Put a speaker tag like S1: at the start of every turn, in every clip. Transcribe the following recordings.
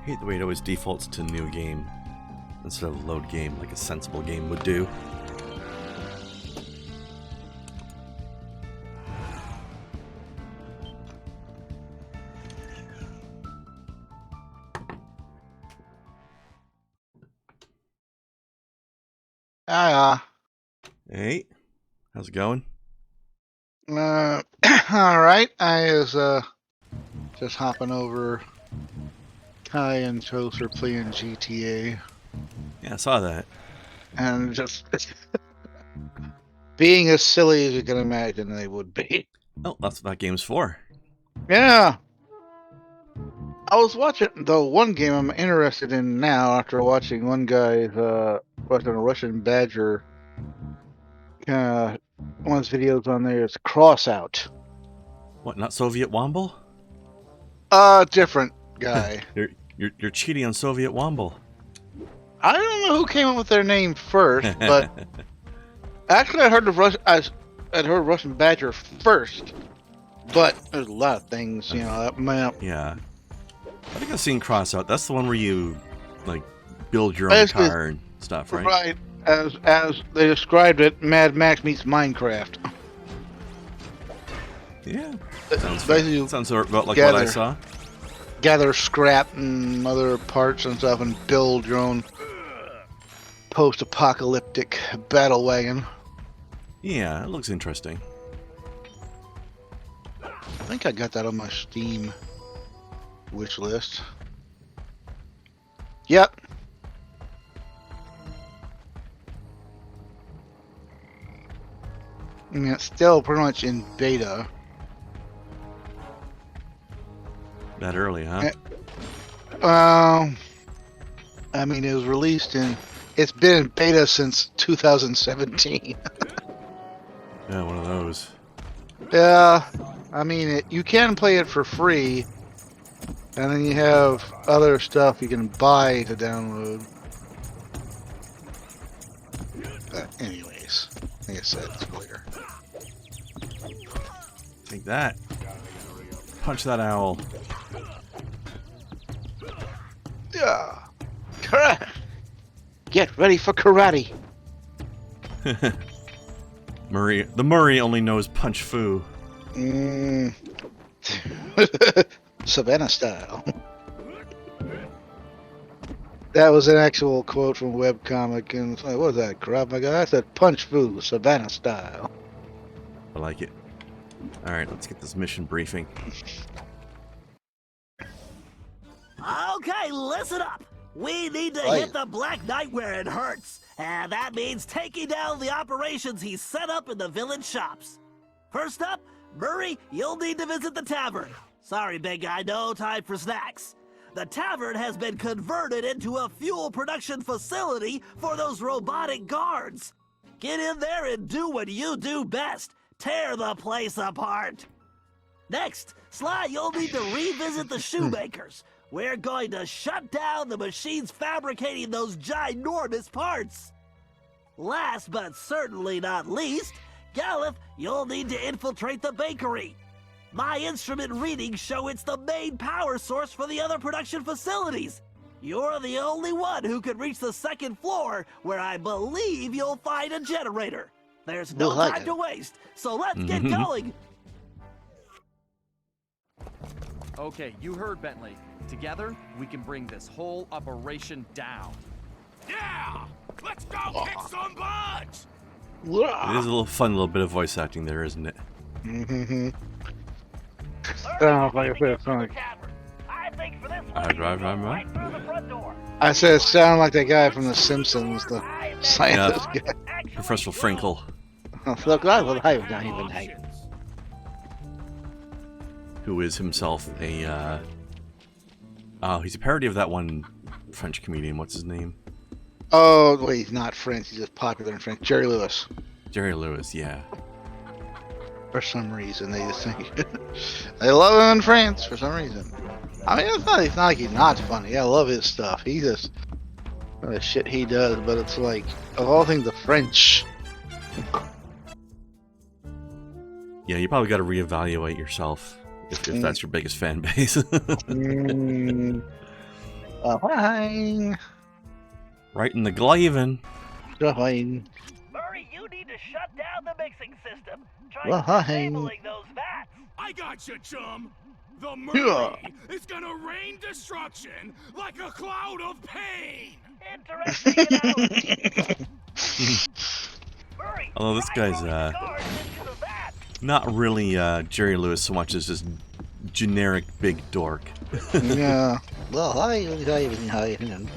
S1: hate the way it always defaults to new game instead of load game like a sensible game would do. Hey, how's it going?
S2: All right. I was just hopping over. Kai and Toast are playing GTA,
S1: Yeah, I saw that.
S2: and just being as silly as you can imagine they would be.
S1: Oh, that's what that game's for.
S2: Yeah. I was watching the one game I'm interested in now after watching one guy's watching a Russian Badger. One of his videos on there is Crossout.
S1: What, not Soviet Womble?
S2: Different guy.
S1: You're cheating on Soviet Womble.
S2: I don't know who came up with their name first, but actually I heard of I'd heard Russian Badger first, but there's a lot of things, you know, that might.
S1: Yeah. I think I've seen Crossout. That's the one where you, like, build your own car and stuff, right?
S2: Right. As they described it, Mad Max meets Minecraft.
S1: Yeah.
S2: Basically,
S1: Sounds about like what I saw.
S2: Gather scrap and other parts and stuff and build your own post-apocalyptic battle wagon.
S1: Yeah, it looks interesting.
S2: I think I got that on my Steam wish list. Yep. I mean, it's still pretty much in beta.
S1: That early, huh?
S2: I mean, it was released it's been in beta since 2017.
S1: Yeah, one of those.
S2: Yeah, I mean, you can play it for free, and then you have other stuff you can buy to download. But anyways, like I said, it's later.
S1: Take that. Punch that owl.
S2: Yeah. Get ready for karate.
S1: The Murray only knows punch fu.
S2: Savannah style. That was an actual quote from a webcomic, and it's like, what was that? Krav Maga? I said punch fu, Savannah style.
S1: I like it. Alright, let's get this mission briefing.
S3: Okay, listen up. We need to hit the Black Knight where it hurts, and that means taking down the operations he's set up in the village shops. First up, Murray, you'll need to visit the tavern. Sorry, big guy, no time for snacks. The tavern has been converted into a fuel production facility for those robotic guards. Get in there and do what you do best. Tear the place apart. Next, Sly, you'll need to revisit the shoemakers. We're going to shut down the machines fabricating those ginormous parts. Last but certainly not least, Galif, you'll need to infiltrate the bakery. My instrument readings show it's the main power source for the other production facilities. You're the only one who can reach the second floor, where I believe you'll find a generator. There's no time to waste, so let's get going.
S4: Okay, you heard Bentley. Together, we can bring this whole operation down.
S5: Yeah! Let's go kick some butts!
S1: It is a little fun little bit of voice acting there, isn't it?
S2: Mm-hmm. I said it sounded like that guy from The Simpsons, the scientist guy.
S1: Professor Frinkle. Who is himself a, oh, he's a parody of that one French comedian. What's his name?
S2: Oh, wait, he's not French. He's just popular in France. Jerry Lewis.
S1: Jerry Lewis, yeah.
S2: For some reason, they just think they love him in France for some reason. I mean, it's not like he's not funny. I love his stuff. He just the shit he does, but it's like of all things, the French.
S1: Yeah, you probably got to reevaluate yourself if that's your biggest fan base.
S2: Fine.
S1: Right in the glavin.
S2: Fine.
S3: Murray, you need to shut down the mixing system. Try
S2: Fine.
S3: disabling those vats.
S5: I got you, chum. The
S2: Yeah.
S5: Murray is gonna rain destruction like a cloud of pain.
S3: Interesting analogy. Murray,
S1: Although this
S3: try
S1: guy's,
S3: throwing the guards into the vats.
S1: not really Jerry Lewis so much as just generic big dork.
S2: Yeah. Well, hi.
S1: Well,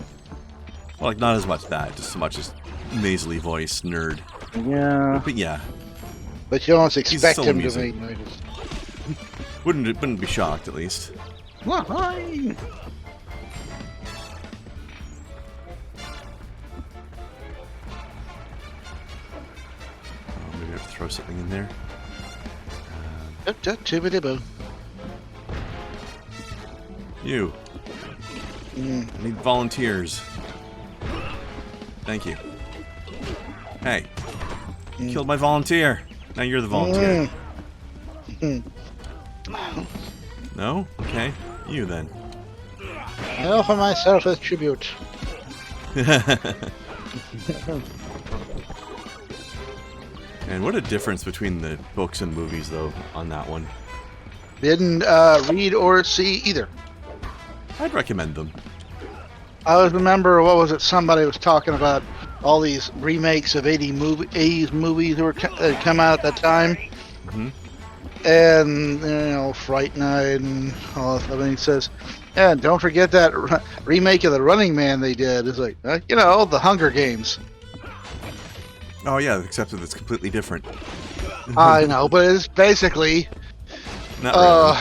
S1: like, not as much that, just so much as nasally voice nerd.
S2: Yeah.
S1: But yeah,
S2: But you almost expect
S1: still
S2: him to
S1: amusing.
S2: be noticed.
S1: wouldn't be shocked at least.
S2: Well, hi.
S1: Oh, maybe I have to throw something in there.
S2: Tibbity-boo.
S1: You.
S2: Mm.
S1: I need volunteers. Thank you. Hey, you killed my volunteer. Now you're the volunteer.
S2: Mm.
S1: No? Okay. You then.
S2: I offer myself as tribute.
S1: And what a difference between the books and movies, though, on that one.
S2: Didn't read or see either.
S1: I'd recommend them.
S2: I always remember, what was it, somebody was talking about all these remakes of 80s movies that were that come out at that time.
S1: Hmm.
S2: And, you know, Fright Night and all that stuff. And he says, yeah, don't forget that remake of The Running Man they did. It's like, you know, The Hunger Games.
S1: Oh yeah, except that it's completely different.
S2: I know, but it's basically
S1: Not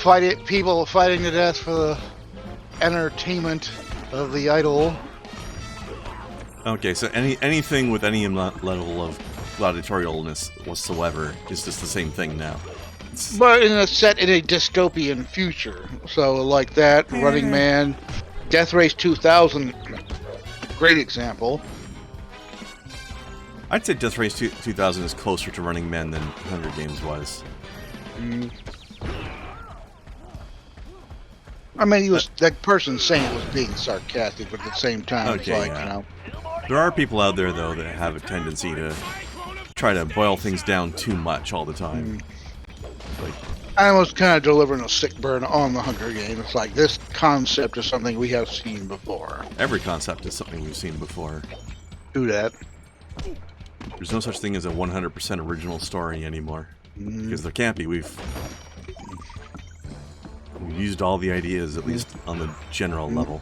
S1: really.
S2: people fighting to death for the entertainment of the idol.
S1: Okay, so anything with any level of gladiatorialness whatsoever is just the same thing now.
S2: But set in a dystopian future. So like that, Running Man, Death Race 2000, great example.
S1: I'd say Death Race 2000 is closer to Running Man than Hunger Games was.
S2: I mean, that person saying it was being sarcastic, but at the same time,
S1: Okay,
S2: it's like,
S1: yeah.
S2: you know.
S1: There are people out there, though, that have a tendency to try to boil things down too much all the time. Like,
S2: I was kind of delivering a sick burn on the Hunger Games. It's like, this concept is something we have seen before.
S1: every concept is something we've seen before.
S2: Do that.
S1: There's no such thing as a 100% original story anymore. Because there can't be. We've used all the ideas, at least on the general level.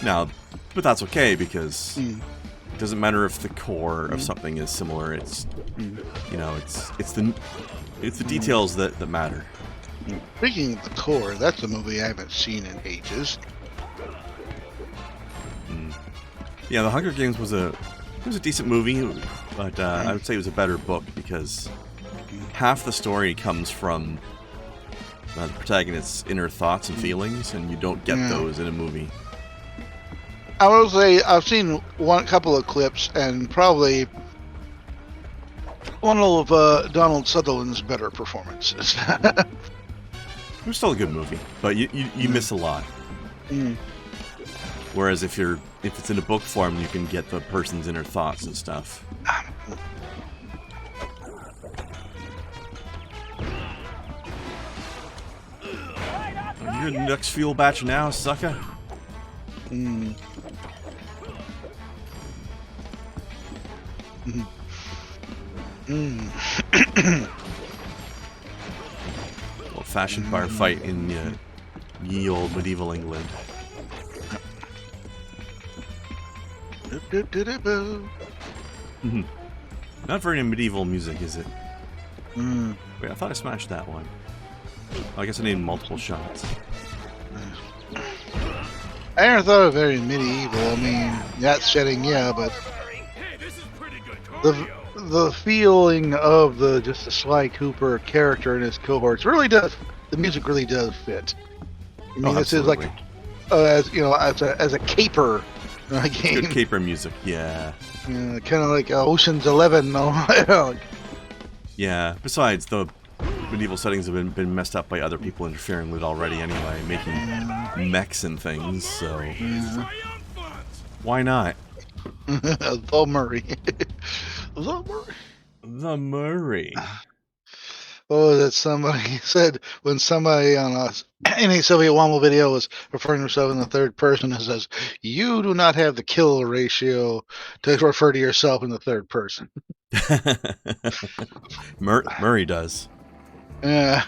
S1: Now, but that's okay, because it doesn't matter if the core of something is similar. It's, you know, it's the details that matter.
S2: Speaking of the core, that's a movie I haven't seen in ages.
S1: Yeah, The Hunger Games was a decent movie, but I would say it was a better book because half the story comes from the protagonist's inner thoughts and feelings, and you don't get those in a movie.
S2: I will say I've seen one couple of clips, and probably one of Donald Sutherland's better performances.
S1: It was still a good movie, but you miss a lot. Whereas if it's in a book form, you can get the person's inner thoughts and stuff. You're in the next fuel batch now, sucker. Old-fashioned bar fight in ye old medieval England. Not very medieval music, is it? Wait, I thought I smashed that one. Oh, I guess I need multiple shots.
S2: I never thought of very medieval. I mean, that setting, yeah, but
S5: Hey, this is pretty good cardio.
S2: the feeling of the Sly Cooper character and his cohorts really does. The music really does fit. I mean, this is like, as you know, as a caper game.
S1: Good caper music, yeah.
S2: Kind of like Ocean's 11.
S1: Yeah. Besides, the medieval settings have been messed up by other people interfering with it already anyway, making mechs and things, so why not?
S2: The Murray. The Murray.
S1: The Murray.
S2: Oh, that somebody said when somebody on any Soviet Womble video was referring to himself in the third person, it says, "You do not have the kill ratio to refer to yourself in the third person."
S1: Murray does.
S2: Yeah.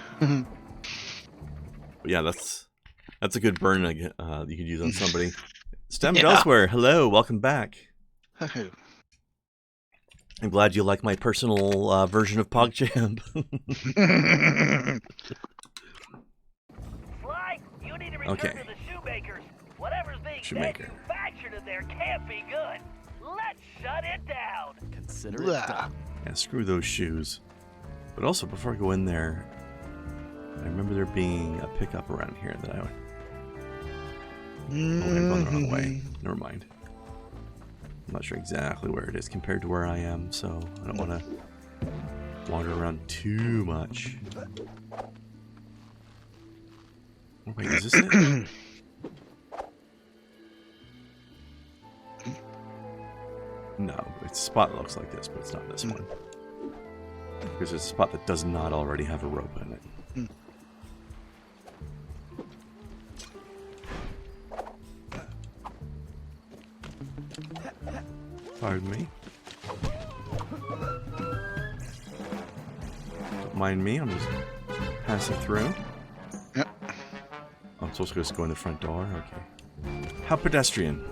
S1: Yeah, that's a good burn you could use on somebody. Stemmed elsewhere. Hello, welcome back. I'm glad you like my personal version of PogChamp.
S3: Sly, you need to return
S1: Okay.
S3: to the shoemakers. Whatever's being
S1: Shoemaker.
S3: manufactured in there can't be good. Let's shut it down.
S4: Consider it
S2: Blah.
S4: done.
S1: Yeah, screw those shoes. But also, before I go in there, I remember there being a pickup around here that I would... Oh, I'm going the wrong way. Never mind. I'm not sure exactly where it is compared to where I am, so I don't want to wander around too much. Oh, wait, is this it? No, it's a spot that looks like this, but it's not this one. Because there's a spot that does not already have a rope in it. Pardon me. Don't mind me, I'm just passing through.
S2: Yep.
S1: Oh, I'm supposed to just go in the front door? Okay. How pedestrian.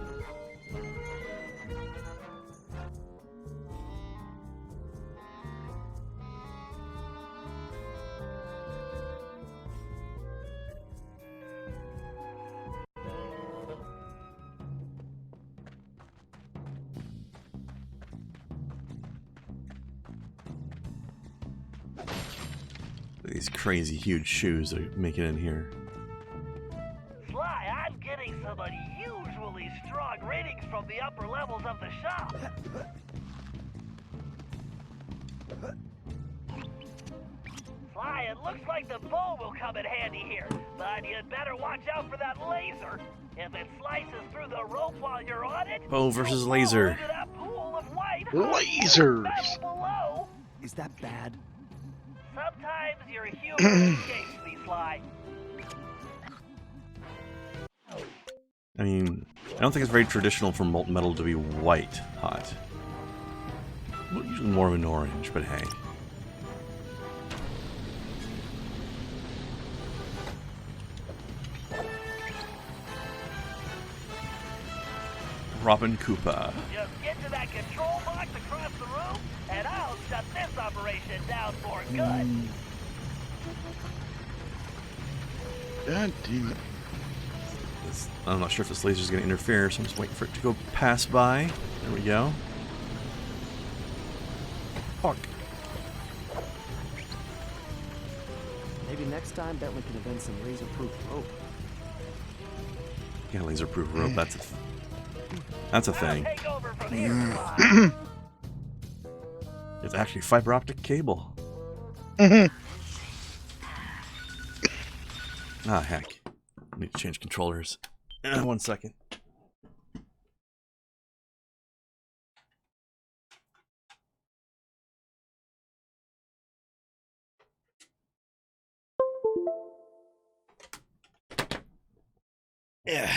S1: These crazy huge shoes that make it in here.
S3: Sly, I'm getting some unusually strong ratings from the upper levels of the shop. Sly, it looks like the bow will come in handy here, but you'd better watch out for that laser. If it slices through the rope while you're on it,
S1: Bow versus
S3: you'll fall
S1: laser.
S3: into that pool of white
S2: Lasers.
S3: metal below.
S4: Is that bad?
S3: Sometimes your humor escapes me, Sly.
S1: I mean, I don't think it's very traditional for molten metal to be white hot. Well, usually more of an orange, but hey. Robin Koopa.
S3: Just get to that control box across the room, and I'll shut this operation down for good.
S2: God damn it.
S1: I'm not sure if this laser's going to interfere, so I'm just waiting for it to go pass by. There we go. Fuck.
S4: Maybe next time Bentley can invent some laser-proof rope.
S1: Yeah, laser-proof rope. That's a thing.
S3: Take over from here, Sly.
S1: It's actually fiber optic cable. Ah, heck. I need to change controllers. 1 second. Yeah.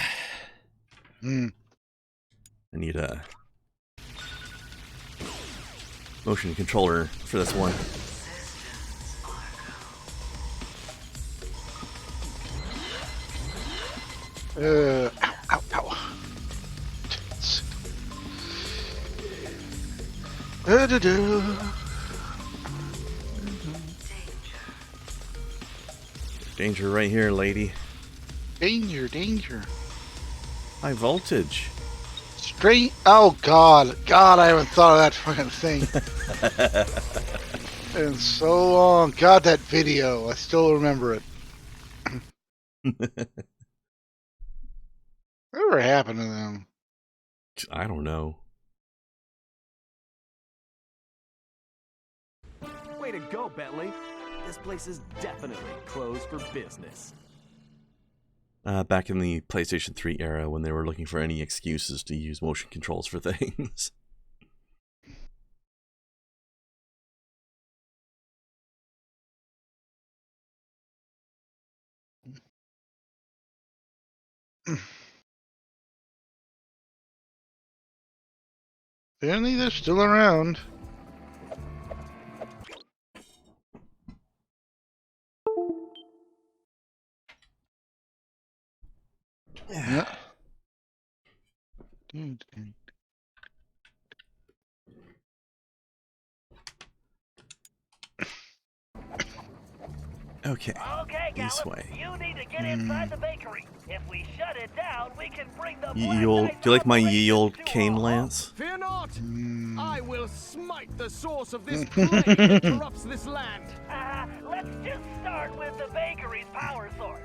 S1: I need a motion controller for this one.
S2: Ow, ow, ow.
S1: Danger right here, lady.
S2: Danger, danger.
S1: High voltage.
S2: Straight. Oh, God. God, I haven't thought of that fucking thing in so long. God, that video. I still remember it. Whatever happened to them?
S1: I don't know.
S4: Way to go, Bentley. This place is definitely closed for business.
S1: Back in the PlayStation 3 era when they were looking for any excuses to use motion controls for things.
S2: Apparently they're still around. Yeah.
S1: Okay,
S3: Okay,
S1: this
S3: Gallup,
S1: way.
S3: you need to get inside the bakery. If we shut it down, we can bring the
S1: Ye old, do you like my ye old cane lance?
S5: Fear not! I will smite the source of this plague that corrupts this land.
S3: Let's just start with the bakery's power source.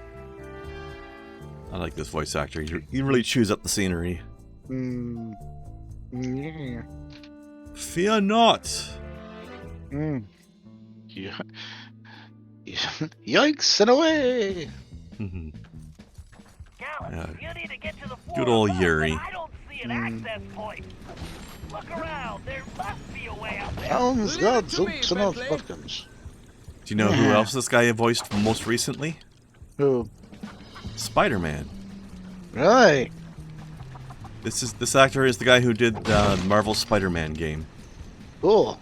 S1: I like this voice actor. He really chews up the scenery.
S2: Yeah.
S1: Fear not.
S2: Yeah. Yikes and away!
S3: Gallup, you need to get to the floor
S1: Good old
S3: above,
S1: Yuri.
S3: but I don't see an access point. Look around. There must be a way out there.
S2: Elms,
S5: Leave
S2: God,
S5: it to me,
S2: zooks, and all
S5: Bentley.
S2: fuckins.
S1: Do you know who else this guy voiced most recently?
S2: Who?
S1: Spider-Man.
S2: Right.
S1: This actor is the guy who did the Marvel Spider-Man game.
S2: Cool.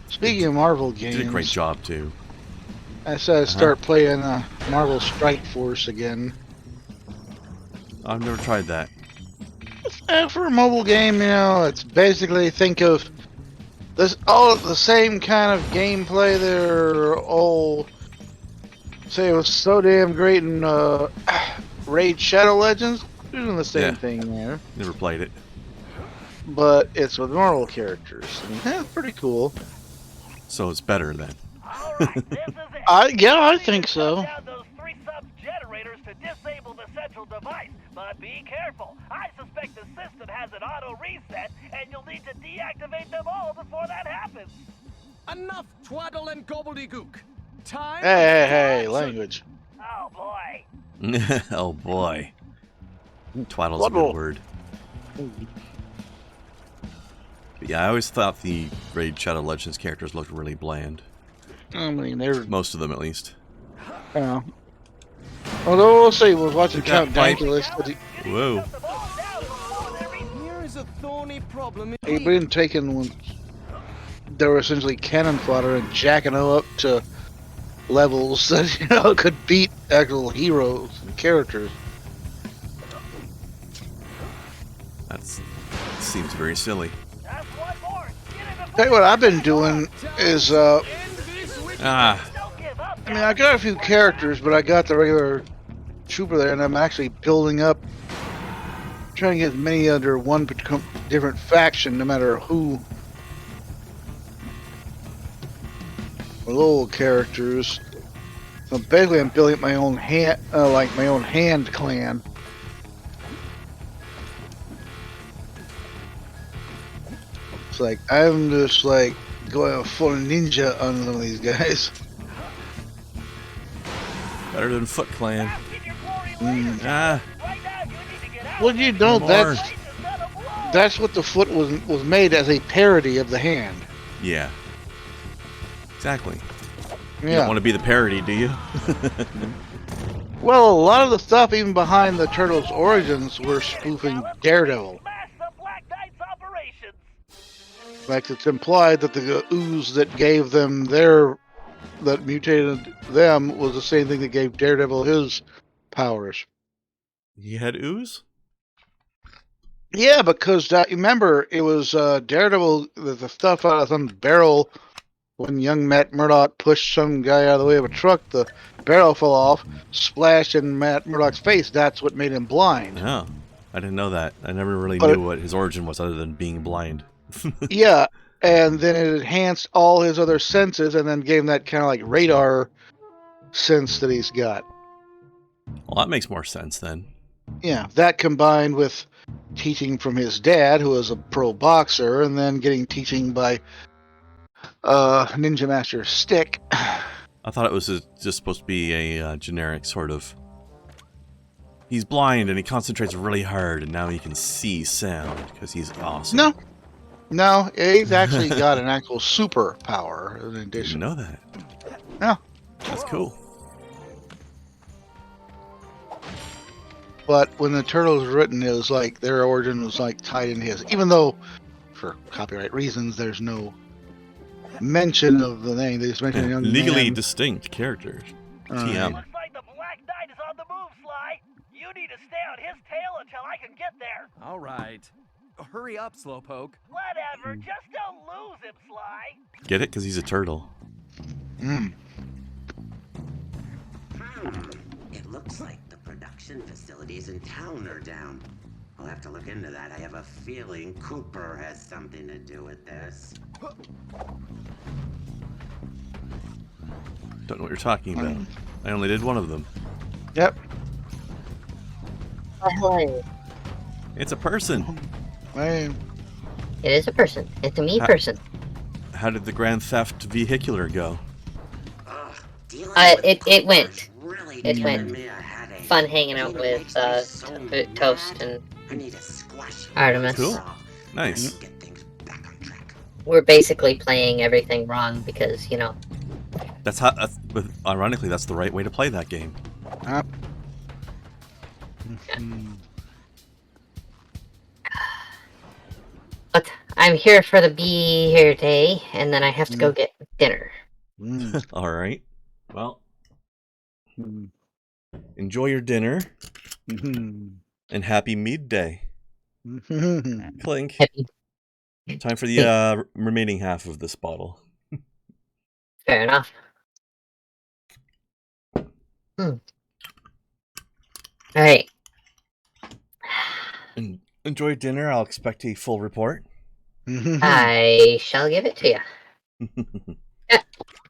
S2: Speaking of Marvel games,
S1: Did a great job too.
S2: I said I'd start playing Marvel Strike Force again.
S1: I've never tried that.
S2: For a mobile game, you know, it's basically think of this all the same kind of gameplay. They're all say it was so damn great in Raid Shadow Legends. They're doing the same thing there,
S1: Never played it.
S2: but it's with Marvel characters. And, yeah, pretty cool.
S1: So it's better then.
S3: All right, this is it.
S2: Yeah, I
S3: You need
S2: think
S3: to
S2: so.
S3: shut down those 3 sub-generators to disable the central device, but be careful. I suspect the system has an auto reset, and you'll need to deactivate them all before that happens.
S5: Enough twaddle and gobbledygook. Time.
S2: Hey,
S5: for action.
S2: language.
S3: Oh boy.
S1: Oh boy. Twaddle's a
S2: Twaddle.
S1: good word. But yeah, I always thought the Raid Shadow Legends characters looked really bland.
S2: I mean, they're
S1: Most of them, at least.
S2: although we'll see. Was watching
S1: Look at
S2: Count
S1: that
S2: Dankula.
S1: Whoa.
S5: Here is a thorny problem.
S2: He'd been taken when they were essentially cannon fodder and jacking them up to levels that could beat actual heroes and characters.
S1: That seems very silly.
S3: Just one more. Get in the
S2: Tell you what I've been doing is
S1: Ah,
S3: Don't give up.
S2: I mean, I got a few characters, but I got the regular trooper there, and I'm actually building up, trying to get as many under one different faction, no matter who. Little characters. So basically, I'm building up my own hand, my own hand clan. It's like I'm just like going full ninja on some of these guys.
S1: better than Foot Clan.
S3: Get your glory later.
S1: Ah,
S3: Right now, you need to get out.
S2: Well, you know
S1: More.
S2: that's what the foot was made as a parody of the hand.
S1: yeah. Exactly. You
S2: Yeah.
S1: don't want to be the parody, do you?
S2: Well, a lot of the stuff, even behind the Turtles' origins, were spoofing Daredevil.
S3: Smash the Black Knight's operations.
S2: Like it's implied that the ooze that gave them that mutated them was the same thing that gave Daredevil his powers.
S1: He had ooze?
S2: Yeah, because remember, it was Daredevil, the stuff out of some barrel. When young Matt Murdock pushed some guy out of the way of a truck, the barrel fell off, splashed in Matt Murdock's face. That's what made him blind.
S1: Oh, I didn't know that. I never really
S2: But
S1: knew what his origin was other than being blind.
S2: Yeah, and then it enhanced all his other senses and then gave him that kind of like radar sense that he's got.
S1: Well, that makes more sense then.
S2: Yeah, that combined with teaching from his dad, who was a pro boxer, and then getting teaching by Ninja Master Stick,
S1: I thought it was just supposed to be a generic sort of... He's blind and he concentrates really hard and now he can see sound because he's awesome.
S2: No, he's actually got an actual superpower in
S1: Didn't
S2: addition.
S1: know that.
S2: Yeah.
S1: That's cool.
S2: But when the Turtles were written, it was like their origin was like tied in his. Even though, for copyright reasons, there's no mention of the name. They just mention a young
S1: Legally
S2: man.
S1: distinct characters.
S2: Alright.
S1: TM.
S3: Looks like the Black Knight is on the move, Sly. You need to stay on his tail until I can get there.
S4: All right. Hurry up, Slowpoke.
S3: Whatever, just don't lose him, Sly.
S1: Get it? Because he's a turtle.
S6: It looks like the production facilities in town are down. I'll have to look into that. I have a feeling Cooper has something to do with this.
S1: Don't know what you're talking about. I only did one of them.
S2: Yep.
S7: Hello.
S1: It's a person.
S2: Hey.
S7: It is a person. It's a me person.
S1: How did the Grand Theft Vehicular go?
S6: Ugh, dealing with
S7: It
S6: Cooper's
S7: went.
S6: really
S7: It
S6: giving
S7: went.
S6: me a headache.
S7: Fun hanging out
S6: It
S7: with
S6: makes me so
S7: Toast
S6: mad.
S7: and
S6: I need to squash
S7: Artemis.
S1: Cool. Nice.
S6: Get things back on track.
S7: we're basically playing everything wrong because, you know.
S1: That's how. But ironically, that's the right way to play that game.
S7: But I'm here for the be here day, and then I have to go get dinner.
S1: All right. Well, enjoy your dinner and happy midday. Clink.
S7: Happy.
S1: Time for the remaining half of this bottle.
S7: Fair enough. Alright.
S1: And enjoy dinner. I'll expect a full report.
S7: I shall give it to you.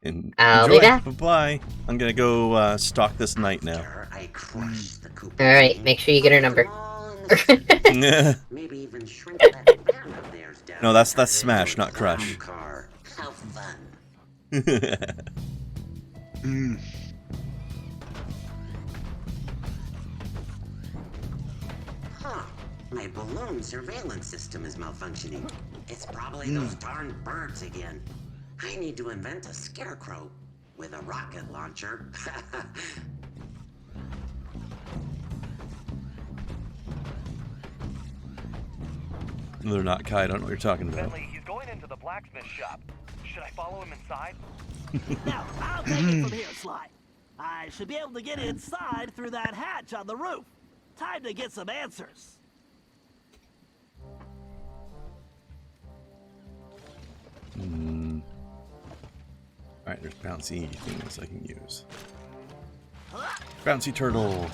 S1: And
S7: I'll be
S1: enjoy.
S7: back.
S1: Bye-bye. I'm going to go stalk this night now.
S6: I crushed the Cooper.
S7: Alright, make sure you get her number.
S6: Maybe even shrink that van of theirs down.
S1: No, that's
S6: to
S1: Smash,
S6: a
S1: not Crush.
S6: car. How fun. Huh. My balloon surveillance system is malfunctioning. It's probably those darn birds again. I need to invent a scarecrow with a rocket launcher.
S1: They're not Kai. I don't know what you're talking about.
S8: Bentley, he's going into the blacksmith shop. Should I follow him inside?
S3: Now, I'll take it from here, Sly. I should be able to get inside through that hatch on the roof. Time to get some answers.
S1: Alright, there's bouncy things I can use. Bouncy turtle.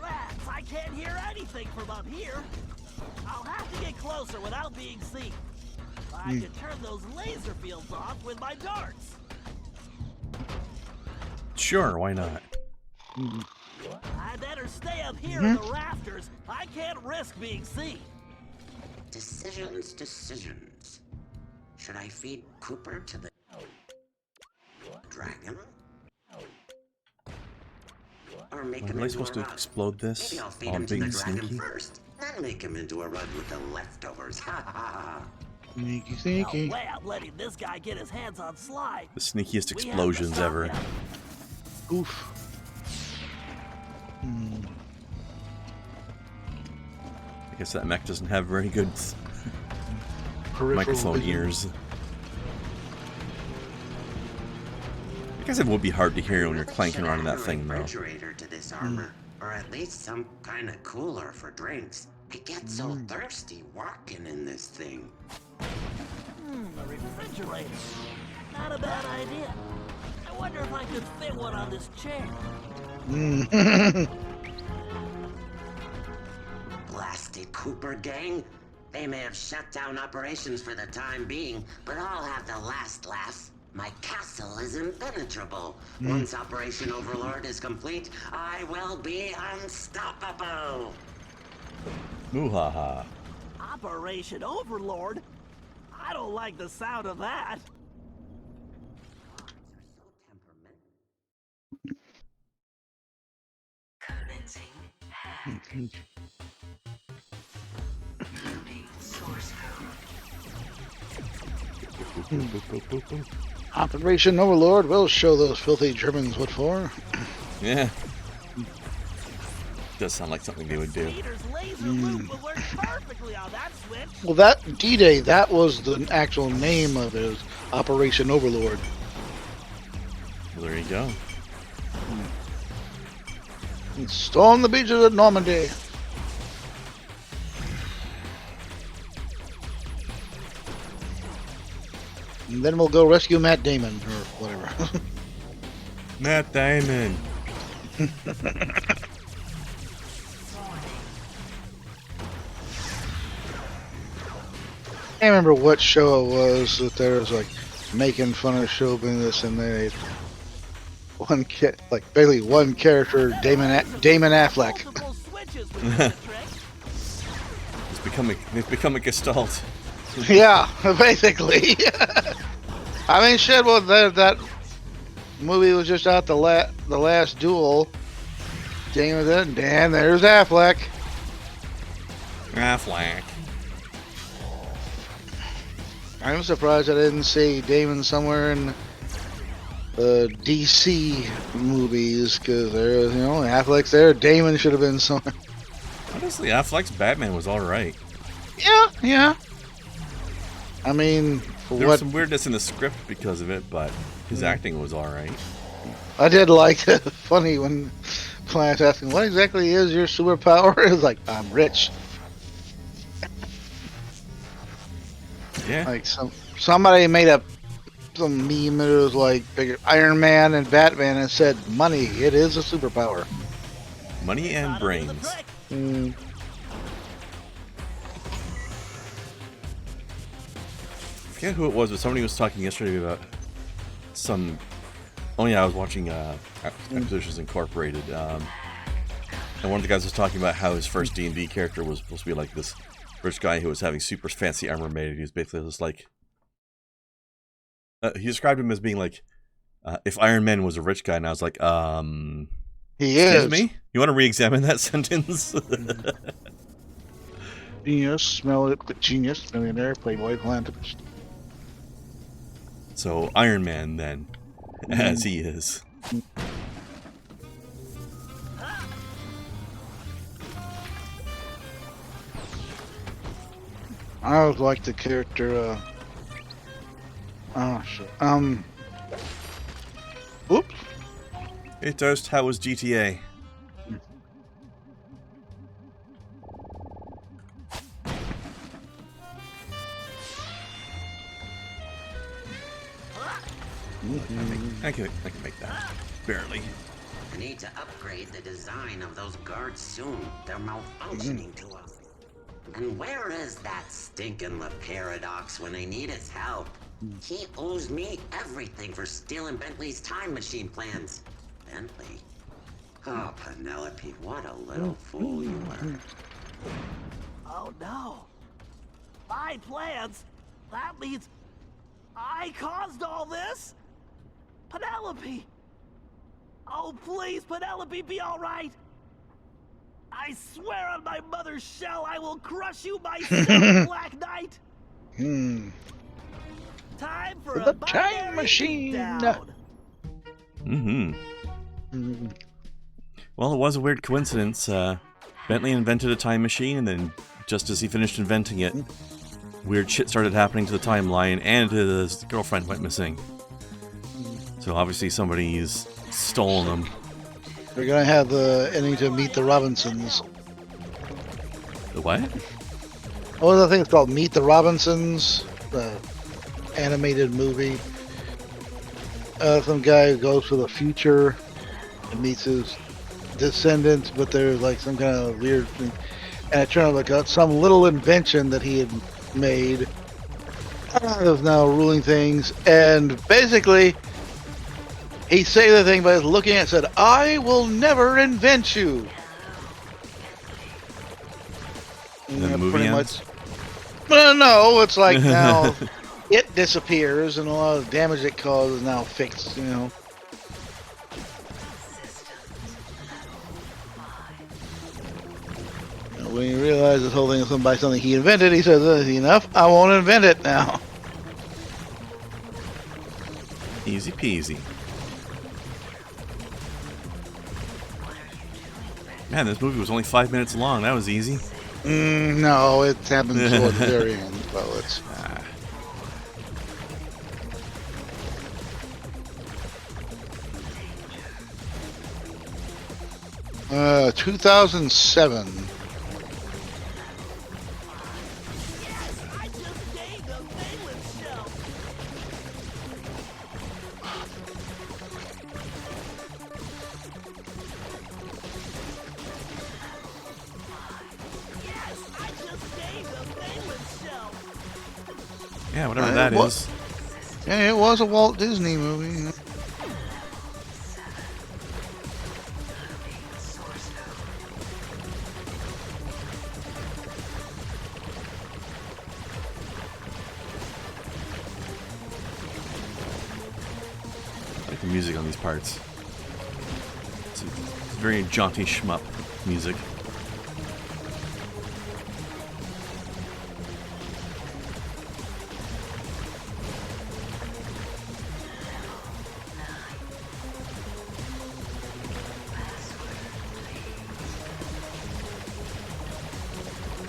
S3: Rats, I can't hear anything from up here. I'll have to get closer without being seen. I can turn those laser fields off with my darts.
S1: Sure, why not?
S3: I better stay up here in the rafters. I can't risk being seen.
S6: Decisions. Should I feed Cooper to the dragon? Or make him
S1: Am I
S6: into
S1: supposed
S6: a
S1: to
S6: rug?
S1: explode this
S6: Maybe I'll feed
S1: while
S6: him
S1: I'm
S6: to the
S1: being
S6: dragon
S1: sneaky?
S6: first, then make him into a rug with the leftovers. Ha ha
S2: Sneaky,
S3: No
S2: sneaky.
S3: way I'm letting this guy get his hands on Sly.
S1: The sneakiest
S3: We have to
S1: explosions
S3: stop
S1: ever.
S3: him.
S2: Oof.
S1: I guess that mech doesn't have very good
S2: Peripheral
S1: microphone
S2: vision.
S1: ears. I guess it would be hard to hear when you're clanking around in that thing, though.
S6: refrigerator to this armor, or at least some kind of cooler for drinks. I get so thirsty walking in this thing.
S3: A refrigerator. Not a bad idea. I wonder if I could fit one on this chair.
S6: Blast crafty Cooper gang. They may have shut down operations for the time being, but I'll have the last laugh. My castle is impenetrable. Once Operation Overlord is complete, I will be unstoppable.
S1: Muhaha.
S3: Operation Overlord? I don't like the sound of that.
S6: Commencing hack. Loading source code.
S2: Operation Overlord will show those filthy Germans what for.
S1: Yeah. Does sound like something they would do.
S3: Peter's laser loop will work perfectly on that switch.
S2: Well, that D-Day, that was the actual name of it, Operation Overlord.
S1: Well, there you go.
S2: Storm the beaches of Normandy. And then we'll go rescue Matt Damon, or whatever.
S1: Matt Damon.
S2: I can't remember what show it was that there was like making fun of show business, and they basically one character, Damon Affleck.
S3: Multiple switches would do the trick.
S1: It's become a gestalt.
S2: Yeah, basically. I mean, shit. Well, that movie was just out, the last duel. Damon did, and there's Affleck.
S1: Affleck.
S2: I'm surprised I didn't see Damon somewhere in the DC movies, because there, Affleck's there. Damon should have been somewhere.
S1: Honestly, Affleck's Batman was alright.
S2: Yeah. I mean,
S1: There was some weirdness in the script because of it, but his acting was alright.
S2: I did like it. Funny when clients asking, "What exactly is your superpower?" It's like, I'm rich.
S1: Yeah.
S2: Like somebody made some meme that was like Iron Man and Batman and said, "Money, it is a superpower."
S1: Money and brains.
S2: Mm.
S1: I forget who it was, but somebody was talking yesterday about some... Oh yeah, I was watching Acquisitions Incorporated, and one of the guys was talking about how his first D&D character was supposed to be like this rich guy who was having super fancy armor made. He was basically just like... he described him as being like, if Iron Man was a rich guy, and I was like,
S2: He
S1: excuse
S2: is.
S1: me? You want to re-examine that sentence?
S2: Genius, millionaire, playboy, philanthropist.
S1: So, Iron Man, then, as he is.
S2: I always liked the character, oh shit. Whoops.
S1: Hey Toast, how was GTA? I can make that. Barely.
S6: I need to upgrade the design of those guards soon. They're malfunctioning to us. And where is that stinking Paradox when I need his help? He owes me everything for stealing Bentley's time machine plans. Bentley? Oh, Penelope, what a little fool you were.
S3: Oh no. My plans? That means I caused all this? Penelope! Oh please, Penelope, be alright! I swear on my mother's shell I will crush you myself, Black Knight! Time for
S2: The
S3: a
S2: time
S3: binary
S2: machine!
S3: beatdown.
S1: Well, it was a weird coincidence. Bentley invented a time machine, and then just as he finished inventing it, weird shit started happening to the timeline, and his girlfriend went missing. So obviously somebody's stolen them.
S2: We're gonna have the ending to Meet the Robinsons.
S1: The what?
S2: Oh, I think it's called Meet the Robinsons, the animated movie. Some guy who goes to the future and meets his descendants, but there's like some kind of weird thing. And it turned out like some little invention that he had made was now ruling things. And basically, he saved the thing by looking at it and said, "I will never invent you."
S1: And then the movie ends?
S2: Well, no, it's like now it disappears and a lot of damage it caused is now fixed, you know. And when he realized this whole thing was by something he invented, he says, "Enough, I won't invent it now."
S1: Easy peasy. Man, this movie was only 5 minutes long. That was easy.
S2: No, it happens toward the very end. Well, it's... 2007.
S1: Yeah, whatever that is.
S2: Yeah, it was a Walt Disney movie.
S1: I like the music on these parts. It's very jaunty shmup music.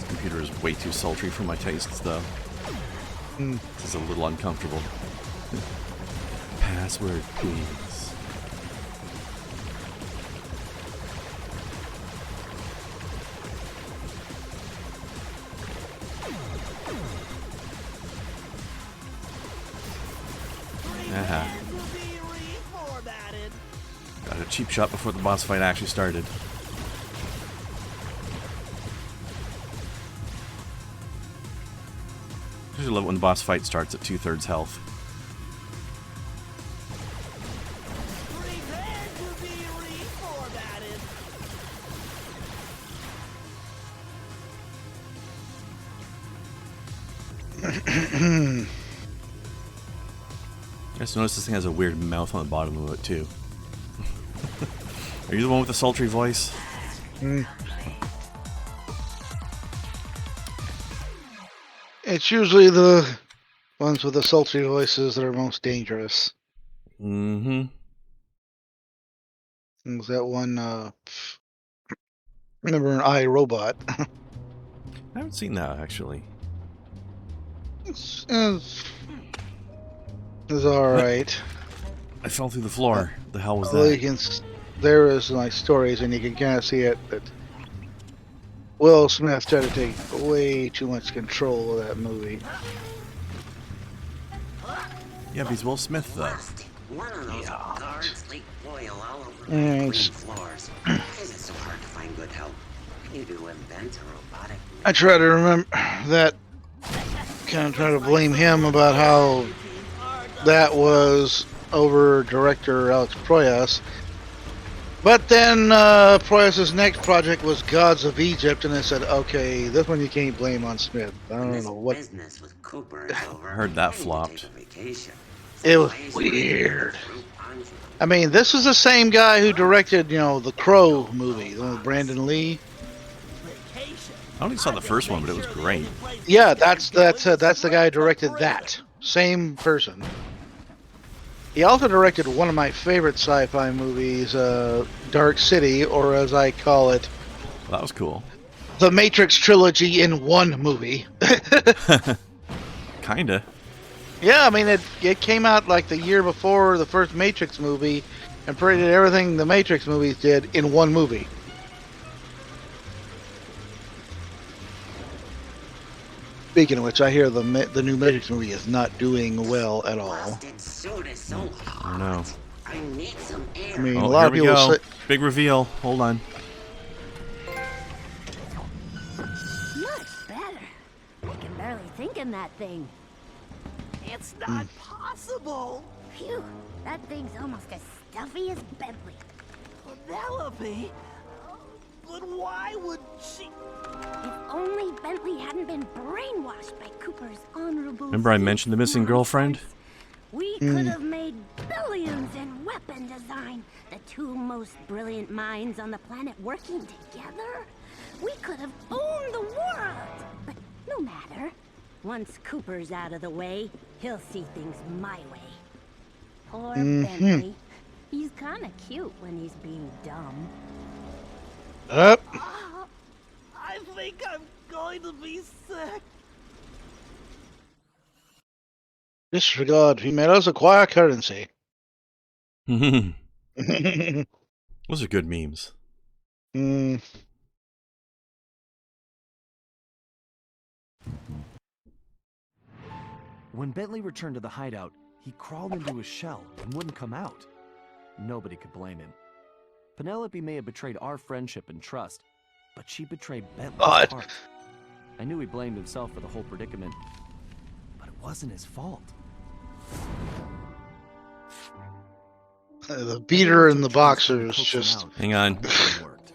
S1: Computer is way too sultry for my tastes, though. This is a little uncomfortable. Password, please. Got a cheap shot before the boss fight actually started. I usually love it when the boss fight starts at 2/3 health. I just noticed this thing has a weird mouth on the bottom of it too. Are you the one with the sultry voice?
S2: It's usually the ones with the sultry voices that are most dangerous.
S1: Mm-hmm.
S2: There's that one, remember an iRobot?
S1: I haven't seen that, actually.
S2: It's alright.
S1: I fell through the floor. The hell was
S2: Well,
S1: that?
S2: there is my stories, and you can kind of see it, that Will Smith tried to take way too much control of that movie.
S1: Yeah, but he's Will Smith, though.
S6: One of those guards leak oil all over
S2: Yeah,
S6: the
S2: it's-
S6: floors. Why is it so hard to find good help? I need to invent a robotic...
S2: I try to remember that, kind of try to blame him about how that was over director Alex Proyas. But then Proyas' next project was Gods of Egypt, and I said, okay, this one you can't blame on Smith. I don't know what.
S6: Business with Cooper is over.
S1: I heard that
S6: I need to
S1: flopped.
S6: take a vacation.
S2: It was weird. I mean, this is the same guy who directed, the Crow movie, the one with Brandon Lee.
S1: I only saw the first one, but it was great.
S2: Yeah, that's the guy who directed that. Same person. He also directed one of my favorite sci-fi movies, Dark City, or as I call it,
S1: Well, that was cool.
S2: the Matrix trilogy in one movie.
S1: Kinda.
S2: Yeah, I mean, it came out like the year before the first Matrix movie, and pretty much everything the Matrix movies did in one movie. Speaking of which, I hear the new Matrix movie is not doing well at all.
S6: Busted suit is so
S1: I don't know.
S6: I need some air.
S2: I mean,
S1: Oh,
S2: a lot
S1: here
S2: of
S1: we
S2: people
S1: go.
S2: say,
S1: Big reveal. Hold on.
S9: in that thing.
S3: It's not possible.
S9: Phew, that thing's almost as stuffy as Bentley.
S3: Penelope? But why would she...
S9: If only Bentley hadn't been brainwashed by Cooper's honorable...
S1: Remember I mentioned the missing girlfriend?
S9: We could have made billions in weapon design. The two most brilliant minds on the planet working together. We could have owned the world. But no matter. Once Cooper's out of the way, he'll see things my way. Poor Bentley. He's kind of cute when he's being dumb.
S2: Up.
S3: I think I'm going to be sick.
S2: Disregard. He made us acquire currency.
S1: Those are good memes.
S4: When Bentley returned to the hideout, he crawled into his shell and wouldn't come out. Nobody could blame him. Penelope may have betrayed our friendship and trust, but she betrayed Bentley's heart. I knew he blamed himself for the whole predicament, but it wasn't his fault.
S2: The beater and the boxers just...
S1: Hang on.
S4: Worked.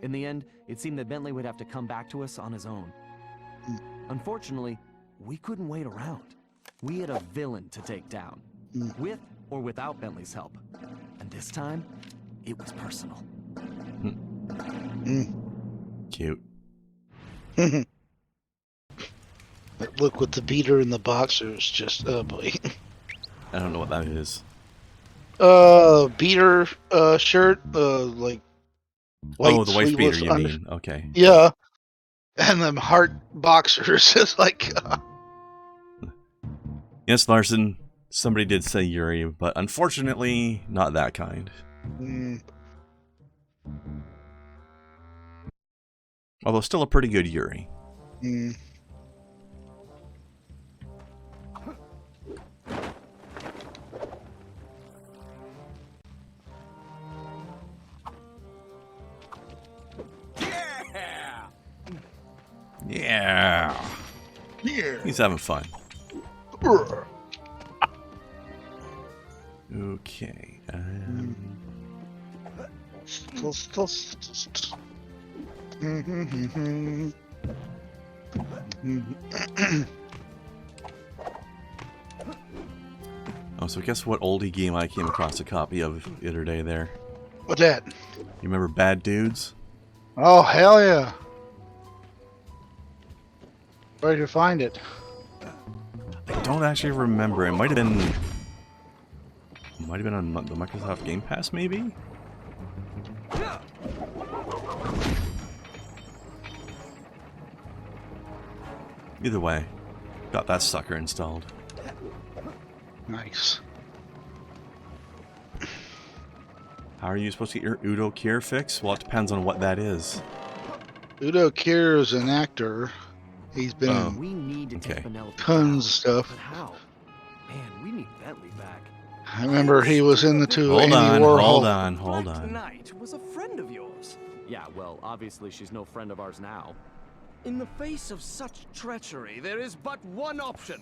S4: In the end, it seemed that Bentley would have to come back to us on his own. Unfortunately, we couldn't wait around. We had a villain to take down, with or without Bentley's help. And this time, it was personal.
S1: Cute.
S2: Look with the beater and the boxers just, oh boy.
S1: I don't know what that is.
S2: Beater, shirt, like, white
S1: oh, the wife beater, you
S2: under...
S1: mean. Okay.
S2: Yeah. And them heart boxers is like...
S1: Yes, Larson, somebody did say Yuri, but unfortunately, not that kind. Although still a pretty good Yuri. Yeah. He's having fun. Okay. Oh, so guess what oldie game I came across a copy of the other day there?
S2: What's that?
S1: You remember Bad Dudes?
S2: Oh, hell yeah. Where'd you find it?
S1: I don't actually remember. It might have been on the Microsoft Game Pass, maybe? Either way, got that sucker installed.
S2: Nice.
S1: How are you supposed to get your Udo Kier fix? Well, it depends on what that is.
S2: Udo Kier is an actor. He's been in
S4: we need to take Penelope
S2: tons of stuff.
S4: But how? Man, we need Bentley back.
S2: I remember he was in the two
S1: Hold
S2: Andy
S1: on,
S2: Warhol.
S1: hold
S4: Black
S1: on.
S4: Knight was a friend of yours. Yeah, well, obviously she's no friend of ours now.
S5: In the face of such treachery, there is but one option.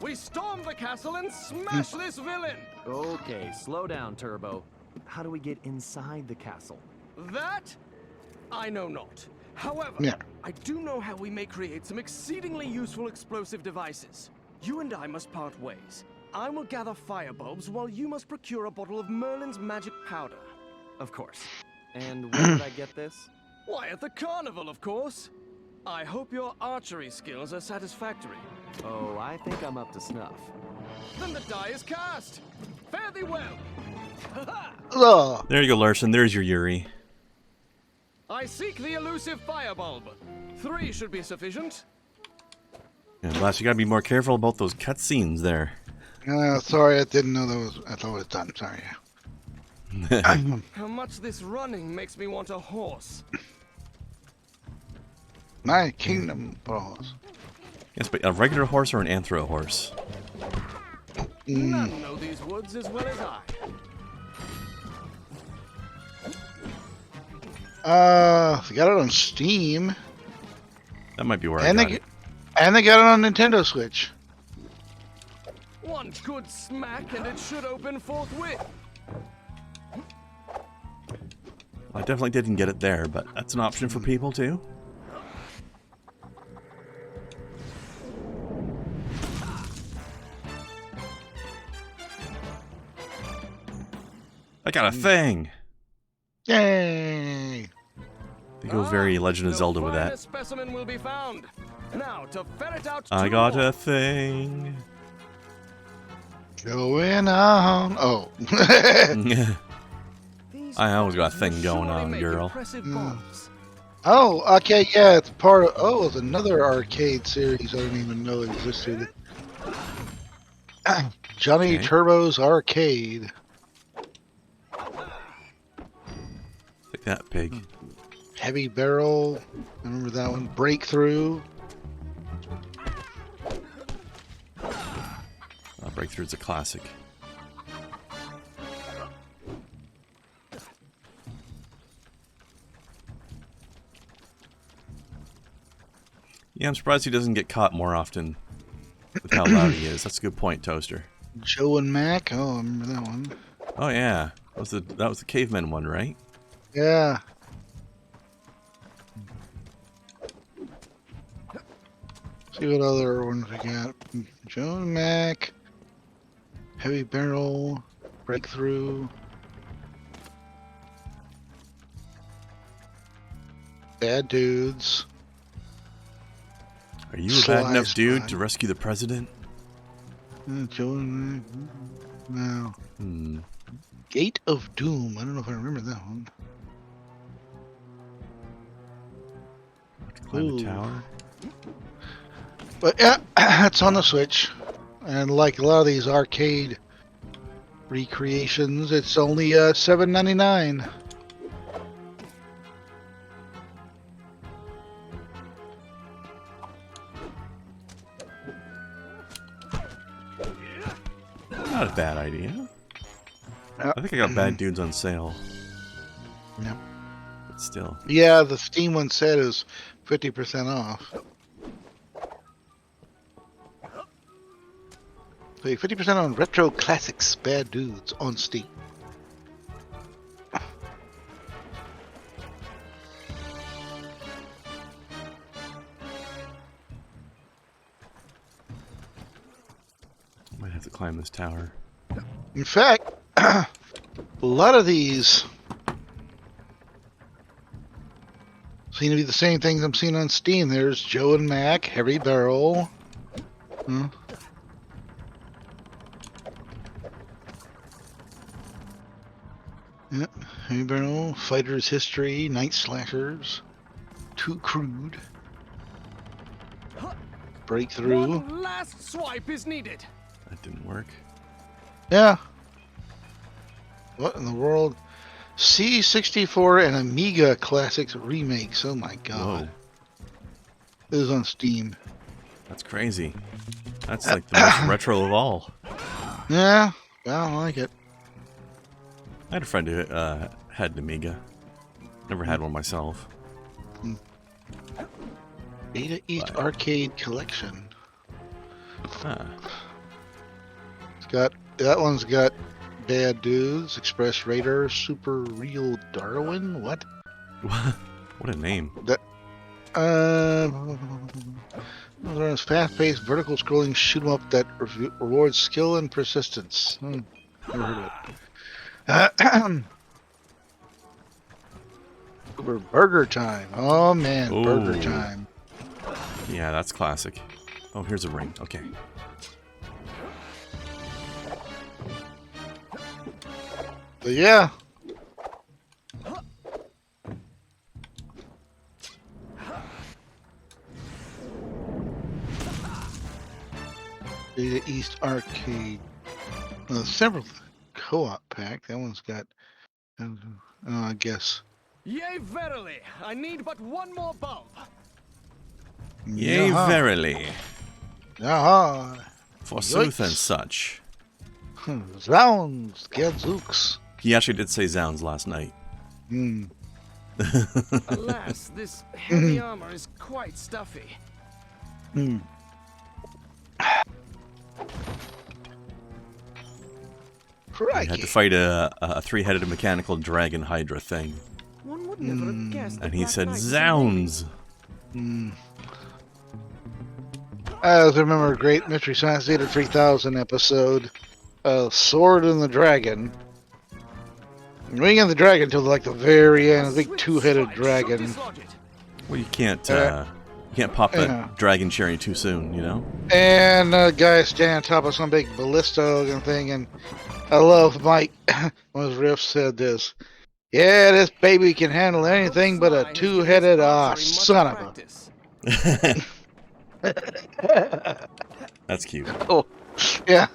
S5: We storm the castle and smash this villain!
S4: Okay, slow down, Turbo. How do we get inside the castle?
S5: That, I know not. However, I do know how we may create some exceedingly useful explosive devices. You and I must part ways. I will gather firebulbs while you must procure a bottle of Merlin's magic powder.
S4: Of course. And where did I get this?
S5: Why, at the carnival, of course. I hope your archery skills are satisfactory.
S4: Oh, I think I'm up to snuff.
S5: Then the die is cast. Fare thee well.
S1: There you go, Larson. There's your Yuri.
S5: I seek the elusive firebulb. 3 should be sufficient.
S1: Yeah, Blast, you gotta be more careful about those cutscenes there.
S2: Sorry, I didn't know that was. I thought it was done. Sorry.
S5: How much this running makes me want a horse.
S2: My kingdom balls.
S1: Yes, but a regular horse or an anthro horse?
S5: None know these woods as well as I.
S2: If you got it on Steam.
S1: That might be where I got it.
S2: And they got it on Nintendo Switch.
S5: One good smack and it should open forthwith.
S1: I definitely didn't get it there, but that's an option for people too. I got a thing.
S2: Yay!
S1: They go very Legend of Zelda with that.
S5: A specimen will be found. Now to ferret out
S1: I
S5: two
S1: got
S5: more.
S1: a thing.
S2: Going on. Oh.
S5: These
S1: I always got a
S5: bombs
S1: thing
S5: will
S1: going
S5: surely
S1: on,
S5: make
S1: girl.
S5: impressive bombs.
S2: Oh, okay, yeah, it's part of. Oh, it's another arcade series I didn't even know existed. Johnny
S1: Okay.
S2: Turbo's Arcade.
S1: Take that, pig.
S2: Heavy Barrel. I remember that one. Breakthrough.
S1: Breakthrough's a classic. Yeah, I'm surprised he doesn't get caught more often with how loud he is. That's a good point, Toaster.
S2: Joe and Mac. Oh, I remember that one.
S1: Oh yeah, that was the caveman one, right?
S2: Yeah. See what other ones we got. Joe and Mac. Heavy Barrel. Breakthrough. Bad Dudes.
S1: Are you a bad
S2: Sly
S1: enough dude
S2: Spy.
S1: to rescue the president?
S2: Joe and Mac. No.
S1: Hmm.
S2: Gate of Doom. I don't know if I remember that one.
S1: Climb
S2: Ooh.
S1: the tower.
S2: But yeah, it's on the Switch. And like a lot of these arcade recreations, it's only $7.99.
S1: Not a bad idea. I think I got Bad Dudes on sale.
S2: Yep.
S1: But still.
S2: Yeah, the Steam one said it was 50% off. So 50% on Retro Classics Bad Dudes on Steam.
S1: Might have to climb this tower.
S2: In fact, a lot of these seem to be the same things I'm seeing on Steam. There's Joe and Mac, Heavy Barrel. Hmm. Yep, Heavy Barrel, Fighter's History, Night Slashers, Too Crude, Breakthrough.
S5: One last swipe is needed.
S1: That didn't work.
S2: Yeah. What in the world? C64 and Amiga Classics remakes. Oh my god.
S1: Whoa.
S2: This is on Steam.
S1: That's crazy. That's like the most retro of all.
S2: Yeah, I don't like it.
S1: I had a friend who had an Amiga. Never had one myself.
S2: Beta East
S1: Right.
S2: Arcade Collection.
S1: Huh.
S2: It's got that one's got Bad Dudes, Express Radar, Super Real Darwin. What?
S1: What a name.
S2: It's fast-paced, vertical scrolling shoot 'em up that rewards skill and persistence. Never heard of it. Burger Time. Oh man, Burger
S1: Ooh.
S2: Time.
S1: Yeah, that's classic. Oh, here's a ring. Okay.
S2: But yeah. Beta East Arcade. Several co-op pack. That one's got. I guess.
S5: Yea, verily, I need but one more bulb.
S1: Yea,
S2: Yaha.
S1: verily.
S2: Yaha.
S1: Forsooth and
S2: Yikes.
S1: such.
S2: Zounds, gadzooks.
S1: He actually did say zounds last night.
S2: Hmm.
S5: Alas, this heavy armor is quite stuffy.
S2: Hmm.
S1: I had to fight a three-headed mechanical dragon hydra thing.
S5: One would never have guessed the
S1: And he
S5: Black
S1: said,
S5: Knight was a
S1: "Zounds."
S2: I remember a great Mystery Science Theater 3000 episode, Sword and the Dragon. We didn't get the dragon until like the very end, a big two-headed dragon.
S1: Well, you can't pop that dragon cherry too soon, you know?
S2: And a guy standing on top of some big ballista looking thing, and I love Mike, one of his riffs said this. Yeah, this baby can handle anything but a two-headed, son of a.
S1: That's cute.
S2: Oh, yeah.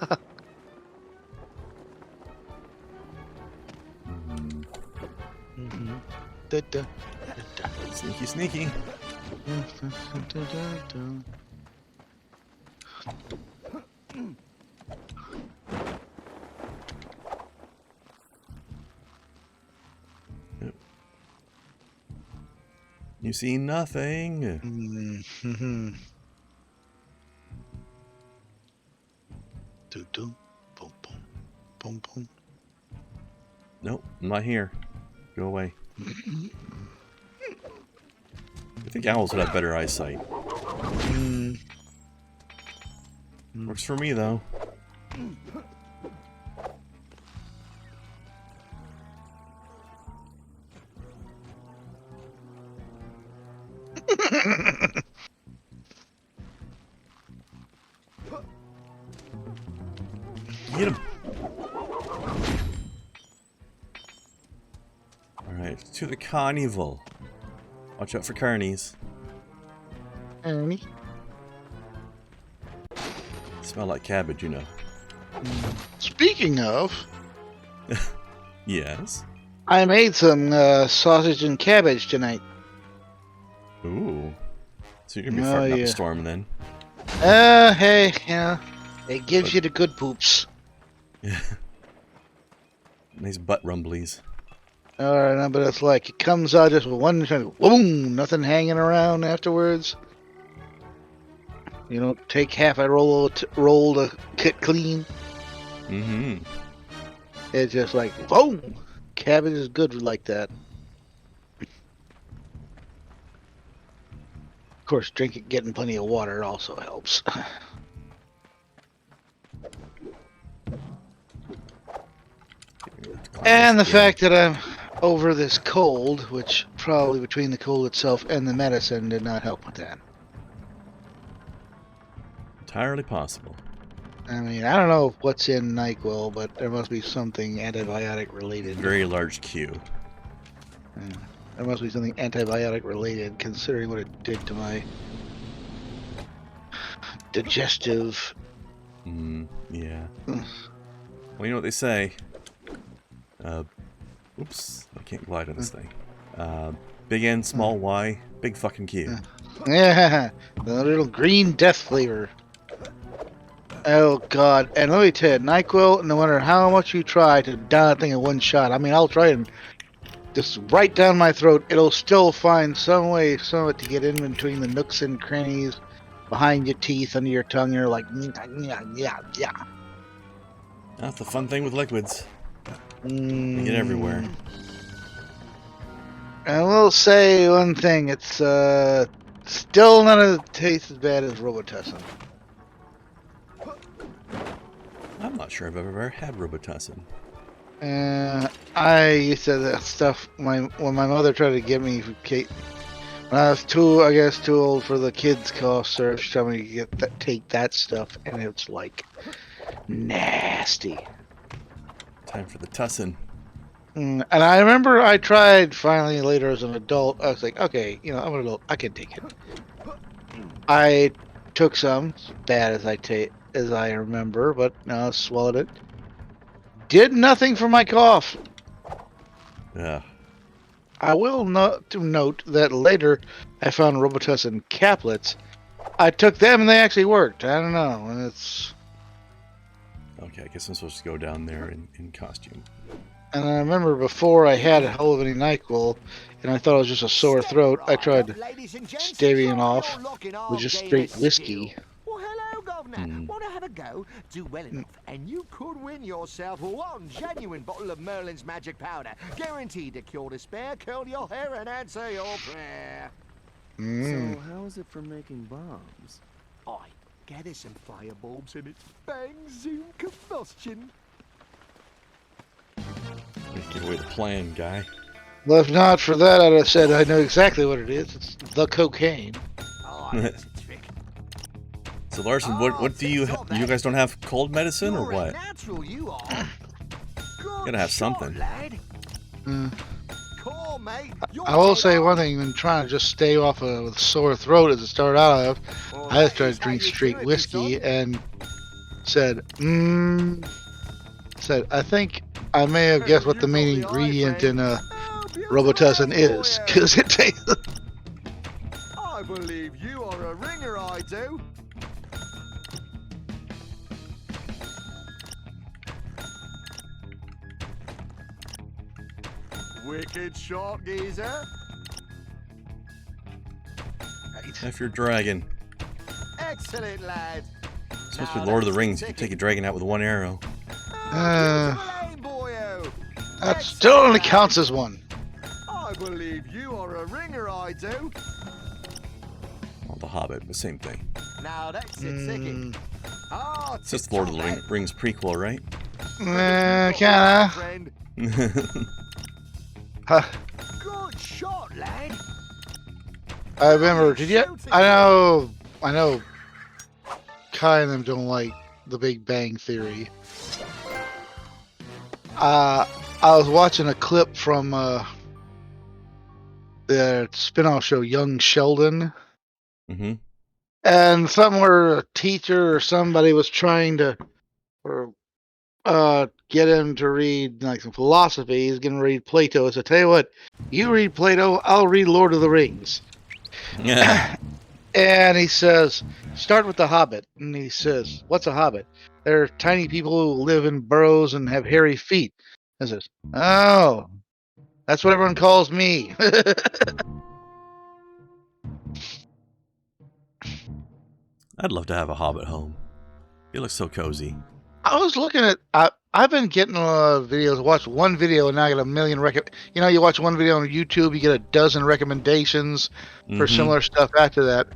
S1: Sneaky, sneaky. You see nothing. Nope, I'm not here. Go away. I think owls would have better eyesight. Works for me, though. Get him! Alright, to the carnival. Watch out for carnies.
S2: Ernie?
S1: Smell like cabbage, you know.
S2: Speaking of,
S1: Yes.
S2: I made some sausage and cabbage tonight.
S1: Ooh. So you're gonna be farting up a storm then.
S2: Hey, yeah. It gives you the good poops.
S1: Nice butt rumblies.
S2: Alright, but it's like, it comes out just with one, boom, nothing hanging around afterwards. You don't take half a roll to get clean.
S1: Mm-hmm.
S2: It's just like, boom! Cabbage is good like that. Of course, getting plenty of water also helps. And the fact that I'm over this cold, which probably between the cold itself and the medicine did not help with that.
S1: Entirely possible.
S2: I mean, I don't know what's in NyQuil, but there must be something antibiotic related.
S1: Very large Q.
S2: Yeah, there must be something antibiotic related, considering what it did to my digestive.
S1: Yeah. Well, you know what they say. Oops, I can't glide on this thing. Big N, small Y, big fucking Q.
S2: Yeah, the little green death flavor. Oh god, and let me tell you, NyQuil, no matter how much you try to down that thing in one shot, I mean, I'll try and just right down my throat, it'll still find some way, some of it to get in between the nooks and crannies, behind your teeth, under your tongue, you're like, yeah.
S1: That's the fun thing with liquids. They get everywhere.
S2: I will say one thing, it's still none of it tastes as bad as Robitussin.
S1: I'm not sure I've ever had Robitussin.
S2: I used to that stuff when my mother tried to get me for Kate. When I was too old for the kids' cough syrup, she told me to take that stuff, and it's like nasty.
S1: Time for the tussin.
S2: And I remember I tried finally later as an adult. I was like, okay, I'm an adult, I can take it. I took some, as bad as I remember, but no, I swallowed it. Did nothing for my cough.
S1: Yeah.
S2: I will note that later I found Robitussin caplets. I took them and they actually worked. I don't know. And it's
S1: Okay, I guess I'm supposed to go down there in costume.
S2: And I remember before I had a hell of any NyQuil, and I thought it was just a sore throat, I tried staving it off with just straight whiskey.
S10: Well, hello, Governor. Want to have a go? Do well enough, and you could win yourself one genuine bottle of Merlin's magic powder, guaranteed to cure despair, curl your hair, and answer your prayer.
S4: So how is it for making bombs?
S10: I gather some fire bulbs and it's bang zoom combustion.
S1: Give away the plan, guy.
S2: Well, if not for that, I'd have said I know exactly what it is. It's the cocaine.
S10: Oh, that's a trick.
S1: So Larson, what do you guys don't have cold medicine or what?
S10: Natural, you are.
S1: Gotta have something.
S10: Cool, mate.
S2: I will say one thing: when trying to just stay off a sore throat, as it started out of, I just tried to drink straight whiskey and said, I think I may have guessed what the main ingredient in Robitussin is, because it tastes.
S10: I believe you are a ringer, I do. Wicked shot, geezer.
S1: If you're dragon.
S10: Excellent, lad.
S1: It's supposed to be Lord of the Rings. You can take a dragon out with one arrow.
S2: That still only counts as one.
S10: I believe you are a ringer, I do.
S1: Well, The Hobbit, the same thing.
S10: Now that's it, ticket.
S1: It's just Lord of the Rings prequel, right?
S2: Kinda.
S10: Good shot, lad.
S2: I remember. I know. Kai and them don't like The Big Bang Theory. I was watching a clip from the spin-off show Young Sheldon.
S1: Mm-hmm.
S2: And somewhere a teacher or somebody was trying to get him to read like some philosophy. He's going to read Plato. So tell you what, you read Plato, I'll read Lord of the Rings.
S1: Yeah.
S2: And he says, start with The Hobbit. And he says, what's a hobbit? They're tiny people who live in burrows and have hairy feet. I says, oh, that's what everyone calls me.
S1: I'd love to have a Hobbit home. It looks so cozy.
S2: I was looking at. I've been getting a lot of videos. Watch one video and now I get a million you watch one video on YouTube, you get a dozen recommendations for similar stuff after that.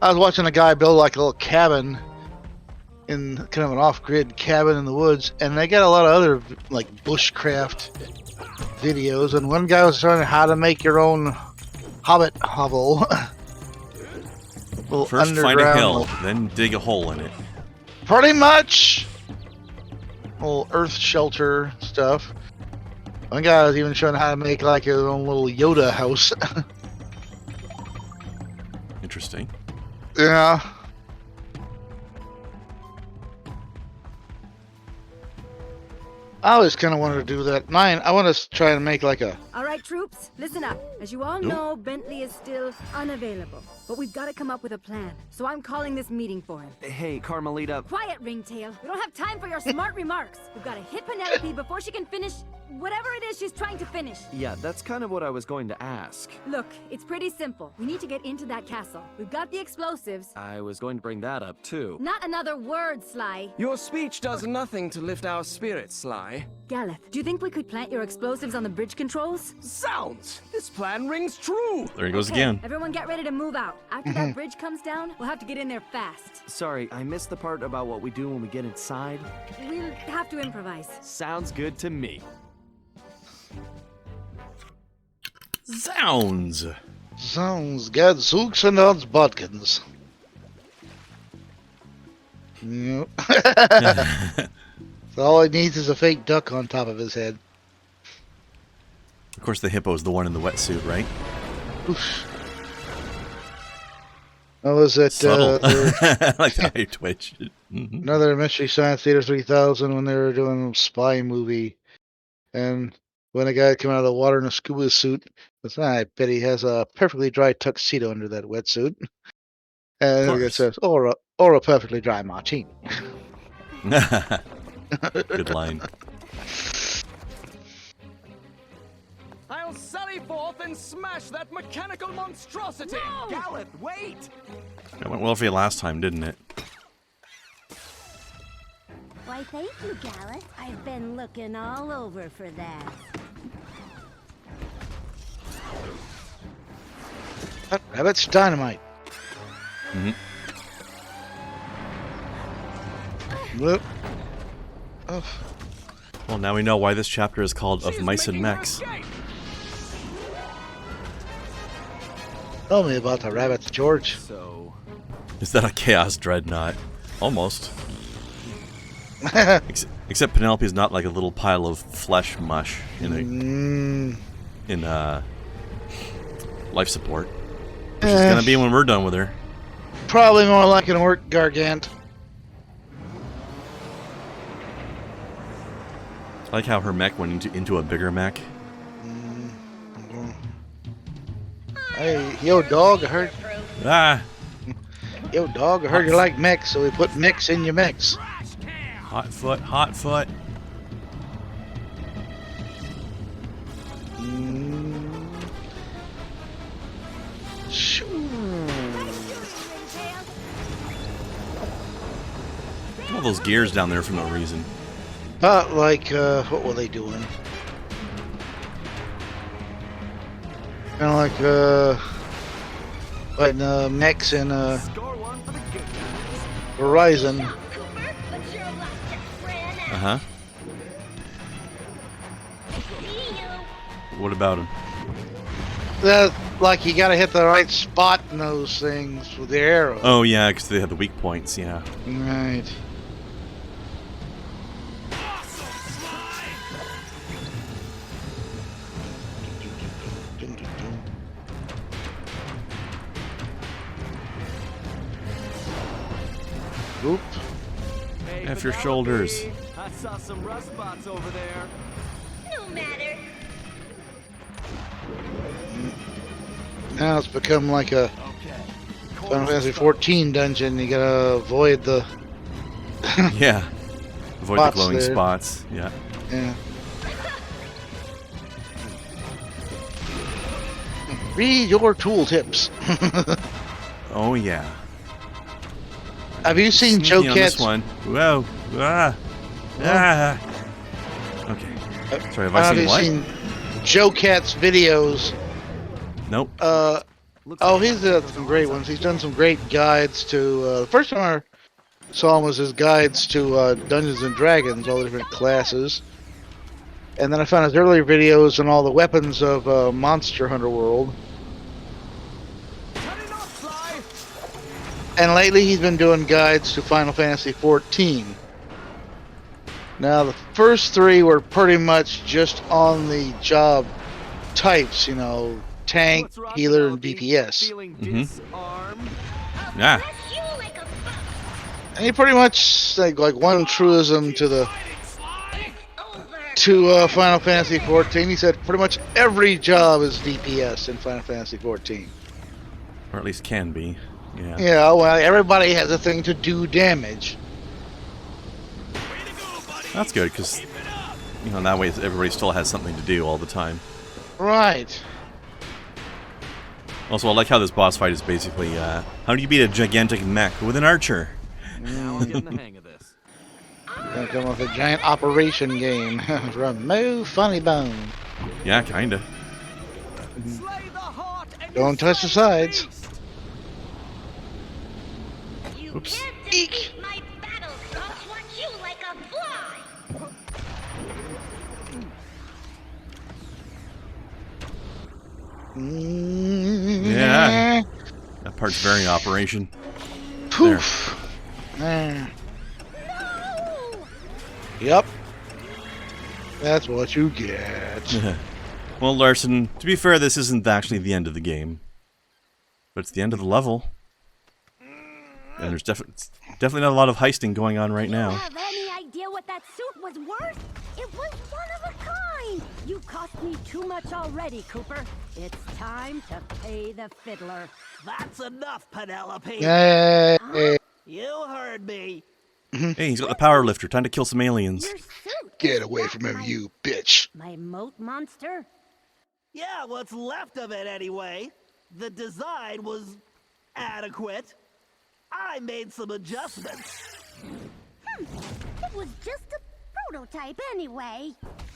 S2: I was watching a guy build like a little cabin in kind of an off-grid cabin in the woods, and they got a lot of other like bushcraft videos. And one guy was showing how to make your own Hobbit hovel.
S1: First find a hill, then dig a hole in it.
S2: Pretty much. Little earth shelter stuff. One guy was even showing how to make like his own little Yoda house.
S1: Interesting.
S2: Yeah. I always kind of wanted to do that. I want to try and make like a...
S11: All right, troops, listen up. As you all know, Bentley is still unavailable. But we've got to come up with a plan. So I'm calling this meeting for him.
S4: Hey, Carmelita.
S11: Quiet, Ringtail. We don't have time for your smart remarks. We've got to hit Penelope before she can finish whatever it is she's trying to finish.
S4: Yeah, that's kind of what I was going to ask.
S11: Look, it's pretty simple. We need to get into that castle. We've got the explosives.
S4: I was going to bring that up, too.
S11: Not another word, Sly.
S5: Your speech does nothing to lift our spirits, Sly.
S11: Galeth, do you think we could plant your explosives on the bridge controls?
S5: Sounds! This plan rings true!
S1: There he goes again.
S11: Everyone get ready to move out. After that bridge comes down, we'll have to get in there fast.
S4: Sorry, I missed the part about what we do when we get inside.
S11: We'll have to improvise.
S4: Sounds good to me.
S1: Sounds
S2: gadzooks and odds bodkins. Yep. So all he needs is a fake duck on top of his head.
S1: Of course, the hippo's the one in the wetsuit, right?
S2: Oof. What was it?
S1: Subtle. I like how you twitch.
S2: Another Mystery Science Theater 3000 when they were doing a spy movie. And when a guy came out of the water in a scuba suit, I bet he has a perfectly dry tuxedo under that wetsuit. And it says, or a perfectly dry martini.
S1: Good line.
S5: forth and smash that mechanical monstrosity!
S11: No!
S5: Galeth, wait!
S1: That went well for you last time, didn't it?
S9: Why, thank you, Galeth. I've been looking all over for that.
S2: That rabbit's dynamite.
S1: Mm-hmm.
S2: Whoop. Oh.
S1: Well, now we know why this chapter is called Of Mice and Mechs.
S2: Tell me about the rabbits, George.
S4: So,
S1: Is that a Chaos Dreadnought? Almost. Except Penelope's not like a little pile of flesh mush in life support. Which is gonna be when we're done with her.
S2: Probably more like an orc gargant.
S1: I like how her mech went into a bigger mech.
S2: Hey, yo, dog, I heard.
S1: Ah!
S2: Yo, dog, I heard you like mechs, so we put mechs in your mechs.
S1: Hot foot, hot foot. All those gears down there for no reason.
S2: Like, what were they doing? Kind of like, mechs in, Horizon.
S1: Uh-huh. What about him?
S2: Like, you gotta hit the right spot in those things with the arrow.
S1: Oh, yeah, because they have the weak points, yeah.
S2: Right. Oop.
S1: F your shoulders.
S5: I saw some rust spots over there.
S9: No matter.
S2: Now it's become like a Final Fantasy 14 dungeon. You gotta avoid the
S1: Yeah. Avoid the glowing
S2: there.
S1: spots. Yeah.
S2: Yeah. Read your tooltips.
S1: Oh, yeah.
S2: Have you seen Joe
S1: Sneaky on this
S2: Cat's?
S1: one. Whoa. Ah. Ah. Okay. Sorry, have I seen what?
S2: Seen Joe Cat's videos?
S1: Nope.
S2: Oh, he's done some great ones. He's done some great guides to. The first time I saw him was his guides to Dungeons and Dragons, all the different classes. And then I found his earlier videos on all the weapons of Monster Hunter World. And lately he's been doing guides to Final Fantasy 14. Now the first three were pretty much just on the job types, you know, tank, healer, and DPS.
S1: Mm-hmm. Yeah.
S2: And he pretty much like one truism to Final Fantasy 14. He said pretty much every job is DPS in Final Fantasy 14.
S1: Or at least can be. Yeah.
S2: Yeah, well, everybody has a thing to do damage.
S1: That's good, because, you know, that way everybody still has something to do all the time.
S2: Right.
S1: Also, I like how this boss fight is basically, how do you beat a gigantic mech with an archer?
S4: Now I'm getting the hang of this.
S2: Gonna come with a giant operation game. Remove Funny Bone.
S1: Yeah, kinda.
S2: Don't touch the sides.
S1: Oops.
S2: Eek.
S9: My battle cross wants you like a fly.
S1: Yeah. That part's very operation.
S2: Poof. Yep. That's what you get.
S1: Well, Larson, to be fair, this isn't actually the end of the game. But it's the end of the level. And there's definitely not a lot of heisting going on right now.
S9: Have any idea what that suit was worth? It was one of a kind. You cost me too much already, Cooper. It's time to pay the fiddler.
S3: That's enough, Penelope.
S2: Hey.
S3: You heard me.
S1: Hey, he's got the power lifter. Time to kill some aliens.
S9: Your suit.
S2: Get away from him, you bitch.
S9: My moat monster.
S3: Yeah, what's left of it anyway. The design was adequate. I made some adjustments.
S9: It was just a prototype anyway.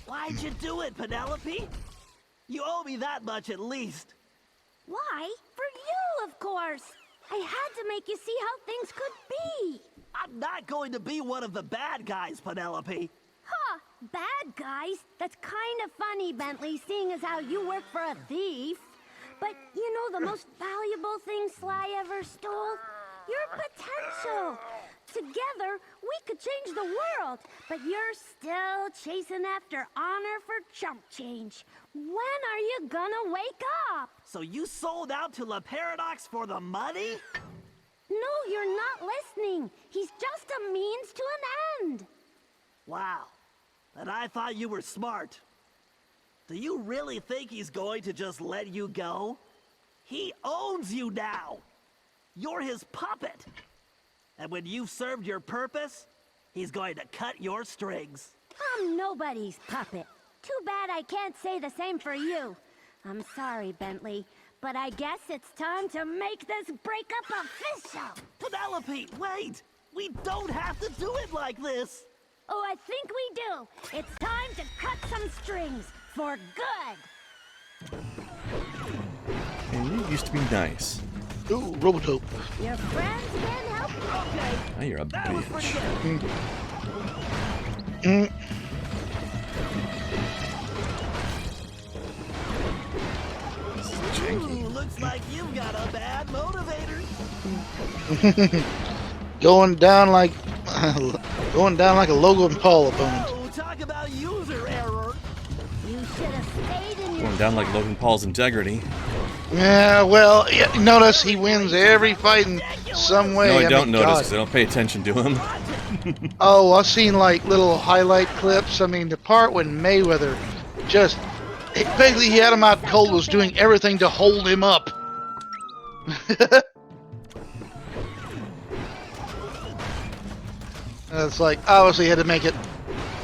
S3: Why'd you do it, Penelope? You owe me that much at least.
S9: Why? For you, of course. I had to make you see how things could be.
S3: I'm not going to be one of the bad guys, Penelope.
S9: Huh, bad guys? That's kind of funny, Bentley, seeing as how you work for a thief. But you know the most valuable thing Sly ever stole? Your potential. Together, we could change the world, but you're still chasing after honor for chump change. When are you gonna wake up?
S3: So you sold out to La Paradox for the money?
S9: No, you're not listening. He's just a means to an end.
S3: Wow. And I thought you were smart. Do you really think he's going to just let you go? He owns you now. You're his puppet. And when you've served your purpose, he's going to cut your strings.
S9: I'm nobody's puppet. Too bad I can't say the same for you. I'm sorry, Bentley, but I guess it's time to make this breakup official.
S3: Penelope, wait! We don't have to do it like this!
S9: Oh, I think we do. It's time to cut some strings for good.
S1: And you used to be nice.
S2: Ooh, Robotope.
S9: Your friends can help you.
S3: Okay,
S1: Now you're a
S3: that was pretty
S1: bitch.
S3: good.
S1: This is janky.
S3: Ooh, looks like you've got a bad motivator.
S2: Going down like a Logan Paul opponent.
S3: Oh, talk about user error.
S9: You should have stayed in your
S1: Going down like Logan Paul's integrity.
S2: Yeah, well, yeah, notice he wins every fight in some way.
S1: No, I don't
S2: mean,
S1: notice
S2: God.
S1: because I don't pay attention to him.
S2: Oh, I've seen like little highlight clips. I mean, the part when Mayweather just basically he had him out cold, was doing everything to hold him up. It's like obviously he had to make it.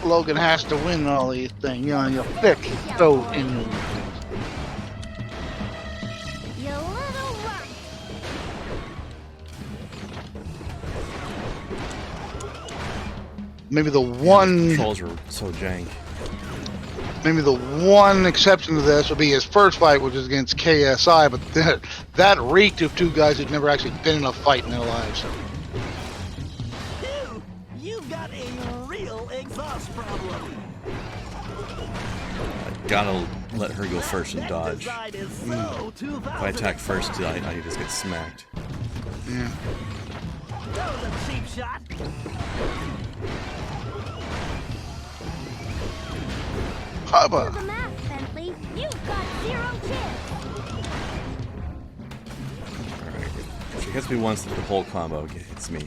S2: Logan has to win all these things. You know, you're thick, so in.
S9: You little runt.
S2: Maybe the one.
S1: Controls were so jank.
S2: Maybe the one exception to this would be his first fight, which is against KSI, but that reeked of two guys who'd never actually been in a fight in their lives.
S3: Dude, you've got a real exhaust problem.
S1: I gotta let her go first and dodge.
S3: Design is so
S1: If I attack first, I just get smacked.
S2: Yeah.
S3: That was a cheap shot.
S9: Do
S2: Hubba.
S9: the math, Bentley. You've got 0 chance.
S1: Alright. If she hits me once, the whole combo hits me.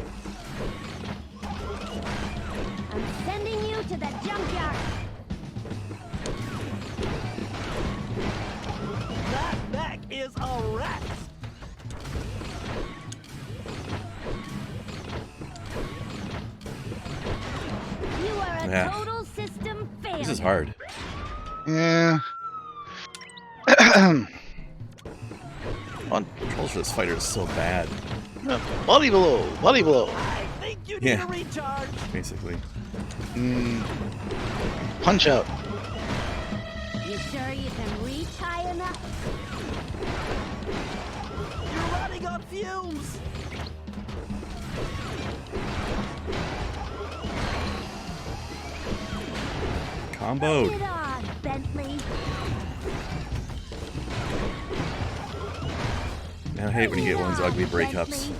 S9: I'm sending you to the junkyard.
S3: That back is a rat.
S9: You are a
S1: Yeah.
S9: total system failure.
S1: This is hard.
S2: Yeah.
S1: Controls for this fighter is so bad.
S2: Body blow. Body blow.
S3: I think you need
S1: Yeah.
S3: a recharge.
S1: Basically.
S2: Punch out.
S9: You sure you can reach high enough?
S3: You're running on fumes.
S1: Comboed.
S9: Get on, Bentley.
S1: I hate when you get one's ugly breakups.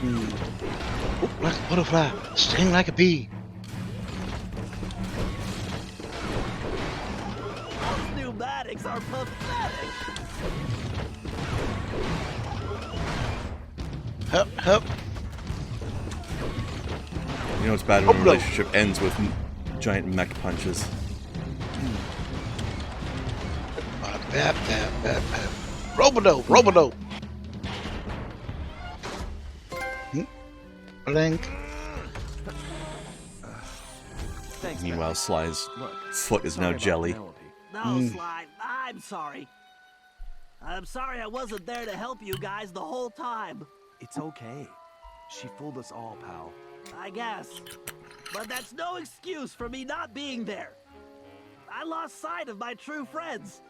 S2: Oh, like a butterfly. Sting like a bee.
S3: Those pneumatics are pathetic.
S2: Hup, hup.
S1: You know it's bad when a relationship ends with giant mech punches.
S2: Bap, bap, bap, bap. Robodope, Robodope. Blink.
S4: Thanks,
S1: Meanwhile, Sly's
S4: Look,
S1: foot is
S4: sorry
S1: now
S4: about
S1: jelly.
S4: Penelope.
S3: No, Sly, I'm sorry. I'm sorry I wasn't there to help you guys the whole time.
S4: It's okay. She fooled us all, pal.
S3: I guess. But that's no excuse for me not being there. I lost sight of my true friends.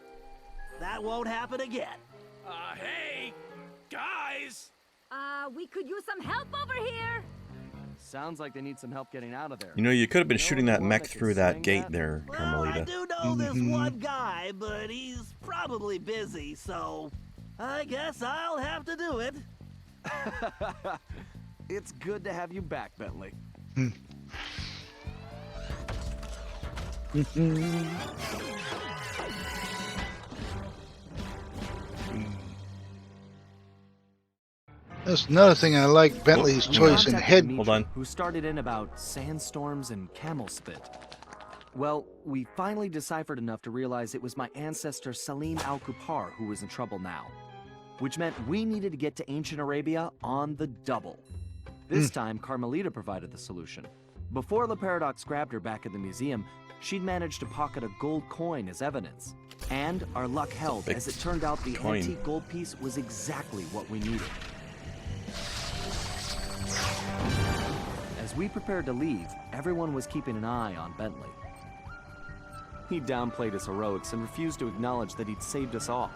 S3: That won't happen again.
S5: Hey, guys!
S11: We could use some help over here.
S4: Sounds like they need some help getting out of there.
S1: You know, you could have been shooting that mech through that gate there,
S3: Well,
S1: Carmelita.
S3: I do know this one guy, but he's probably busy, so I guess I'll have to do it.
S4: It's good to have you back, Bentley.
S2: That's another thing I like Bentley's choice in head.
S1: Hold on.
S4: Who started in about sandstorms and camel spit. Well, we finally deciphered enough to realize it was my ancestor Salim Al-Kupar who was in trouble now. Which meant we needed to get to ancient Arabia on the double. This time, Carmelita provided the solution. Before the Paradox grabbed her back at the museum, she'd managed to pocket a gold coin as evidence. And our luck held, as it turned out the antique gold piece was exactly what we needed. As we prepared to leave, everyone was keeping an eye on Bentley. He downplayed his heroics and refused to acknowledge that he'd saved us all.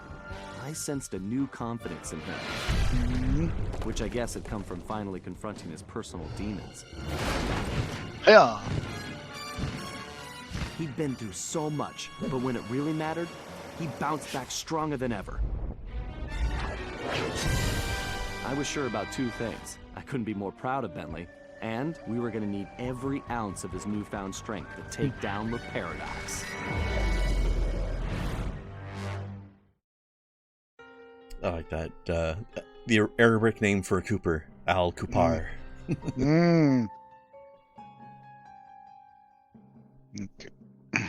S4: I sensed a new confidence in him, which I guess had come from finally confronting his personal demons.
S2: Yeah.
S4: He'd been through so much, but when it really mattered, he bounced back stronger than ever. I was sure about two things. I couldn't be more proud of Bentley, and we were going to need every ounce of his newfound strength to take down the Paradox.
S1: I like that. The Arabic name for a Cooper, Al-Kupar.
S2: Okay.
S1: I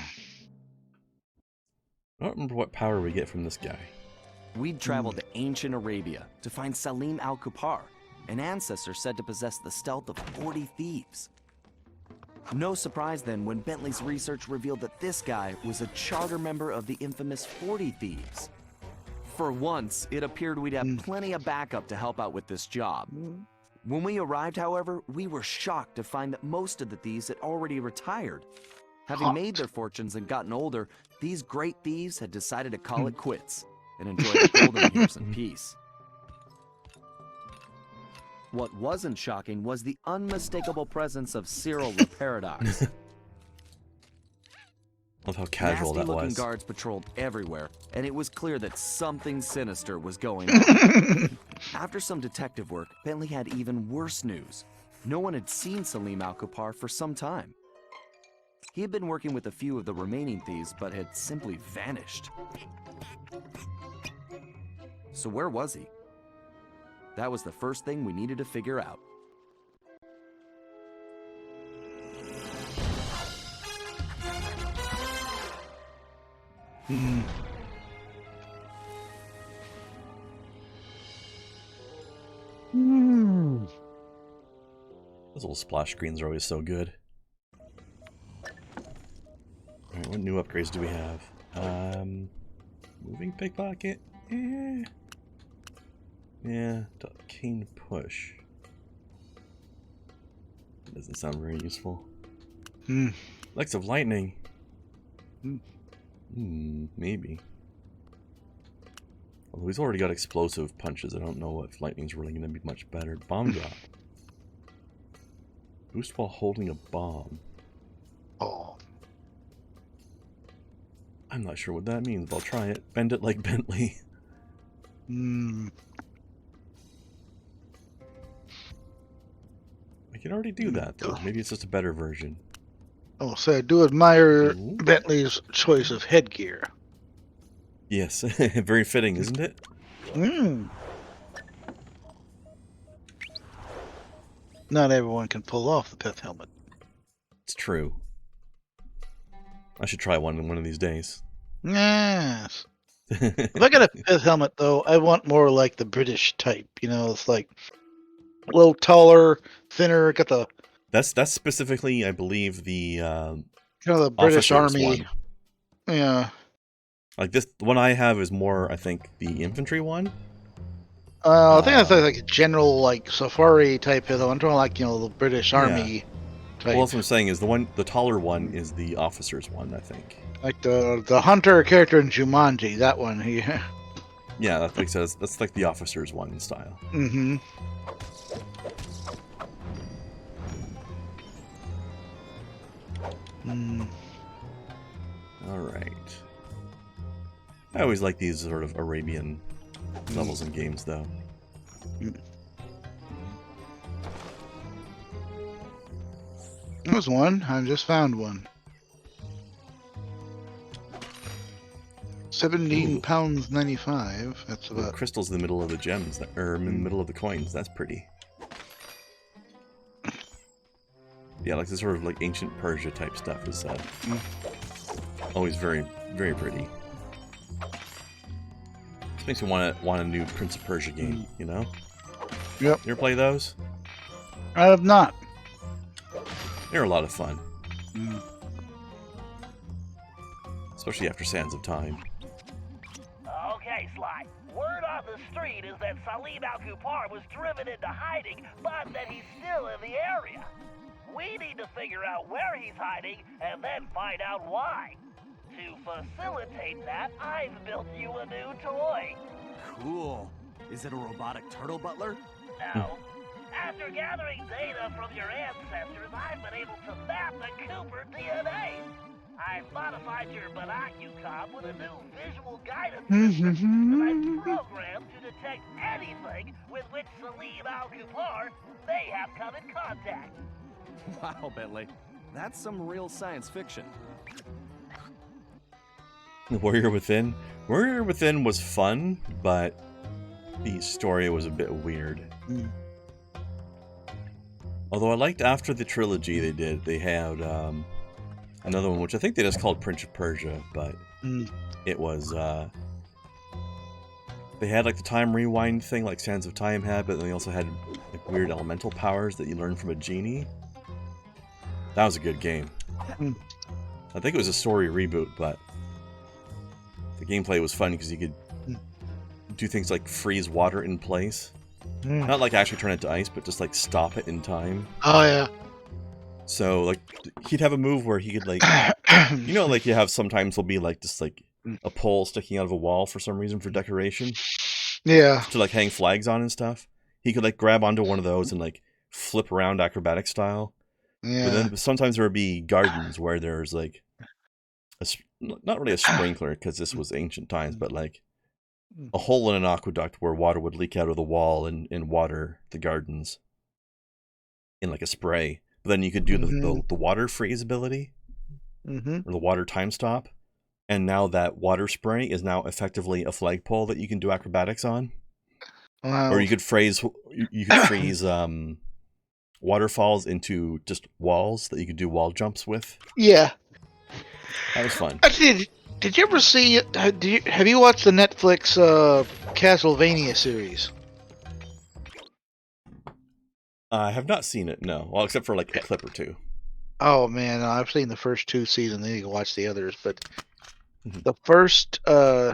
S1: don't remember what power we get from this guy.
S4: We'd traveled to ancient Arabia to find Salim Al-Kupar, an ancestor said to possess the stealth of 40 thieves. No surprise then when Bentley's research revealed that this guy was a charter member of the infamous 40 Thieves. For once, it appeared we'd have plenty of backup to help out with this job. When we arrived, however, we were shocked to find that most of the thieves had already retired. Having made their fortunes and gotten older, these great thieves had decided to call it quits and enjoy the golden years in peace. What wasn't shocking was the unmistakable presence of Cyril the Paradox.
S1: Love how casual that
S4: Nasty-looking
S1: was.
S4: guards patrolled everywhere, and it was clear that something sinister was going on. After some detective work, Bentley had even worse news. No one had seen Salim Al-Kupar for some time. He had been working with a few of the remaining thieves, but had simply vanished. So where was he? That was the first thing we needed to figure out.
S1: Those little splash screens are always so good. Alright, what new upgrades do we have? Moving pickpocket? Yeah, cane push. Doesn't sound very useful. Legs of lightning. Maybe. Although he's already got explosive punches, I don't know if lightning's really going to be much better. Bomb drop. Boost while holding a bomb.
S2: Oh.
S1: I'm not sure what that means, but I'll try it. Bend it like Bentley. I can already do that, though. Maybe it's just a better version.
S2: Oh, so I do admire Bentley's choice of headgear.
S1: Yes, very fitting, isn't it?
S2: Not everyone can pull off the pith helmet.
S1: It's true. I should try one of these days.
S2: Yes. If I get a pith helmet, though, I want more like the British type. You know, it's like a little taller, thinner. Got the
S1: That's specifically, I believe, the
S2: British
S1: officers
S2: Army.
S1: one.
S2: Yeah.
S1: Like this, the one I have is more, I think, the infantry one.
S2: I think that's like a general like safari type of. I'm talking like the British Army type.
S1: Well, that's what I'm saying is the taller one is the officers one, I think.
S2: Like the hunter character in Jumanji, that one. Yeah.
S1: Yeah, that's like that's like the officers one style.
S2: Mm-hmm.
S1: All right. I always like these sort of Arabian levels in games, though.
S2: There's one. I just found one. £17.95. That's about.
S1: Crystals in the middle of the gems, or in the middle of the coins. That's pretty. Yeah, like this sort of like ancient Persia type stuff is always very, very pretty. This makes me want a new Prince of Persia game, you know?
S2: Yep.
S1: You ever play those?
S2: I have not.
S1: They're a lot of fun. Especially after Sands of Time.
S3: Okay, Sly. Word on the street is that Salim Al-Kupar was driven into hiding, but that he's still in the area. We need to figure out where he's hiding and then find out why. To facilitate that, I've built you a new toy.
S4: Cool. Is it a robotic turtle butler?
S3: No. After gathering data from your ancestors, I've been able to map the Cooper DNA. I've modified your Binocucom with a new visual guidance system that I've programmed to detect anything with which Salim Al-Kupar may have come in contact.
S4: Wow, Bentley. That's some real science fiction.
S1: Warrior Within? Warrior Within was fun, but the story was a bit weird. Although I liked after the trilogy they had another one, which I think they just called Prince of Persia, but it was, they had like the time rewind thing like Sands of Time had, but then they also had like weird elemental powers that you learned from a genie. That was a good game. I think it was a story reboot, but the gameplay was fun because you could do things like freeze water in place. Not like actually turn it to ice, but just like stop it in time.
S2: Oh yeah.
S1: So like he'd have a move where he could like, you know, like you have sometimes there'll be like just like a pole sticking out of a wall for some reason for decoration.
S2: Yeah.
S1: To like hang flags on and stuff. He could like grab onto one of those and like flip around acrobatic style.
S2: Yeah.
S1: But then sometimes there would be gardens where there's like not really a sprinkler because this was ancient times, but like a hole in an aqueduct where water would leak out of the wall and water the gardens in like a spray. But then you could do the water freeze ability or the water time stop, and now that water spray is now effectively a flagpole that you can do acrobatics on.
S2: Wow.
S1: Or you could freeze waterfalls into just walls that you could do wall jumps with.
S2: Yeah.
S1: That was fun.
S2: Actually, did you ever see? Have you watched the Netflix Castlevania series?
S1: I have not seen it, no. Well, except for like a clip or two.
S2: Oh man, I've seen the first 2 seasons. Then you can watch the others. But the first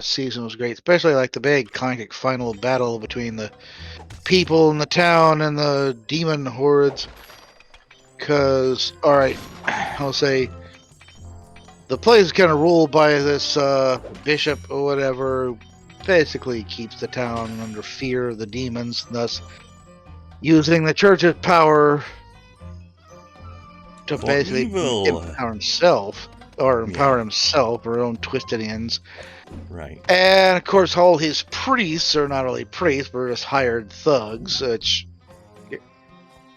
S2: season was great, especially like the big kind of final battle between the people in the town and the demon hordes. Because, all right, I'll say the place is kind of ruled by this bishop or whatever. Basically, keeps the town under fear of the demons, thus using the church's power to basically empower himself, or empower himself, or own twisted ends.
S1: Right.
S2: And of course, all his priests are not really priests, but just hired thugs. Which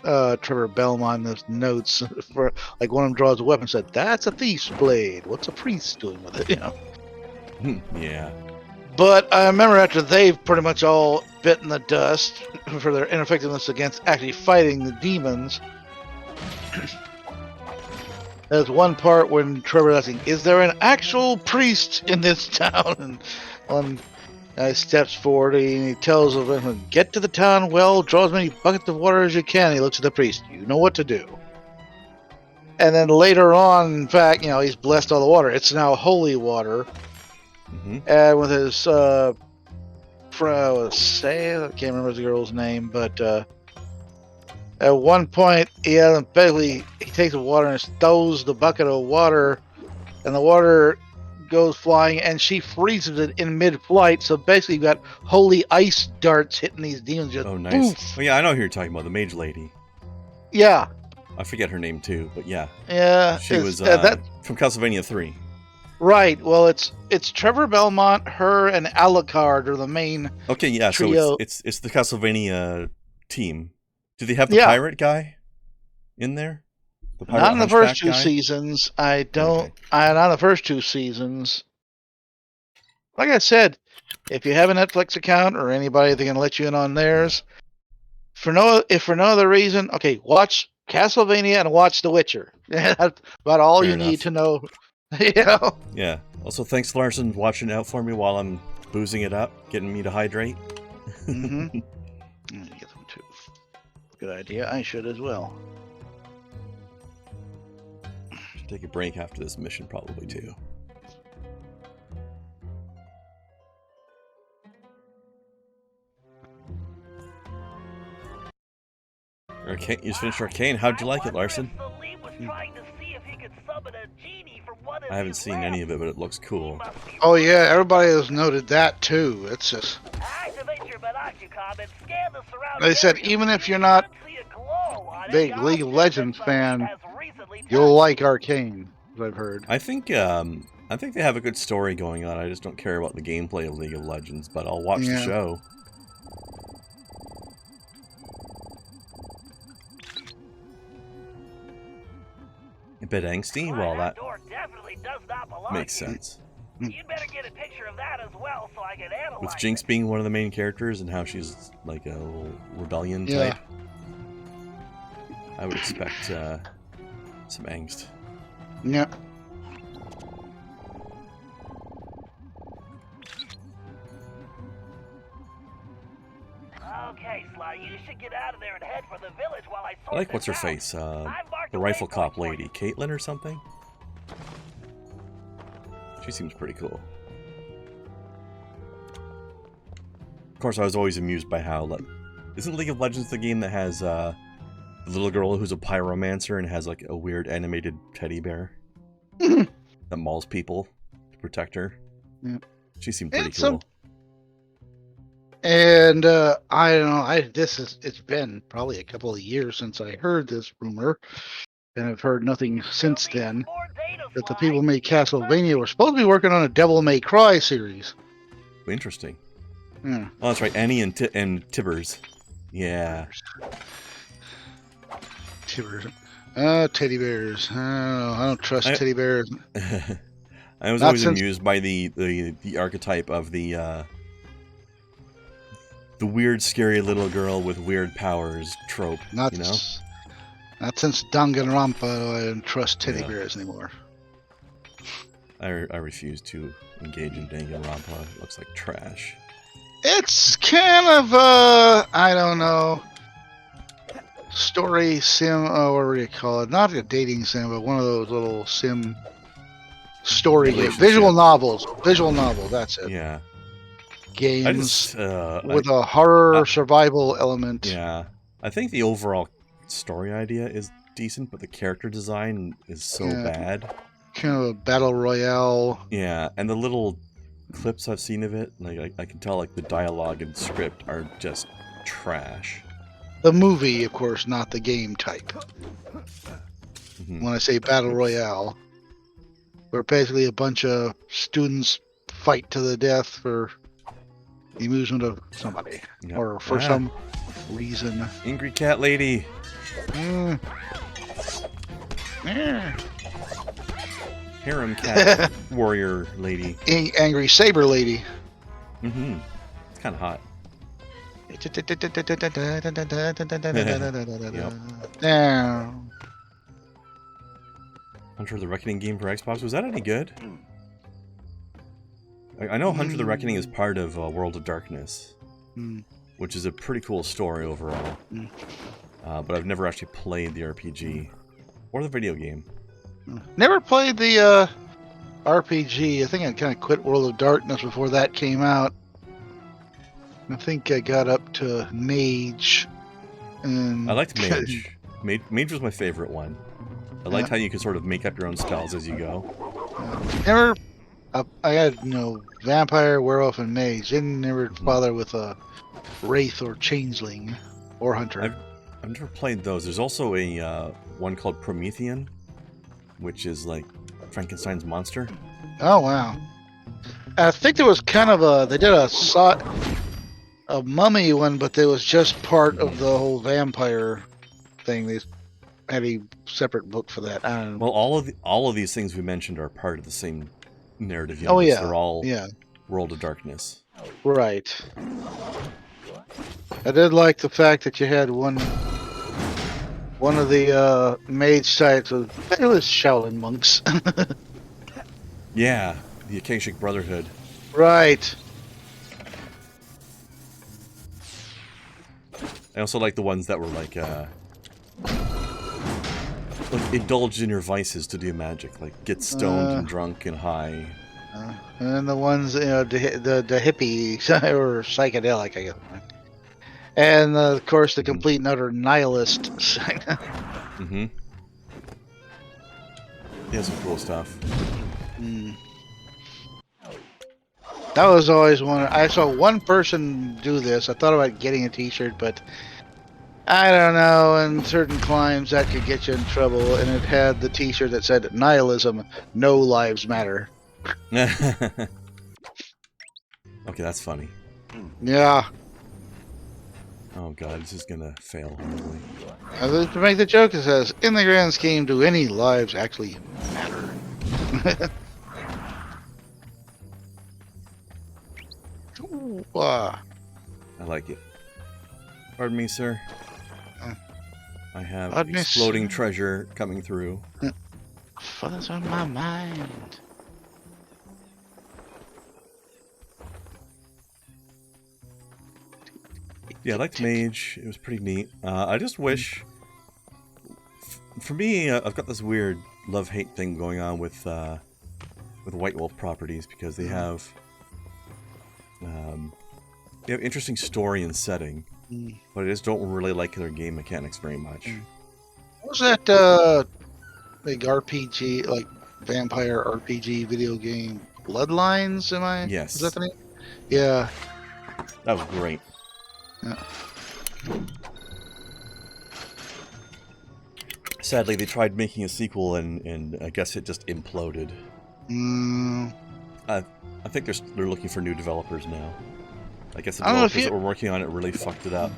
S2: Trevor Belmont in his notes for like one of them draws a weapon and said, "That's a thief's blade. What's a priest doing with it?" You know.
S1: Yeah.
S2: But I remember after they've pretty much all bitten the dust for their ineffectiveness against actually fighting the demons. There's one part when Trevor's asking, "Is there an actual priest in this town?" And one guy steps forward and he tells him, "Get to the town well, draw as many buckets of water as you can." He looks at the priest. "You know what to do." And then later on, in fact, he's blessed all the water. It's now holy water. and with his I can't remember the girl's name, but at one point, basically he takes the water and throws the bucket of water, and the water goes flying, and she freezes it in mid-flight. So basically, you got holy ice darts hitting these demons. Just
S1: nice.
S2: Poof.
S1: Oh yeah, I know who you're talking about, the mage lady.
S2: Yeah.
S1: I forget her name too, but yeah.
S2: Yeah.
S1: She was from Castlevania 3.
S2: Right. Well, it's Trevor Belmont, her, and Alucard are the main.
S1: Okay, yeah.
S2: trio.
S1: So it's the Castlevania team. Do they have the pirate guy in there? The
S2: not in the first two
S1: guy?
S2: seasons. I don't. Okay. Not in the first two seasons. Like I said, if you have a Netflix account or anybody that can let you in on theirs, if for no other reason, okay, watch Castlevania and watch The Witcher. That's about all
S1: Fair
S2: you
S1: enough.
S2: need to know. You know?
S1: Yeah. Also, thanks, Larson, watching out for me while I'm boozing it up, getting me to hydrate.
S2: Mm-hmm. Get them too. Good idea. I should as well.
S1: Should take a break after this mission, probably too. Arcane, you just finished Arcane. How'd you like it, Larson? I haven't seen any of it, but it looks cool.
S2: Oh yeah, everybody has noted that too. It's just. They said even if you're not a big League of Legends fan, you'll like Arcane. As I've heard.
S1: I think they have a good story going on. I just don't care about the gameplay of League of Legends, but I'll watch the show. A bit angsty? Well, that makes sense.
S3: You'd better get a picture of that as well so I can analyze
S1: With Jinx being one of the main characters and how she's like a little rebellion type, I would expect some angst.
S2: Yeah.
S3: Okay, Sly, you should get out of there and head for the village while I sort
S1: I like what's her
S3: this
S1: face,
S3: out.
S1: the rifle cop lady, Caitlin or something. She seems pretty cool. Of course, I was always amused by how isn't League of Legends the game that has the little girl who's a pyromancer and has like a weird animated teddy bear that mauls people to protect her?
S2: Yeah.
S1: She seemed pretty cool.
S2: And I don't know. It's been probably a couple of years since I heard this rumor, and I've heard nothing since then. That the people who made Castlevania were supposed to be working on a Devil May Cry series.
S1: Interesting.
S2: Yeah.
S1: Oh, that's right. Annie and Tibbers. Yeah.
S2: Tibbers. Teddy bears. I don't trust teddy bears.
S1: I was always amused by the archetype of the weird, scary little girl with weird powers trope.
S2: Not since Danganronpa I don't trust teddy bears anymore.
S1: I refuse to engage in Danganronpa. It looks like trash.
S2: It's kind of I don't know, story sim. What do you call it? Not a dating sim, but one of those little sim story games. Visual novels. That's it.
S1: Yeah.
S2: Games with a horror survival element.
S1: Yeah, I think the overall story idea is decent, but the character design is so bad.
S2: Kind of a battle royale.
S1: Yeah, and the little clips I've seen of it, like I can tell, like the dialogue and script are just trash.
S2: The movie, of course, not the game type. When I say battle royale, where basically a bunch of students fight to the death for the amusement of somebody, or for some reason.
S1: Angry cat lady. Harem cat warrior lady.
S2: Angry saber lady.
S1: It's kind of hot.
S2: Down.
S1: Hunter of the Reckoning game for Xbox. Was that any good? I know Hunter of the Reckoning is part of World of Darkness, which is a pretty cool story overall. But I've never actually played the RPG or the video game.
S2: Never played the RPG. I think I kind of quit World of Darkness before that came out. I think I got up to Mage. And
S1: I liked Mage. Mage was my favorite one. I liked how you could sort of make up your own spells as you go.
S2: Never. I had Vampire, Werewolf, and Mage. Didn't never bother with a Wraith or Changeling or Hunter.
S1: I've never played those. There's also a one called Promethean, which is like Frankenstein's monster.
S2: Oh wow! I think there was kind of they did a mummy one, but it was just part of the whole vampire thing. They had a separate book for that. I don't know.
S1: Well, all of these things we mentioned are part of the same narrative universe.
S2: Oh yeah,
S1: they're all
S2: yeah.
S1: World of Darkness.
S2: Right. I did like the fact that you had one of the mage types was Shaolin monks.
S1: Yeah, the Akashic Brotherhood.
S2: Right.
S1: I also like the ones that were like indulged in your vices to do magic, like get stoned and drunk and high.
S2: And the ones, the hippie or psychedelic, I guess. And of course, the complete and utter nihilist.
S1: Mm-hmm. Yeah, some cool stuff.
S2: That was always one. I saw one person do this. I thought about getting a T-shirt, but I don't know. In certain climes, that could get you in trouble. And it had the T-shirt that said "Nihilism, no lives matter."
S1: Okay, that's funny.
S2: Yeah.
S1: Oh god, this is gonna fail horribly.
S2: To make the joke, it says, "In the grand scheme, do any lives actually matter?" Wow.
S1: I like it. Pardon me, sir. I have
S2: Pardon me,
S1: exploding
S2: sir.
S1: treasure coming through.
S2: Fuzz on my mind.
S1: Yeah, I liked Mage. It was pretty neat. I just wish... For me, I've got this weird love-hate thing going on with White Wolf properties because they have... they have interesting story and setting, but I just don't really like their game mechanics very much.
S2: What was that big RPG, like vampire RPG video game? Bloodlines, am I?
S1: Yes.
S2: Is that the name? Yeah.
S1: That was great.
S2: Yeah.
S1: Sadly, they tried making a sequel, and I guess it just imploded. I think they're looking for new developers now. I guess the developers that were working on it really fucked it up.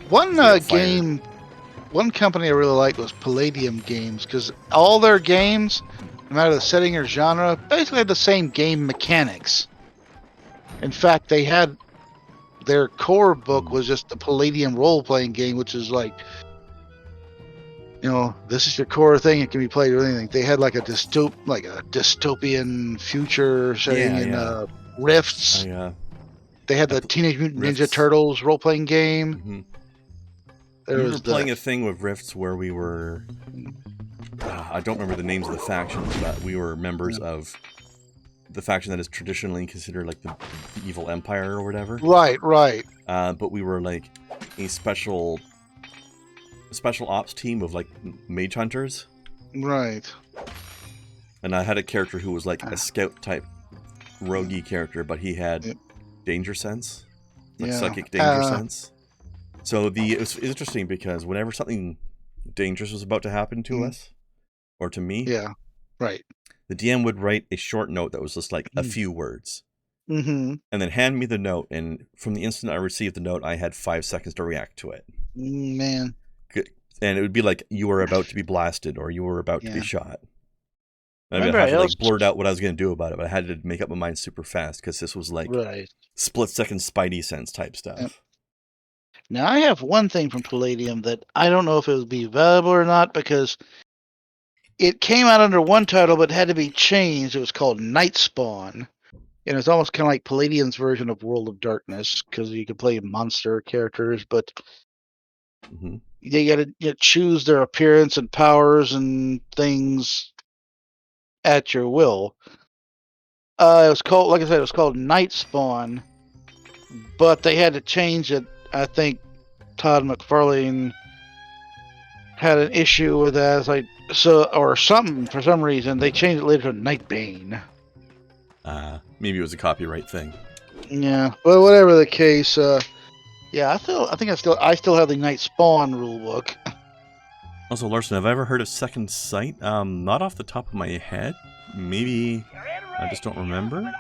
S2: One game, one company I really liked was Palladium Games, because all their games, no matter the setting or genre, basically had the same game mechanics. In fact, they had their core book was just the Palladium role-playing game, which is like, this is your core thing. It can be played with anything. They had like a dystopian future setting in Rifts. They had the Teenage Mutant Ninja Turtles role-playing game.
S1: We were playing a thing with Rifts where we were... I don't remember the names of the factions, but we were members of the faction that is traditionally considered like the evil empire or whatever.
S2: Right.
S1: But we were like a special ops team of like mage hunters.
S2: Right.
S1: And I had a character who was like a scout type roguey character, but he had danger sense, like psychic danger sense. So it was interesting because whenever something dangerous was about to happen to us, or to me,
S2: right,
S1: the DM would write a short note that was just like a few words, and then hand me the note. And from the instant I received the note, I had 5 seconds to react to it.
S2: Man,
S1: and it would be like you were about to be blasted or you were about to be shot. I mean, I had to like blurt out what I was going to do about it, but I had to make up my mind super fast because this was like split-second Spidey sense type stuff.
S2: Now, I have one thing from Palladium that I don't know if it would be valuable or not because it came out under one title but had to be changed. It was called Night Spawn. And it's almost kind of like Palladium's version of World of Darkness because you could play monster characters, but you got to choose their appearance and powers and things. at your will. It was called, like I said, it was called Night Spawn, but they had to change it. I think Todd McFarlane had an issue with that. It's like, or something, for some reason, they changed it later to Nightbane.
S1: Maybe it was a copyright thing.
S2: Yeah, but whatever the case, yeah, I think I still have the Night Spawn rulebook.
S1: Also, Larson, have I ever heard of Second Sight? Not off the top of my head. Maybe I just don't remember.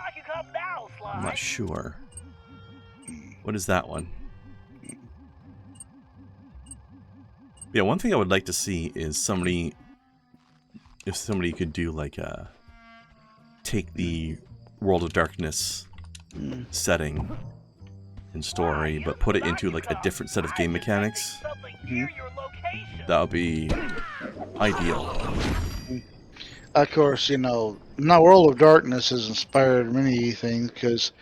S1: I'm not sure. What is that one? Yeah, one thing I would like to see is if somebody could do like take the World of Darkness setting and story, but put it into like a different set of game mechanics. That would be ideal.
S2: Of course, now World of Darkness has inspired many things, because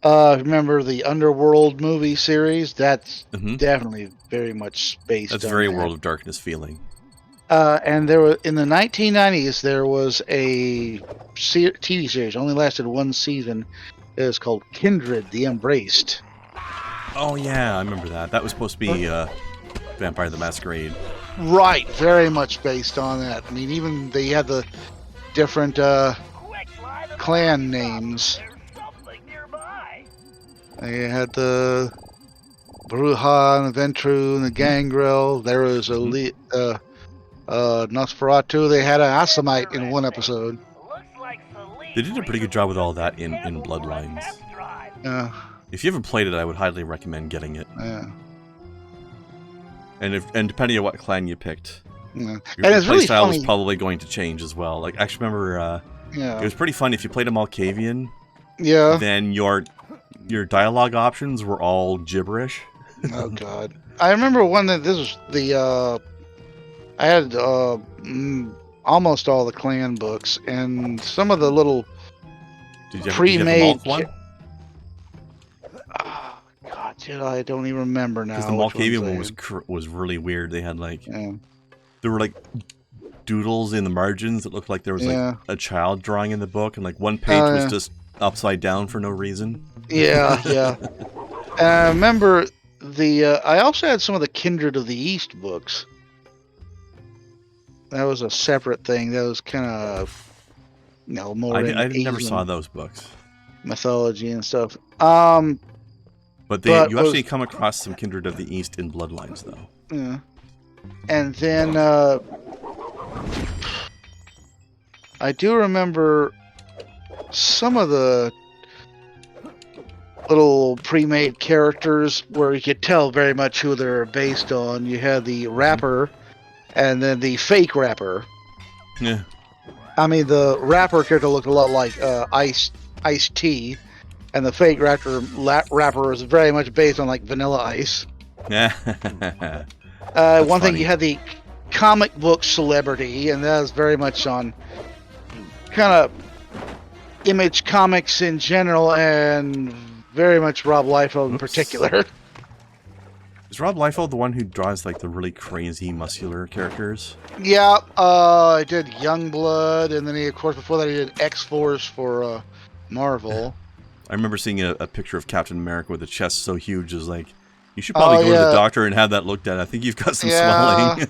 S2: remember the Underworld movie series? That's definitely very much based on
S1: That's very
S2: that.
S1: World of Darkness feeling.
S2: And there was, in the 1990s, there was a TV series, only lasted one season. It was called Kindred the Embraced.
S1: Oh yeah, I remember that. That was supposed to be Vampire the Masquerade.
S2: Right, very much based on that. I mean, even they had the different clan names. They had the Bruja and the Ventru and the Gangrel. There was a Nosferatu. They had an Assamite in one episode.
S1: They did a pretty good job with all that in Bloodlines. If you haven't played it, I would highly recommend getting it.
S2: Yeah.
S1: And depending on what clan you picked,
S2: your
S1: play really style is probably going to change as well. Like, I actually remember,
S2: it
S1: was pretty fun if you played a Malkavian.
S2: Yeah.
S1: Then your dialogue options were all gibberish.
S2: Oh God! I remember one that this was the I had almost all the clan books and some of the little pre-made. Oh, God, dude, I don't even remember now.
S1: Because the Malkavian one was really weird. They had like there were like doodles in the margins that looked like there was like a child drawing in the book, and like one page was just upside down for no reason.
S2: Yeah, yeah. And I remember I also had some of the Kindred of the East books. That was a separate thing. That was kind of, more.
S1: I never saw those books.
S2: Mythology and stuff.
S1: But you actually come across some Kindred of the East in Bloodlines, though.
S2: Yeah. And then I do remember some of the little pre-made characters where you could tell very much who they're based on. You had the rapper and then the fake rapper.
S1: Yeah.
S2: I mean, the rapper character looked a lot like Ice-T, and the fake rapper is very much based on like Vanilla Ice.
S1: Yeah.
S2: One thing, you had the comic book celebrity, and that was very much on kind of Image Comics in general, and very much Rob Liefeld in particular.
S1: Is Rob Liefeld the one who draws like the really crazy muscular characters?
S2: Yeah, I did Youngblood, and then of course before that he did X-Force for Marvel.
S1: I remember seeing a picture of Captain America with a chest so huge, it was like, you should probably go to the doctor and have that looked at. I think you've got some swelling.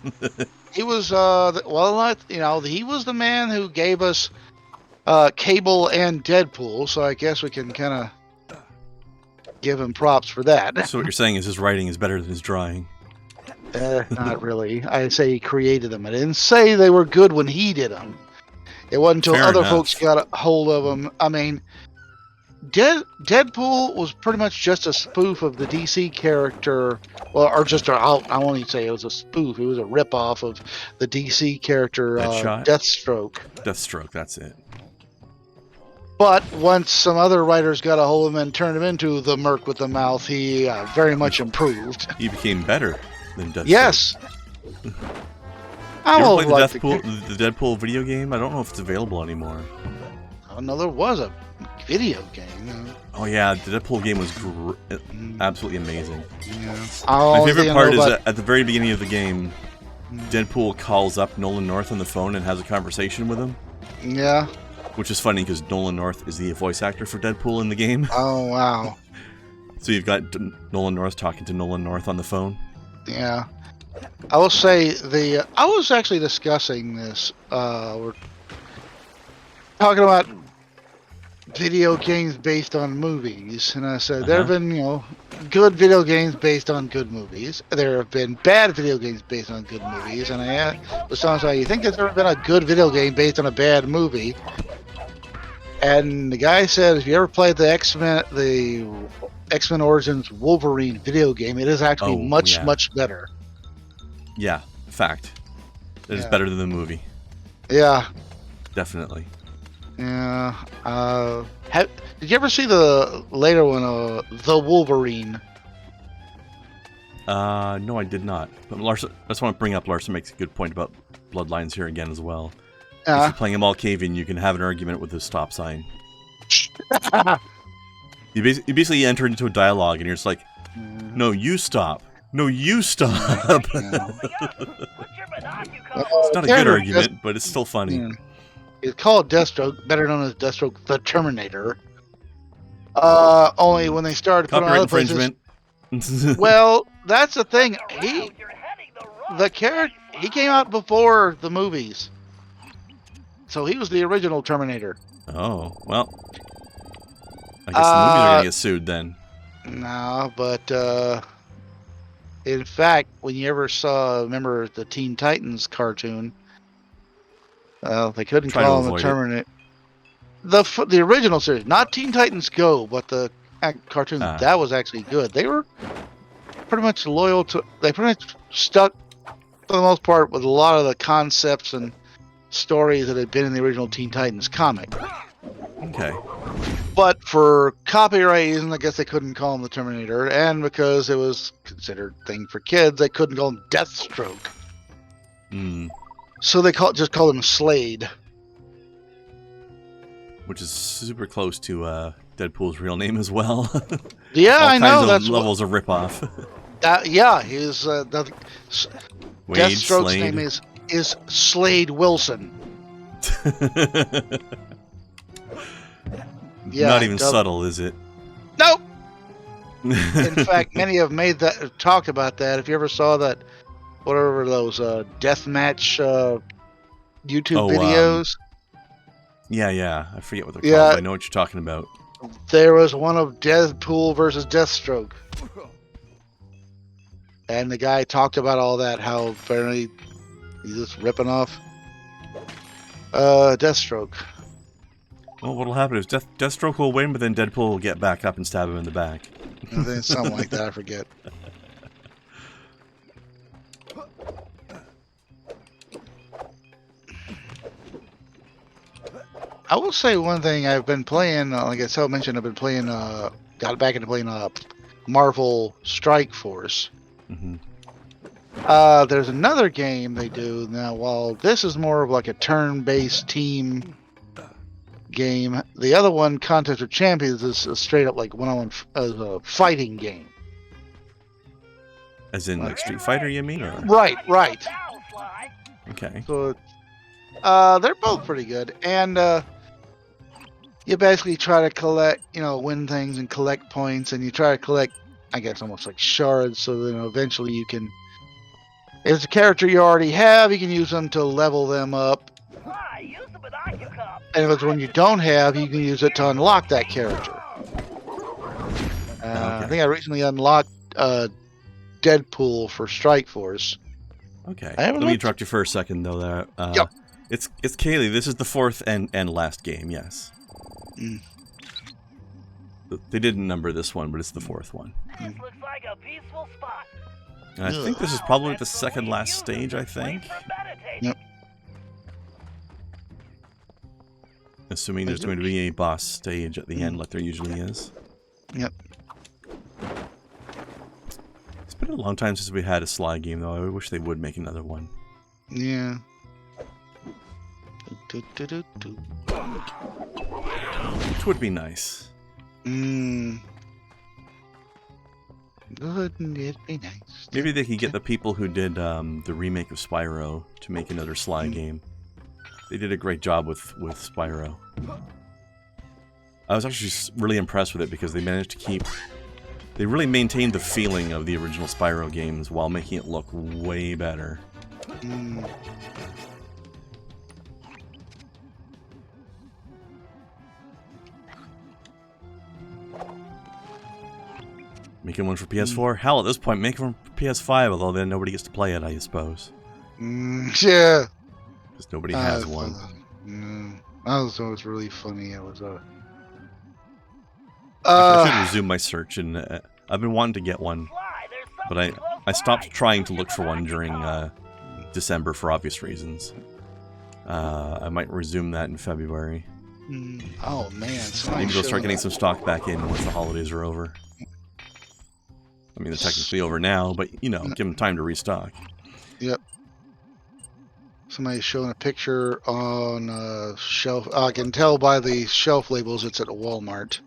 S2: He was, he was the man who gave us Cable and Deadpool, so I guess we can kind of give him props for that.
S1: So what you're saying is his writing is better than his drawing?
S2: Not really. I say he created them. I didn't say they were good when he did them. It wasn't until other folks got a hold of them. I mean, Deadpool was pretty much just a spoof of the DC character, I won't even say it was a spoof. It was a ripoff of the DC character Deathstroke.
S1: Deathstroke, that's it.
S2: But once some other writers got a hold of him and turned him into the Merc with the Mouth, he very much improved.
S1: He became better than Deathstroke.
S2: Yes.
S1: You ever played the Deadpool video game? I don't know if it's available anymore.
S2: Oh, no, there was a video game.
S1: Oh yeah, the Deadpool game was absolutely amazing.
S2: Yeah.
S1: My favorite part is that at the very beginning of the game, Deadpool calls up Nolan North on the phone and has a conversation with him.
S2: Yeah.
S1: Which is funny because Nolan North is the voice actor for Deadpool in the game.
S2: Oh, wow.
S1: So you've got Nolan North talking to Nolan North on the phone.
S2: Yeah. I will say I was actually discussing this. We're talking about video games based on movies, and I said there have been, good video games based on good movies. There have been bad video games based on good movies, and I asked Lashawn, you think there's ever been a good video game based on a bad movie? And the guy said, if you ever played the X-Men Origins Wolverine video game, it is actually much better.
S1: Yeah, fact. It is better than the movie.
S2: Yeah.
S1: Definitely.
S2: Yeah. Did you ever see the later one, The Wolverine?
S1: No, I did not. But Larson, I just want to bring up, Larson makes a good point about bloodlines here again as well. If you're playing a Malkavian, you can have an argument with the stop sign. You basically enter into a dialogue, and you're just like, no, you stop. No, you stop. It's not a good argument, but it's still funny.
S2: Yeah. It's called Deathstroke, better known as Deathstroke the Terminator. Only when they started putting on other
S1: infringement.
S2: Places, well, that's the thing. He came out before the movies, so he was the original Terminator.
S1: Oh well, I guess the movies are gonna get sued then.
S2: No, but in fact, when you ever remember the Teen Titans cartoon? They couldn't call him a Terminator. The original series, not Teen Titans Go, but the cartoon, that was actually good. They were pretty much loyal to. They pretty much stuck, for the most part, with a lot of the concepts and stories that had been in the original Teen Titans comic.
S1: Okay.
S2: But for copyright reasons, I guess they couldn't call him the Terminator, and because it was considered a thing for kids, they couldn't call him Deathstroke. So they just called him Slade.
S1: Which is super close to Deadpool's real name as well.
S2: Yeah, I know.
S1: All kinds
S2: That's
S1: of levels of ripoff.
S2: His Deathstroke's name is Slade Wilson.
S1: Not even subtle, is it?
S2: Nope. In fact, many have talked about that. If you ever saw that, whatever those deathmatch YouTube videos.
S1: Yeah. I forget what they're called. But I know what you're talking about.
S2: There was one of Deadpool versus Deathstroke. And the guy talked about all that, how apparently he's just ripping off Deathstroke.
S1: Well, what'll happen is Deathstroke will win, but then Deadpool will get back up and stab him in the back.
S2: And then something like that, I forget. I will say one thing I've been playing, like I mentioned, I've been playing, got back into playing Marvel Strike Force. There's another game they do now. While this is more of like a turn-based team game, the other one, Contest of Champions, is a straight up like one-on-one fighting game.
S1: As in like Street Fighter, you mean? Or?
S2: Right.
S1: Okay.
S2: So they're both pretty good, and you basically try to collect, win things and collect points, and you try to collect, I guess, almost like shards, so that eventually you can, if it's a character you already have, you can use them to level them up. And if it's one you don't have, you can use it to unlock that character. I think I recently unlocked Deadpool for Strike Force.
S1: Okay. Let me interrupt you for a second, though. There. It's Kaylee. This is the fourth and last game. Yes. They didn't number this one, but it's the fourth one.
S3: This looks like a peaceful spot.
S1: And I think this is probably the second last stage. I think.
S2: Yep.
S1: Assuming there's going to be a boss stage at the end, like there usually is.
S2: Yep.
S1: It's been a long time since we had a Sly game, though. I wish they would make another one.
S2: Yeah.
S1: Which would be nice.
S2: Wouldn't it be nice?
S1: Maybe they could get the people who did the remake of Spyro to make another Sly game. They did a great job with Spyro. I was actually really impressed with it because they managed to keep... They really maintained the feeling of the original Spyro games while making it look way better. Making one for PS4? Hell, at this point, make one for PS5, although then nobody gets to play it, I suppose.
S2: Yeah.
S1: Because nobody has one.
S2: That was always really funny. It was
S1: I should resume my search, and I've been wanting to get one, but I stopped trying to look for one during December for obvious reasons. I might resume that in February.
S2: Oh man!
S1: Maybe they'll start getting some stock back in once the holidays are over. I mean, they're technically over now, but, you know, give them time to restock.
S2: Yep. Somebody's showing a picture on a shelf. I can tell by the shelf labels it's at a Walmart.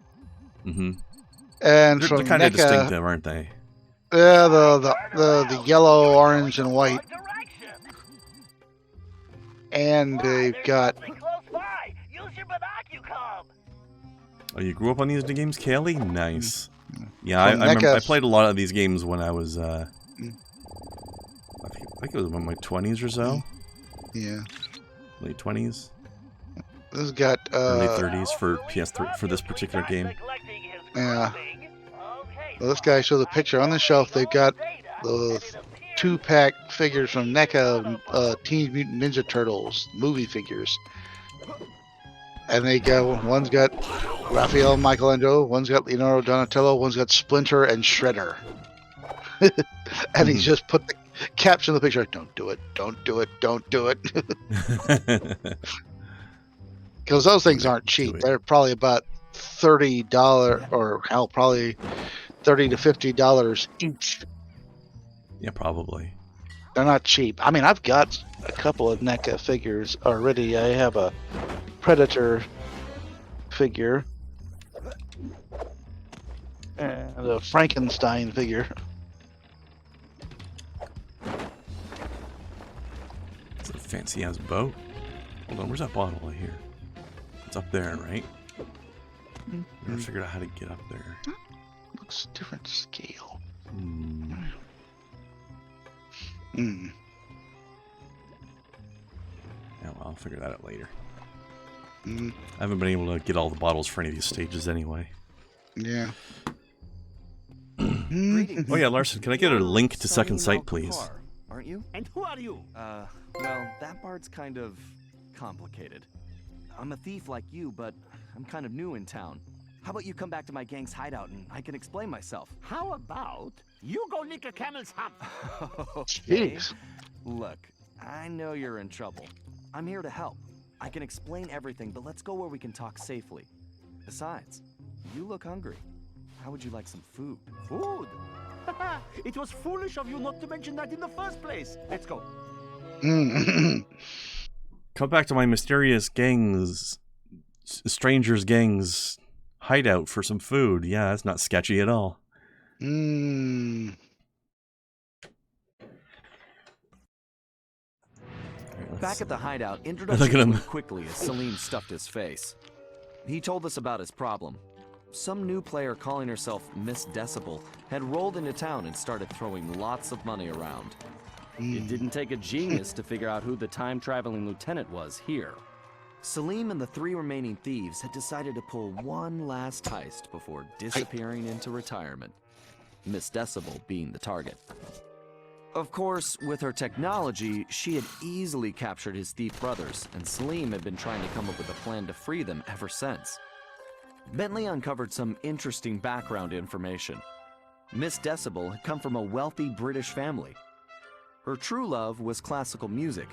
S1: Mm-hmm.
S2: And
S1: they're
S2: from
S1: kind of
S2: NECA,
S1: distinctive, aren't they?
S2: Yeah, the yellow, orange, and white. And they've got...
S1: Oh, you grew up on these games, Kaylee? Nice. Yeah,
S2: From
S1: I remember. I
S2: NECA.
S1: played a lot of these games when I was, I think it was in my 20s or so.
S2: Yeah.
S1: Late 20s.
S2: This has got...
S1: early 30s for PS3 for this particular game.
S2: Yeah. Well, this guy showed the picture on the shelf. They've got the 2-pack figures from NECA, Teenage Mutant Ninja Turtles movie figures. And they got one's got Raphael, Michelangelo, one's got Leonardo Donatello, one's got Splinter and Shredder. And he's just put the caption of the picture: "Don't do it, don't do it, don't do it." Because those things aren't cheap. They're probably about $30, or hell, probably $30 to $50 each.
S1: Yeah, probably.
S2: They're not cheap. I mean, I've got a couple of NECA figures already. I have a Predator figure and a Frankenstein figure.
S1: It's a fancy ass boat. Hold on, where's that bottle here? It's up there, right? Never figured out how to get up there.
S2: Looks different scale.
S1: Yeah, well, I'll figure that out later. I haven't been able to get all the bottles for any of these stages anyway.
S2: Yeah.
S1: Oh yeah, Larson, can I get a link to Second Sight, please?
S4: Al-Kupar, aren't you?
S3: And who are you?
S4: Well, that part's kind of complicated. I'm a thief like you, but I'm kind of new in town. How about you come back to my gang's hideout and I can explain myself?
S3: How about you go nick a camel's hump?
S4: Okay.
S2: Jeez.
S4: Look, I know you're in trouble. I'm here to help. I can explain everything, but let's go where we can talk safely. Besides, you look hungry. How would you like some food?
S3: Food? It was foolish of you not to mention that in the first place. Let's go.
S1: Come back to my mysterious strangers gang's hideout for some food. Yeah, that's not sketchy at all.
S4: Back at the hideout, introduction moved quickly as Salim stuffed his face. He told us about his problem. Some new player calling herself Miss Decibel had rolled into town and started throwing lots of money around. It didn't take a genius to figure out who the time-traveling lieutenant was here. Salim and the 3 remaining thieves had decided to pull one last heist before disappearing into retirement, Miss Decibel being the target. Of course, with her technology, she had easily captured his thief brothers, and Salim had been trying to come up with a plan to free them ever since. Bentley uncovered some interesting background information. Miss Decibel had come from a wealthy British family. Her true love was classical music.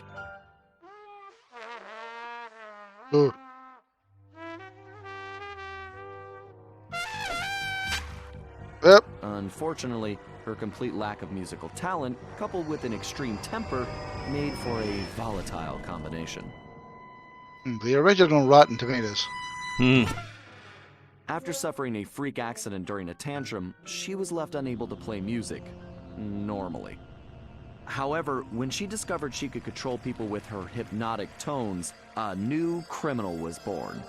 S2: Yep.
S4: Unfortunately, her complete lack of musical talent, coupled with an extreme temper, made for a volatile combination.
S2: The original Rotten Tomatoes.
S4: After suffering a freak accident during a tantrum, she was left unable to play music normally. However, when she discovered she could control people with her hypnotic tones, a new criminal was born.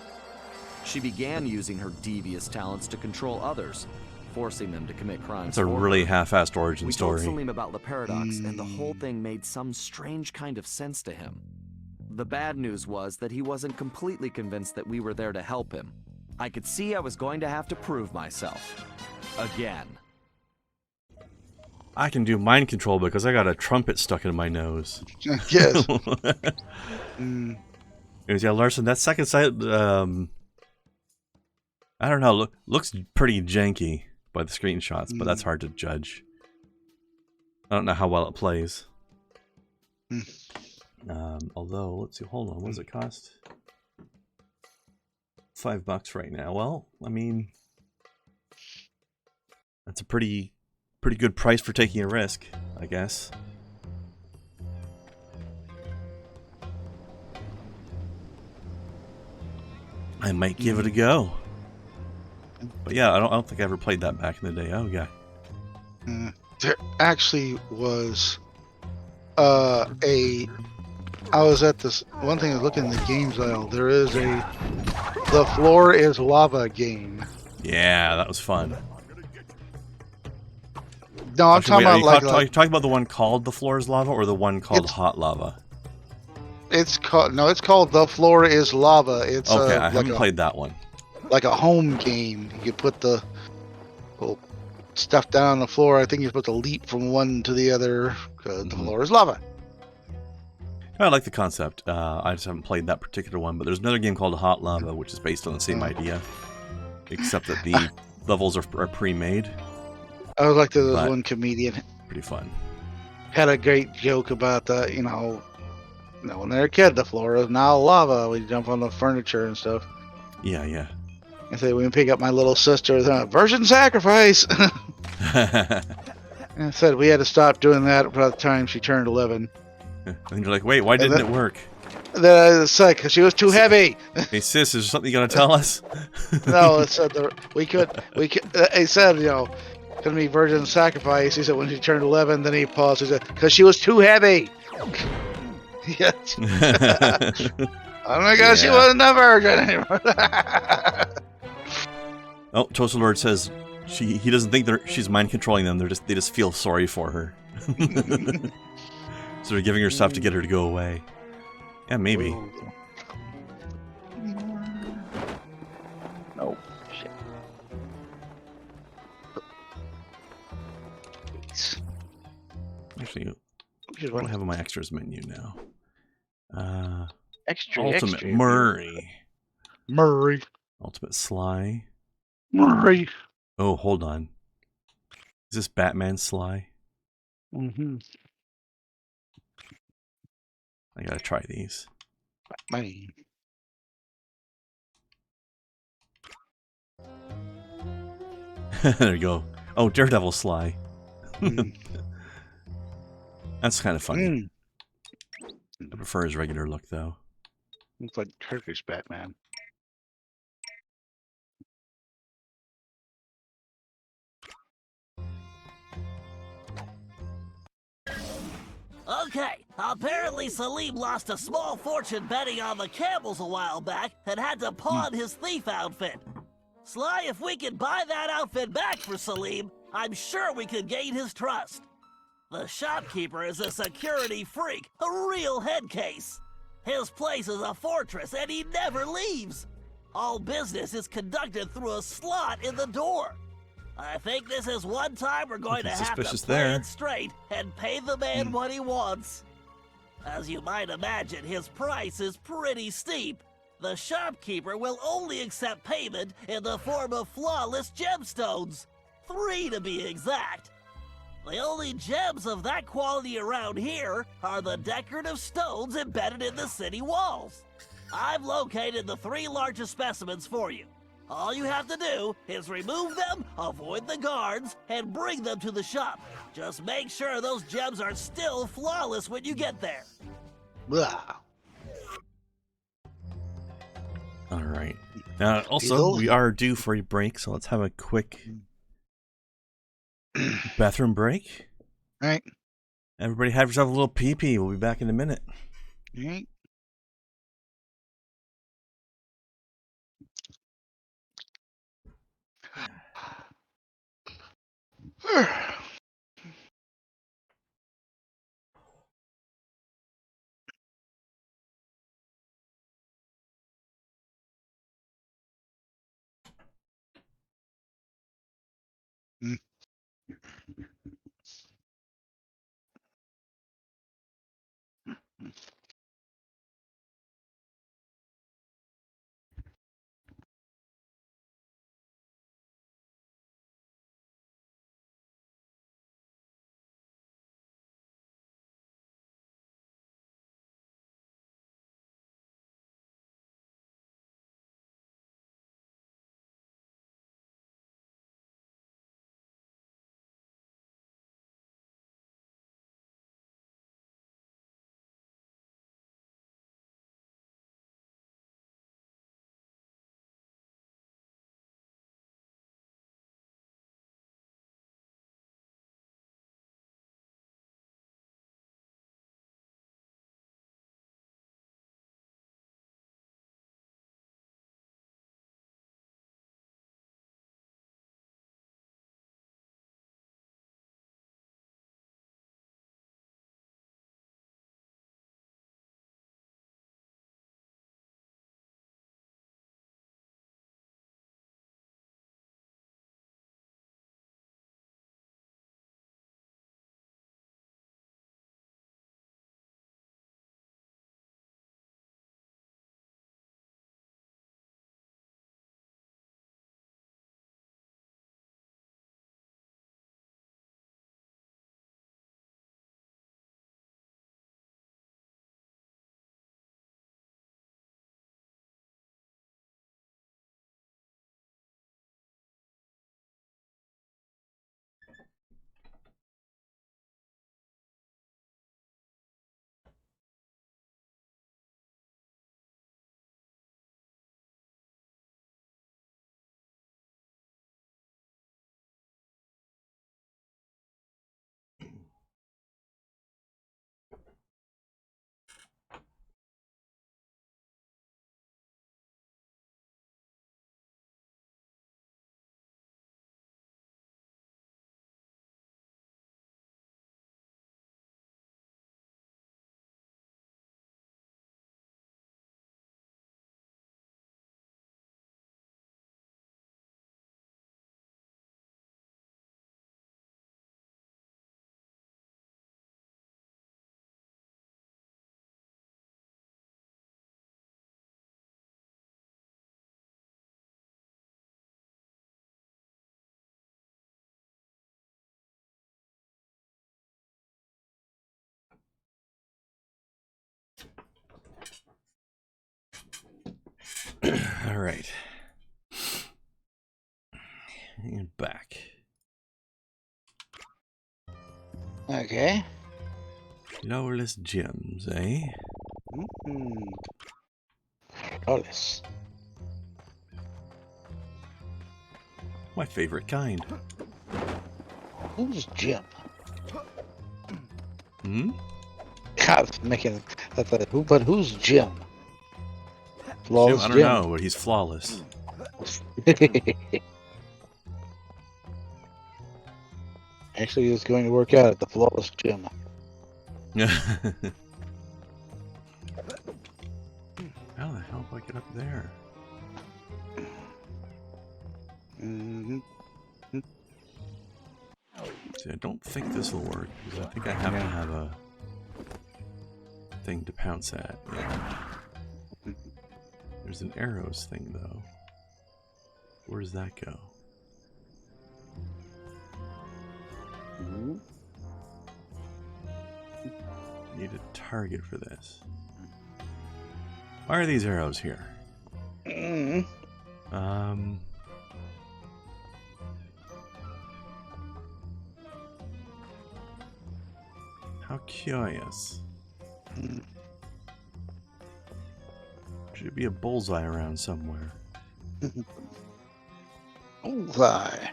S4: She began using her devious talents to control others, forcing them to commit crimes.
S1: It's a really half-assed origin story.
S4: We told Salim about the paradox, and the whole thing made some strange kind of sense to him. The bad news was that he wasn't completely convinced that we were there to help him. I could see I was going to have to prove myself. Again.
S1: I can do mind control because I got a trumpet stuck in my nose.
S2: Yes.
S1: Yeah, Larson, that second sight, I don't know, looks pretty janky by the screenshots, but that's hard to judge. I don't know how well it plays. Although, let's see, hold on, what does it cost? $5 right now. Well, I mean, that's a pretty good price for taking a risk, I guess. I might give it a go. But yeah, I don't think I ever played that back in the day. Oh yeah.
S2: There actually was I was at this one thing I was looking at the games aisle. There is The Floor is Lava game.
S1: Yeah, that was fun.
S2: No, I'm talking about
S1: are you talking about the one called The Floor is Lava or the one called Hot Lava?
S2: It's called The Floor is Lava. It's
S1: okay. I haven't played that one.
S2: Like a home game. You put the little stuff down on the floor. I think you're supposed to leap from one to the other because the floor is lava.
S1: I like the concept. I just haven't played that particular one, but there's another game called Hot Lava, which is based on the same idea, except that the levels are pre-made.
S2: I was like, there was one comedian.
S1: Pretty fun.
S2: Had a great joke about the, when they're a kid, the floor is now lava. We jump on the furniture and stuff.
S1: Yeah.
S2: I say, we can pick up my little sister, virgin sacrifice. And I said we had to stop doing that by the time she turned 11.
S1: And you're like, wait, why didn't it work?
S2: Then I said, because she was too heavy.
S1: Hey sis, is there something you gotta tell us?
S2: No, it said we could. He said, gonna be virgin sacrifice. He said when she turned 11, then he paused. He said, because she was too heavy. Yeah. Oh my God, she wasn't a virgin anymore.
S1: Oh, Toasted Lord says he doesn't think she's mind controlling them. They just feel sorry for her. So they're giving her stuff to get her to go away. Yeah, maybe.
S2: No. Shit.
S1: Actually, I don't have my extras menu now.
S2: Ultimate
S1: Murray. Ultimate Sly.
S2: Murray.
S1: Oh, hold on. Is this Batman Sly?
S2: Mm-hmm.
S1: I gotta try these.
S2: Batman.
S1: There you go. Oh, Daredevil Sly. That's kind of funny. I prefer his regular look, though.
S2: Looks like Turkish Batman.
S3: Okay, apparently Salim lost a small fortune betting on the camels a while back and had to pawn his thief outfit. Sly, if we can buy that outfit back for Salim, I'm sure we could gain his trust. The shopkeeper is a security freak, a real head case. His place is a fortress and he never leaves. All business is conducted through a slot in the door. I think this is one time we're going to have to play it straight and pay the man what he wants. As you might imagine, his price is pretty steep. The shopkeeper will only accept payment in the form of flawless gemstones. 3 to be exact. The only gems of that quality around here are the decorative stones embedded in the city walls. I've located the 3 largest specimens for you. All you have to do is remove them, avoid the guards, and bring them to the shop. Just make sure those gems are still flawless when you get there.
S2: Blah.
S1: All right. Also, we are due for a break, so let's have a quick bathroom break.
S2: All right.
S1: Everybody have yourself a little pee-pee. We'll be back in a minute.
S2: Right.
S1: All right. And back.
S2: Okay.
S1: Flawless gems, eh?
S2: Flawless.
S1: My favorite kind.
S2: Who's Jim?
S1: Hmm?
S2: God, making that's a who? But who's Jim?
S1: Jim,
S2: Flawless
S1: I don't know, but he's flawless.
S2: Actually, it's going to work out at the flawless Jim.
S1: How the hell do I get up there? See, I don't think this will work, because I think I have to have a thing to pounce at. Yeah. There's an arrows thing, though. Where does that go? Need a target for this. Why are these arrows here? How curious. Should be a bullseye around somewhere.
S2: Bullseye.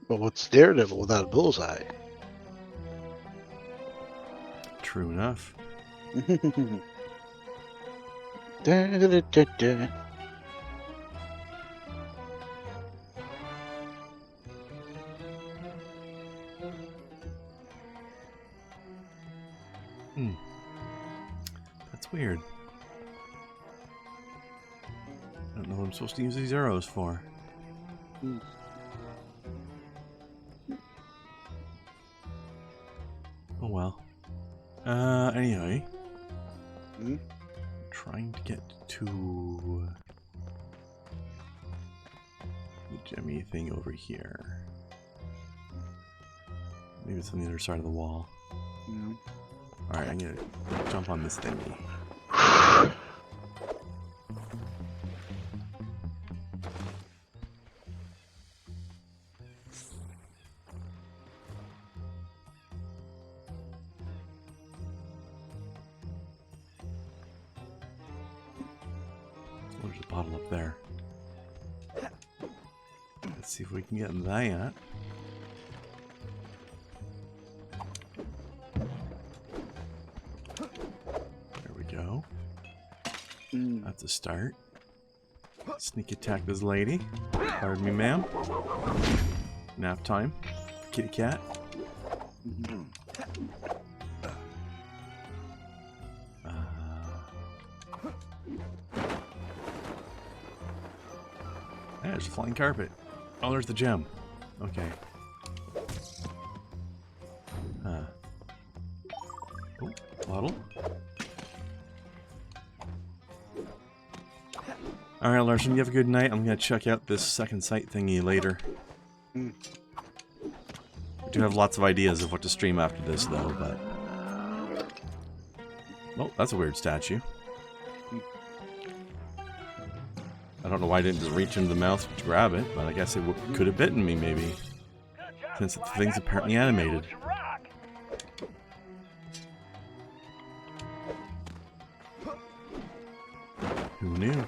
S2: But what's Daredevil without a bullseye?
S1: True enough.
S2: Da-da-da-da-da.
S1: That's weird. I don't know what I'm supposed to use these arrows for. Oh well. Anyway. Trying to get to the gemmy thing over here. Maybe it's on the other side of the wall. Alright, I'm gonna jump on this thingy. There's a bottle up there. Let's see if we can get that. There we go. That's a start. Sneak attack this lady. Pardon me, ma'am. Nap time. Kitty cat. There's a flying carpet. Oh, there's the gem. Okay. Oh, bottle. Alright, Larson, you have a good night. I'm gonna check out this second sight thingy later. I do have lots of ideas of what to stream after this, though, but... Oh, that's a weird statue. I don't know why I didn't just reach into the mouth to grab it, but I guess it could have bitten me, maybe. Since the thing's apparently animated. Who knew?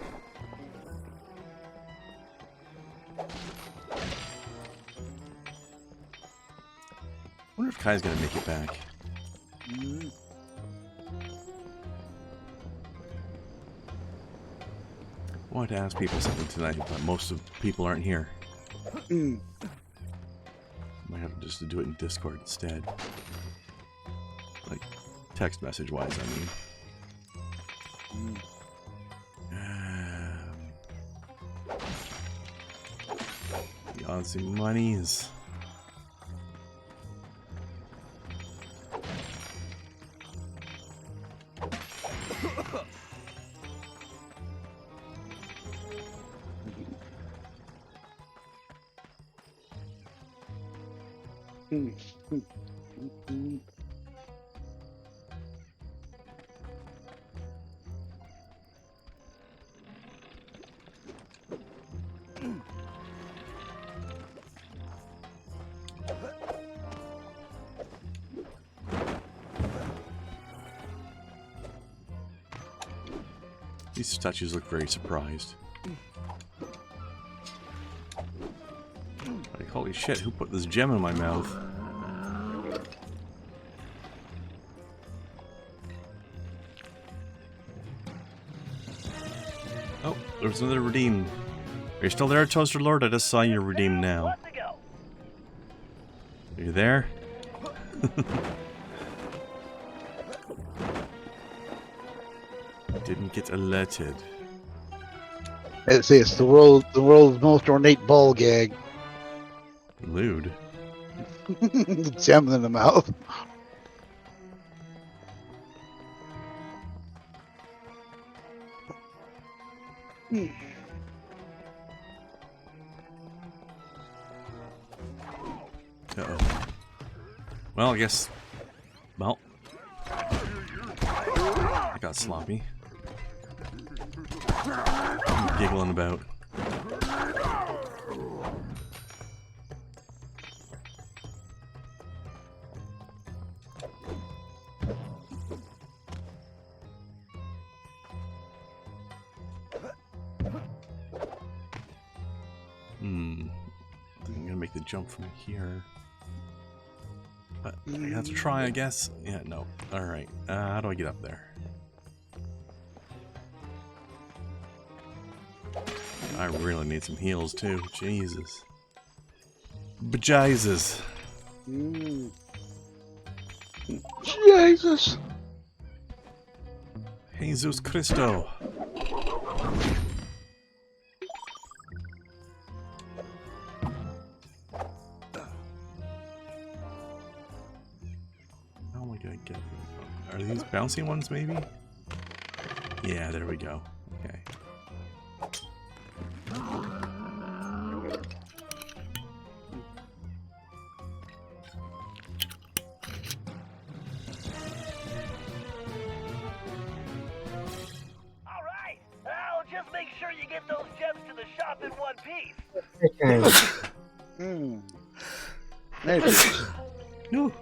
S1: I wonder if Kai's gonna make it back. I wanted to ask people something tonight, but most of the people aren't here. Might have just to do it in Discord instead. Like, text message wise, I mean. The Aussie monies. These statues look very surprised. Like, holy shit, who put this gem in my mouth? Oh, there's another redeem. Are you still there, Toaster Lord? I just saw you redeemed now. Are you there? Didn't get alerted.
S2: It's the world's most ornate ball gag.
S1: Lewd.
S2: Gem in the mouth.
S1: Uh-oh. Well, I guess... Well... I got sloppy. I'm giggling about. I'm gonna make make the jump from here. But I have to try, I guess. Yeah, no. Alright. How do I get up there? I really need some heals, too. Jesus. Bejesus.
S2: Jesus.
S1: Jesus Christo. How am I gonna get them? Are these bouncy ones, maybe? Yeah, there we go. Okay.
S3: Alright, I'll just make sure you get those gems to the shop in one piece.
S2: Maybe.
S1: No.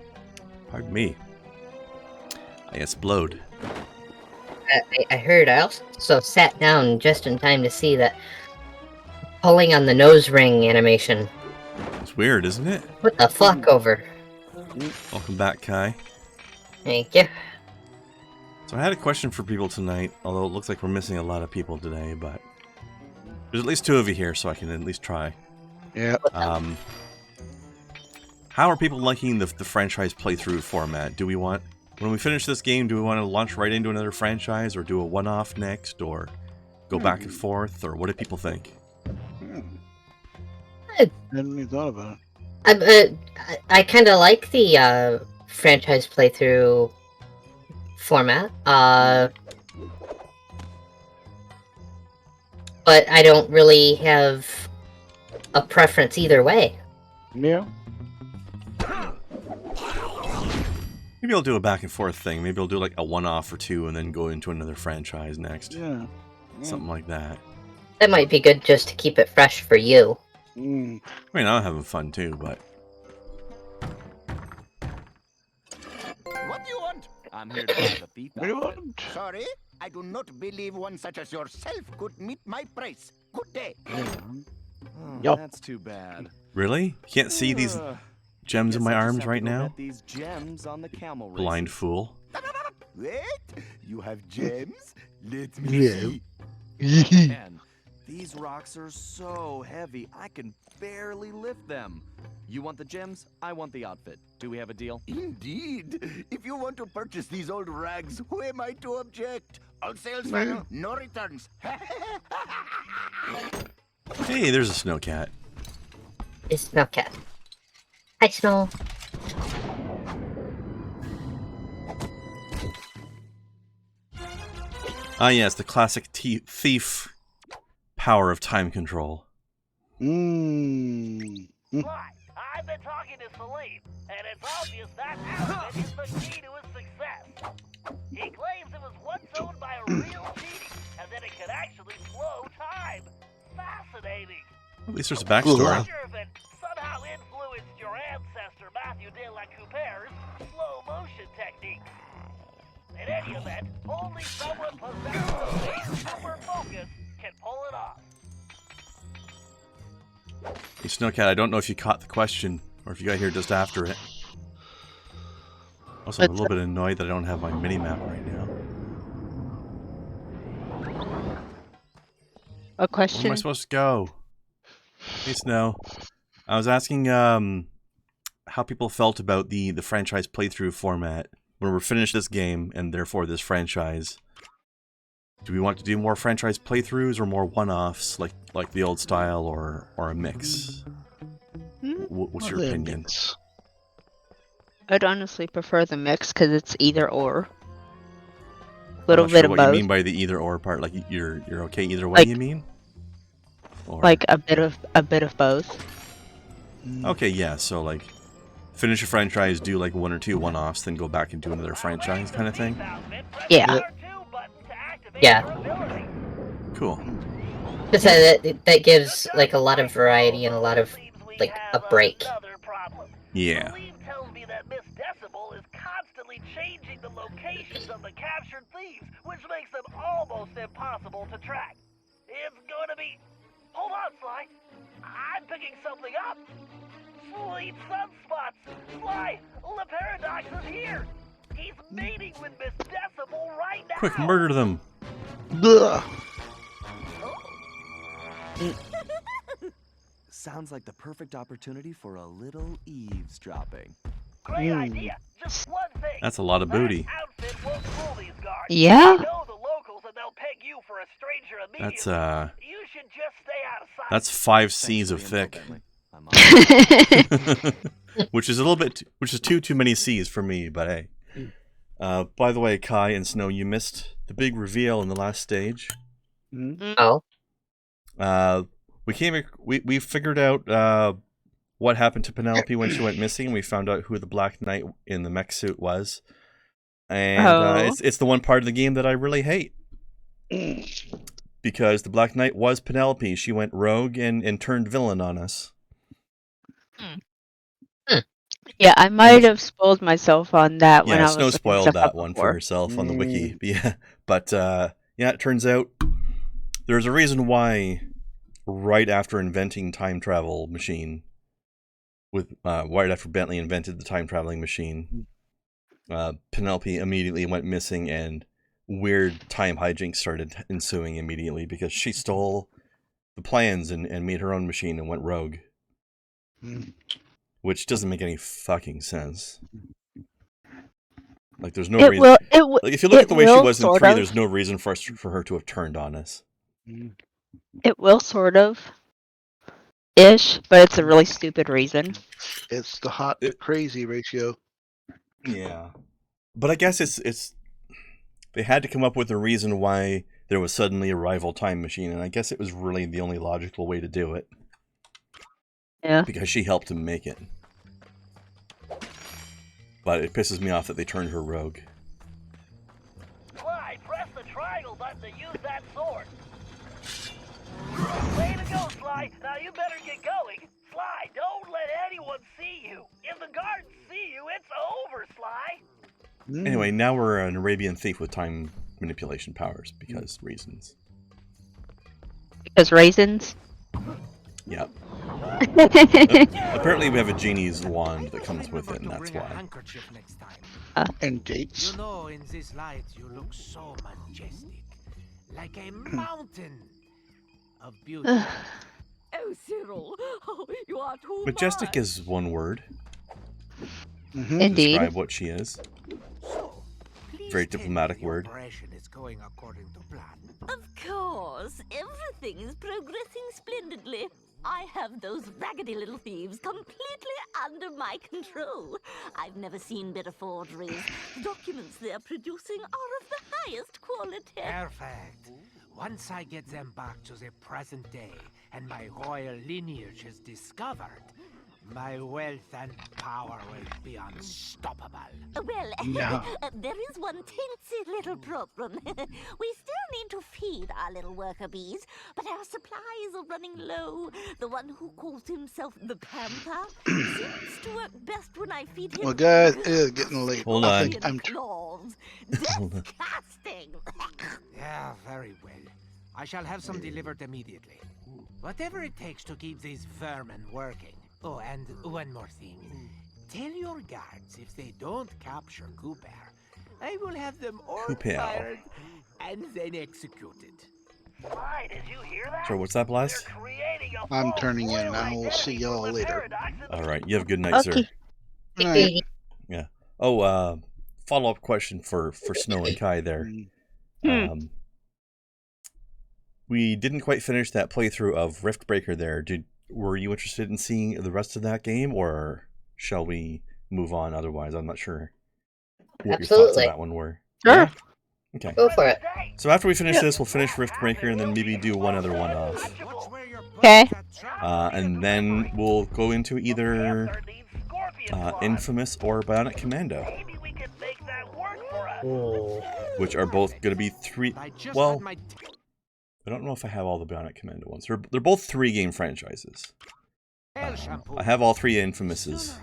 S1: Pardon me. I explode.
S7: I heard. I also sat down just in time to see that pulling on the nose ring animation.
S1: It's weird, isn't it?
S7: What the fuck over?
S1: Welcome back, Kai.
S7: Thank you.
S1: So I had a question for people tonight, although it looks like we're missing a lot of people today, but there's at least 2 of you here, so I can at least try.
S2: Yeah.
S1: How are people liking the franchise playthrough format? Do we want, when we finish this game, do we want to launch right into another franchise, or do a one-off next, or go back and forth, or what do people think?
S2: I hadn't even thought about
S7: it. I kind of like the franchise playthrough format, but I don't really have a preference either way.
S2: Yeah.
S1: Maybe I'll do a back and forth thing. Maybe I'll do like a one-off or 2 and then go into another franchise next.
S2: Yeah.
S1: Something like that.
S7: That might be good just to keep it fresh for you.
S1: I mean, I'm having fun too, but...
S10: What do you want?
S4: I'm here to buy the thief.
S2: What do you want?
S10: Sorry, I do not believe one such as yourself could meet my price. Good day.
S4: Oh, that's too bad.
S1: Really? You can't see these gems in my arms right now?
S4: These gems on the camel race.
S1: Blind fool.
S10: Wait, you have gems? Let me see.
S4: Man, these rocks are so heavy, I can barely lift them. You want the gems? I want the outfit. Do we have a deal?
S10: Indeed. If you want to purchase these old rags, who am I to object? All sales final, no returns.
S1: Hey, there's a snow cat.
S7: It's Snowcat. Hi, Snow.
S1: Ah, yes, the classic thief power of time control.
S3: Why? I've been talking to Salim, and it's obvious that outfit is the key to his success. He claims it was once owned by a real genie, and that it could actually slow time. Fascinating.
S1: At least there's a backstory.
S3: Sure, if it somehow influenced your ancestor Matthew de Al-Kupar's slow motion technique. In any event, only someone possessed of super focus can pull it off.
S1: Hey, Snowcat, I don't know if you caught the question, or if you got here just after it. Also, I'm a little bit annoyed that I don't have my mini-map right now.
S12: A question?
S1: Where am I supposed to go? Hey, Snow. I was asking how people felt about the franchise playthrough format when we're finished this game, and therefore this franchise. Do we want to do more franchise playthroughs or more one-offs, like the old style, or a mix? What's your opinion?
S12: I'd honestly prefer the mix because it's either or.
S1: Little
S12: bit of
S1: what
S12: both.
S1: You mean by the either or part? Like you're okay either way? You mean? Or...
S12: Like a bit of both.
S1: Okay, yeah. So like, finish a franchise, do like 1 or 2 one-offs, then go back and do another franchise kind of thing.
S12: Yeah.
S7: Yeah.
S1: Cool.
S7: Just that gives like a lot of variety and a lot of like a break.
S1: Yeah.
S3: Salim tells me that Miss Decibel is constantly changing the locations of the captured thieves, which makes them almost impossible to track. It's going to be... Hold on, Sly. I'm picking something up. Sweet sunspots! Fly! The Paradox is here! He's meeting with Miss Decibel right now!
S1: Quick, murder them!
S2: Ugh.
S4: Sounds like the perfect opportunity for a little eavesdropping.
S3: Great idea! Just one thing!
S1: That's a lot of booty.
S3: That outfit won't fool these guards.
S12: Yeah?
S3: They know the locals and they'll peg you for a stranger immediately.
S1: That's
S3: You should just stay out of sight.
S1: that's 5 C's of thick. Which is a little bit, which is too many C's for me, but hey. By the way, Kai and Snow, you missed the big reveal in the last stage.
S7: Oh.
S1: We figured out what happened to Penelope when she went missing. We found out who the Black Knight in the mech suit was, and it's the one part of the game that I really hate. Because the Black Knight was Penelope. She went rogue and turned villain on us.
S12: Yeah, I might have spoiled myself on that when I was
S1: Snow
S12: looking
S1: spoiled
S12: stuff
S1: that
S12: up
S1: one
S12: before.
S1: for herself on the wiki. But it turns out there's a reason why right after inventing time travel machine, right after Bentley invented the time traveling machine, Penelope immediately went missing and weird time hijinks started ensuing immediately because she stole the plans and made her own machine and went rogue. Which doesn't make any fucking sense. Like, there's no reason. Like, if you look at the way she was in 3, there's no reason for her to have turned on us.
S12: It will, sort of. Ish, but it's a really stupid reason.
S2: It's the hot to crazy ratio.
S1: Yeah. But I guess it's they had to come up with a reason why there was suddenly a rival time machine, and I guess it was really the only logical way to do it.
S12: Yeah.
S1: Because she helped him make it. But it pisses me off that they turned her rogue.
S3: Clyde, press the triangle button to use that sword. Way to go, Sly. Now you better get going. Sly, don't let anyone see you. If the guards see you, it's over, Sly.
S1: Anyway, now we're an Arabian thief with time manipulation powers because reasons.
S12: Because raisins?
S1: Yep. Apparently we have a genie's wand that comes with it, and that's why.
S2: And dates.
S13: You know, in this light, you look so majestic. Like a mountain of beauty.
S14: Oh, Cyril. Oh, you are too
S1: Majestic
S14: much.
S1: is one word.
S12: Indeed.
S1: Describe what she is. Very diplomatic word.
S13: Is going according to plan.
S14: Of course. Everything is progressing splendidly. I have those raggedy little thieves completely under my control. I've never seen better forgeries. The documents they're producing are of the highest quality.
S13: Perfect. Once I get them back to the present day and my royal lineage is discovered, my wealth and power will be unstoppable.
S14: Well,
S2: No.
S14: there is one teensy little problem. We still need to feed our little worker bees, but our supplies are running low. The one who calls himself the Panther seems to work best when I feed him.
S2: Well, guys, it is getting late.
S1: Hold
S2: I
S1: on.
S2: think I'm
S14: claws. Disgusting.
S13: Yeah, very well. I shall have some delivered immediately. Whatever it takes to keep these vermin working. Oh, and one more thing. Tell your guards if they don't capture Kupar, I will have them all
S1: Kupar.
S13: fired and then executed.
S3: Clyde, did you hear that?
S1: Sure, what's that, Blast?
S2: I'm turning in. I will see y'all later.
S1: Alright, you have a good night, sir.
S2: All right.
S1: Yeah. Oh, follow-up question for Snow and Kai there. We didn't quite finish that playthrough of Riftbreaker there. Were you interested in seeing the rest of that game, or shall we move on otherwise? I'm not sure what your thoughts on that one were.
S7: Sure.
S1: Yeah? Okay.
S7: Go for it.
S1: So after we finish this, we'll finish Riftbreaker and then maybe do one other one off.
S12: Okay.
S1: And then we'll go into either Infamous or Bionic Commando. Which are both going to be well, I don't know if I have all the Bionic Commando ones. They're both 3-game franchises. I have all 3 Infamouses.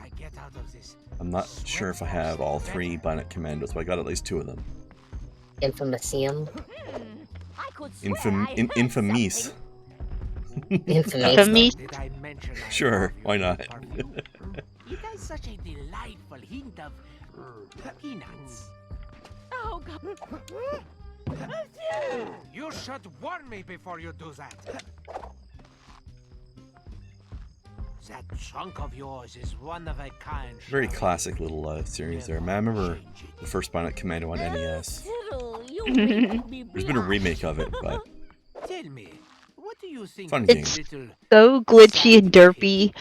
S1: I'm not sure if I have all 3 Bionic Commandos, but I got at least 2 of them.
S7: Infamousium.
S1: Infamise.
S7: Infamy.
S12: For me,
S13: Did I mention I
S1: Sure,
S13: love
S1: why
S13: your
S1: not?
S13: perfume? It has such a delightful hint of peanuts.
S14: Oh, God.
S13: You should warn me before you do that. That trunk of yours is one of a kind.
S1: Very classic little series there. Man, I remember the first Bionic Commando on NES.
S14: Cyril, you make me
S1: There's been a remake of it, but
S13: Tell me, what do you think
S1: fun
S13: of
S1: game.
S12: it's
S13: little
S12: so glitchy and derpy,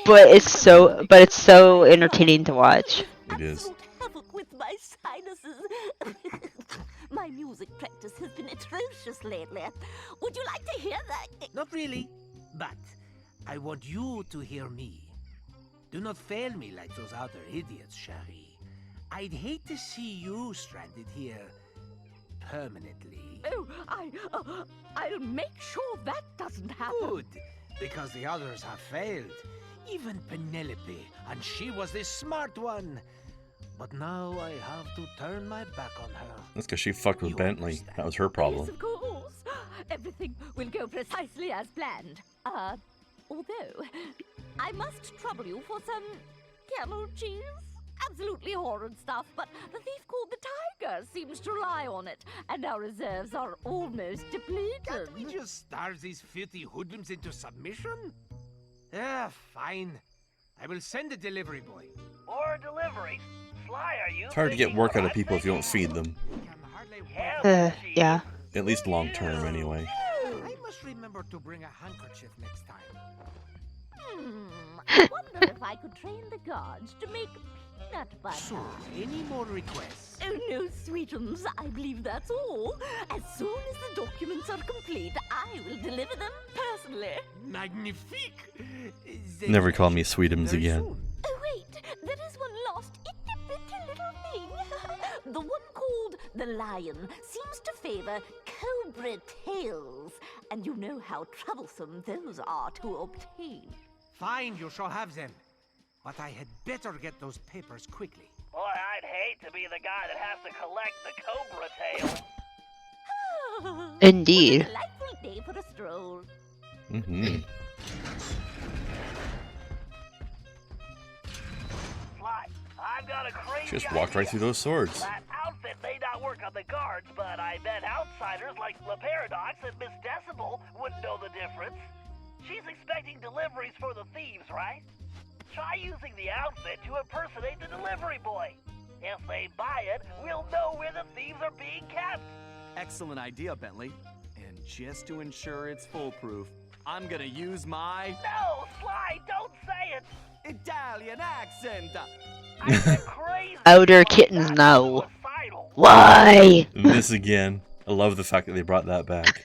S12: but it's so entertaining to watch.
S1: It is.
S14: havoc with my sinuses. My music practice has been atrocious lately. Would you like to hear that?
S13: Not really, but I want you to hear me. Do not fail me like those other idiots, Cherie. I'd hate to see you stranded here permanently.
S14: Oh, I'll make sure that doesn't happen.
S13: Good, because the others have failed. Even Penelope, and she was the smart one. But now I have to turn my back on her.
S1: That's because she fucked with Bentley. That was her problem.
S14: Yes, of course. Everything will go precisely as planned. Although, I must trouble you for some camel cheese. Absolutely horrid stuff, but the thief called the Tiger seems to rely on it, and our reserves are almost depleted.
S13: Can't we just starve these filthy hoodlums into submission? Fine. I will send a delivery boy.
S8: Or a delivery. Sly, are you?
S1: It's hard to get work out of people if you don't feed them.
S12: Yeah.
S1: At least long term, anyway.
S13: I must remember to bring a handkerchief next time.
S14: I wonder if I could train the guards to make peanut butter.
S13: So, any more requests?
S14: Oh no, sweetums, I believe that's all. As soon as the documents are complete, I will deliver them personally.
S13: Magnifique!
S1: Never call me Sweetums again.
S14: Oh wait, there is one last itty-bitty little thing. The one called the Lion seems to favor cobra tails, and you know how troublesome those are to obtain.
S13: Fine, you shall have them. But I had better get those papers quickly.
S8: Boy, I'd hate to be the guy that has to collect the cobra tail.
S12: Indeed.
S14: Delightful day for a stroll.
S1: Mm-hmm.
S8: Sly, I've got a crazy
S1: Just walked right through those swords.
S8: That outfit may not work on the guards, but I bet outsiders like La Paradox and Miss Decibel wouldn't know the difference. She's expecting deliveries for the thieves, right? Try using the outfit to impersonate the delivery boy. If they buy it, we'll know where the thieves are being kept.
S4: Excellent idea, Bentley. And just to ensure it's foolproof, I'm gonna use my...
S8: No, Sly, don't say it!
S4: Italian accent!
S12: Outer kittens know. Why?
S1: This again. I love the fact that they brought that back.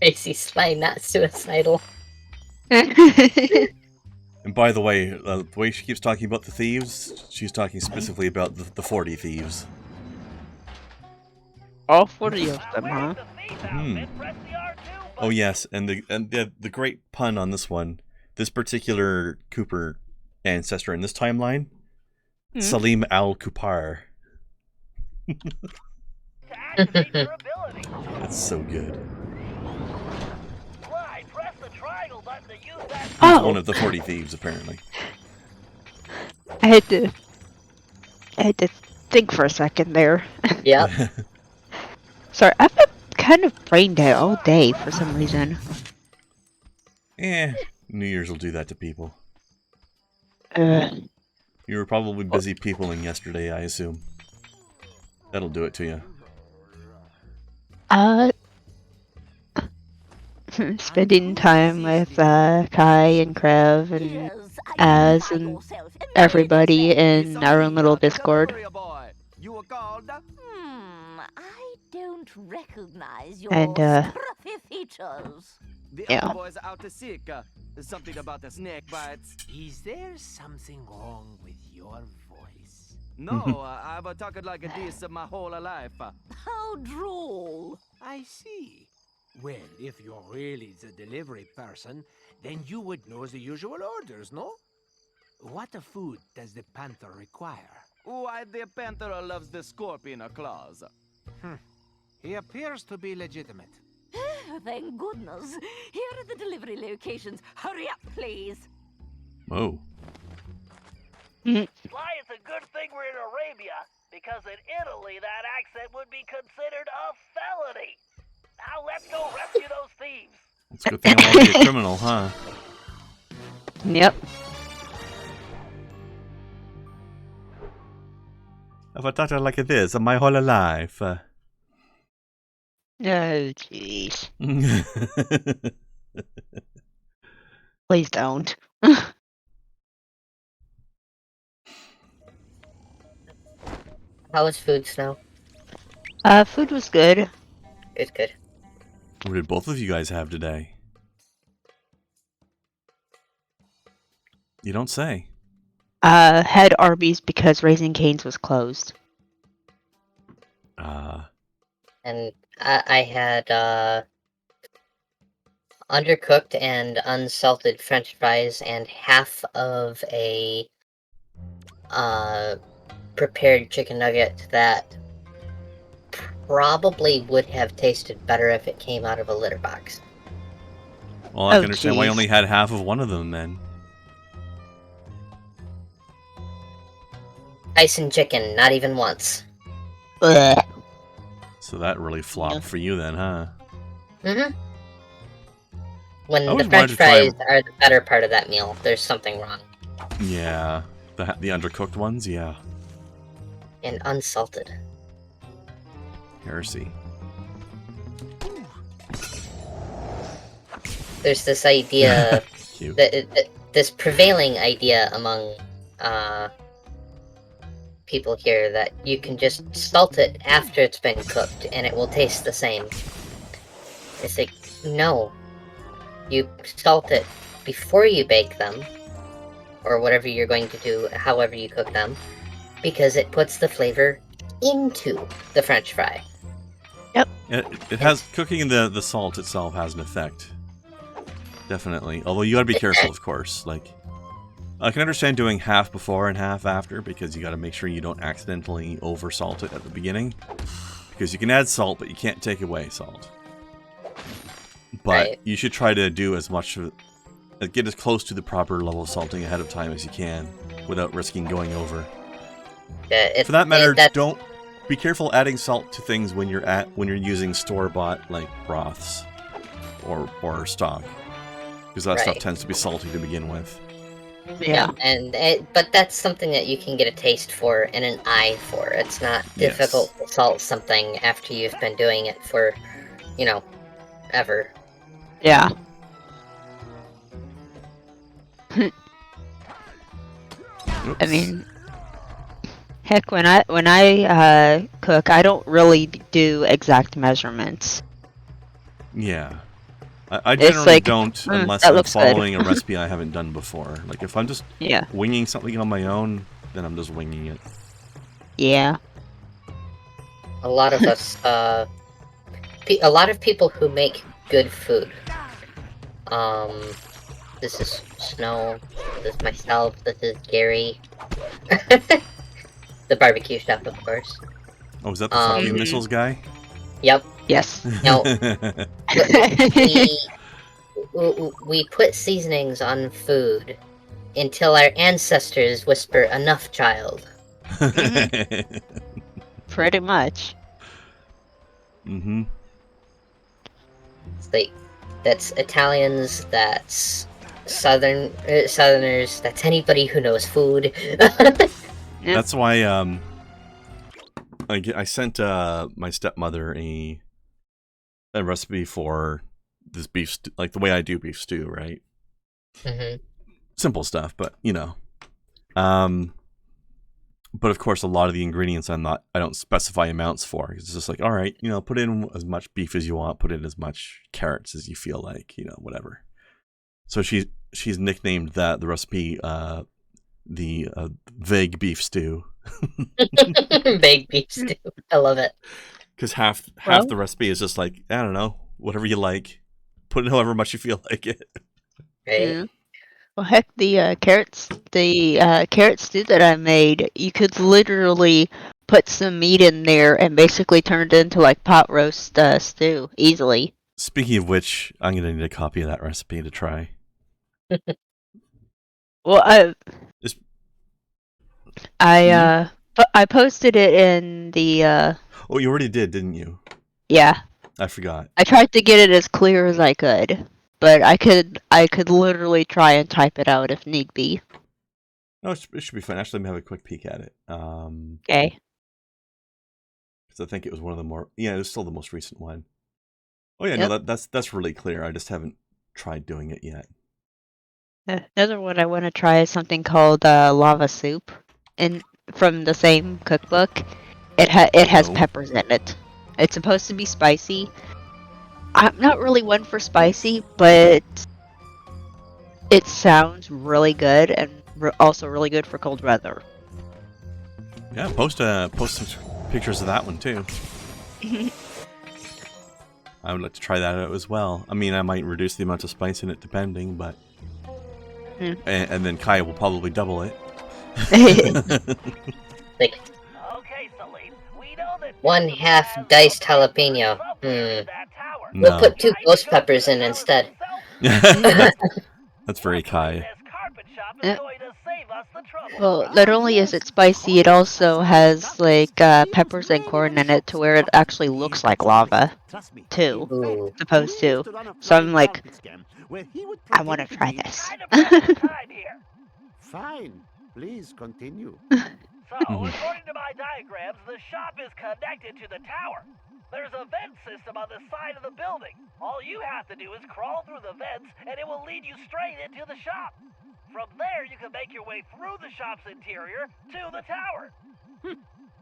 S7: Crazy Sly, not suicidal.
S1: And by the way she keeps talking about the thieves, she's talking specifically about the 40 thieves.
S12: All 40 of them, huh?
S1: Oh yes, and the great pun on this one, this particular Cooper ancestor in this timeline, Salim Al-Kupar. That's so good. He's one of the 40 thieves, apparently.
S12: I had to think for a second there.
S7: Yep.
S12: Sorry, I've been kind of brain dead all day for some reason.
S1: New Year's will do that to people.
S12: Uh,
S1: You were probably busy peopling yesterday, I assume. That'll do it to you.
S12: Spending time with Kai and Krev and Az and everybody in our own little Discord.
S14: I don't recognize your
S12: And,
S14: scruffy features.
S4: The
S12: Yeah.
S4: other boys are out to seek. There's something about the snake bites.
S13: Is there something wrong with your voice?
S4: No, I've been talking like this my whole life.
S14: How droll.
S13: I see. Well, if you're really the delivery person, then you would know the usual orders, no? What food does the panther require?
S4: Why, the panther loves the scorpion claws.
S13: He appears to be legitimate.
S14: Thank goodness. Here are the delivery locations. Hurry up, please.
S1: Whoa.
S8: Sly, it's a good thing we're in Arabia, because in Italy that accent would be considered a felony. Now let's go rescue those thieves.
S1: It's a good thing I won't be a criminal, huh?
S12: Yep.
S1: I've talked like this my whole life.
S12: Oh, jeez. Please don't.
S7: How was food, Snow?
S12: Food was good.
S7: It's good.
S1: What did both of you guys have today? You don't say.
S12: Had Arby's because Raising Cane's was closed.
S7: And I had undercooked and unsalted French fries and half of a prepared chicken nugget that probably would have tasted better if it came out of a litter box.
S1: Well, I can understand why I only had half of one of them then.
S7: Tyson chicken, not even once.
S12: Blech.
S1: So that really flopped for you then, huh?
S7: Mm-hmm. When
S1: always
S7: the French
S1: wanted to try-
S7: fries are the better part of that meal, there's something wrong.
S1: Yeah. The undercooked ones, yeah.
S7: And unsalted.
S1: Heresy.
S7: There's this idea,
S1: Cute.
S7: this prevailing idea among people here that you can just salt it after it's been cooked and it will taste the same. It's like, no. You salt it before you bake them, or whatever you're going to do, however you cook them, because it puts the flavor into the French fry.
S12: Yep.
S1: It has, cooking the salt itself has an effect. Definitely. Although you gotta be careful, of course. Like, I can understand doing half before and half after, because you gotta make sure you don't accidentally over salt it at the beginning. Because you can add salt, but you can't take away salt. But you should try to do as much of it, get as close to the proper level of salting ahead of time as you can, without risking going over. For that matter, don't be careful adding salt to things when you're using store-bought like broths or stock, because that stuff tends to be salty to begin with.
S7: Yeah, but that's something that you can get a taste for and an eye for. It's not difficult to salt something after you've been doing it for, ever.
S12: Yeah. I mean, heck, when I cook, I don't really do exact measurements.
S1: Yeah. I generally don't unless I'm following
S12: good.
S1: a recipe I haven't done before. Like, if I'm just winging something on my own, then I'm just winging it.
S7: Yeah. A lot of us, a lot of people who make good food. This is Snow, this is myself, this is Gary. The barbecue chef, of course.
S1: Oh, is that the fucking missiles guy?
S7: Yep.
S12: Yes.
S7: No. we put seasonings on food until our ancestors whisper, "Enough, child."
S12: Pretty much.
S1: Mm-hmm.
S7: It's like, that's Italians, that's Southerners, that's anybody who knows food.
S1: That's why I sent my stepmother a recipe for this beef stew, like the way I do beef stew, right?
S7: Mm-hmm.
S1: Simple stuff, but but of course a lot of the ingredients I don't specify amounts for. It's just like, all right, put in as much beef as you want, put in as much carrots as you feel like, whatever. So she's nicknamed the recipe the vague beef stew.
S7: Vague beef stew. I love it.
S1: Because half the recipe is just like, I don't know, whatever you like. Put in however much you feel like it.
S7: Right.
S12: Yeah. Well, heck, the carrot stew that I made, you could literally put some meat in there and basically turn it into like pot roast stew easily.
S1: Speaking of which, I'm gonna need a copy of that recipe to try.
S12: Well,
S1: Just-
S12: I posted it in the
S1: Oh, you already did, didn't you?
S12: yeah.
S1: I forgot.
S12: I tried to get it as clear as I could, but I could literally try and type it out if need be.
S1: No, it should be fun. Actually, let me have a quick peek at it.
S12: Okay.
S1: Because I think it was one of the more... Yeah, it was still the most recent one. Oh yeah,
S12: Yep.
S1: no, that's really clear. I just haven't tried doing it yet.
S12: Another one I want to try is something called lava soup, and from the same cookbook. It has
S1: No.
S12: peppers in it. It's supposed to be spicy. I'm not really one for spicy, but it sounds really good and also really good for cold weather.
S1: Yeah, post some pictures of that one too. I would like to try that out as well. I mean, I might reduce the amount of spice in it depending, but... And then Kai will probably double it.
S7: Like,
S8: Okay, Salim, we know that
S7: 1/2 diced jalapeno.
S1: No.
S7: We'll put 2 ghost peppers in instead.
S1: That's very Kai.
S12: Well, not only is it spicy, it also has like peppers and corn in it to where it actually looks like lava, too.
S7: Ooh.
S12: Supposed to. So I'm like, I want to try this.
S10: Fine. Please continue.
S8: So, according to my diagrams, the shop is connected to the tower. There's a vent system on the side of the building. All you have to do is crawl through the vents, and it will lead you straight into the shop. From there, you can make your way through the shop's interior to the tower.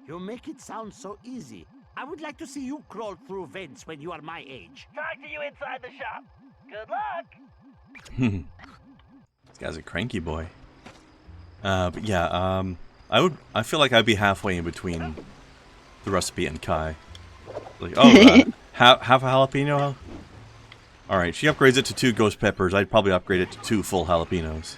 S10: You make it sound so easy. I would like to see you crawl through vents when you are my age.
S8: Talk to you inside the shop. Good luck.
S1: This guy's a cranky boy. But yeah, I feel like I'd be halfway in between the recipe and Kai. Like, half a jalapeno? Alright, she upgrades it to 2 ghost peppers. I'd probably upgrade it to 2 full jalapenos.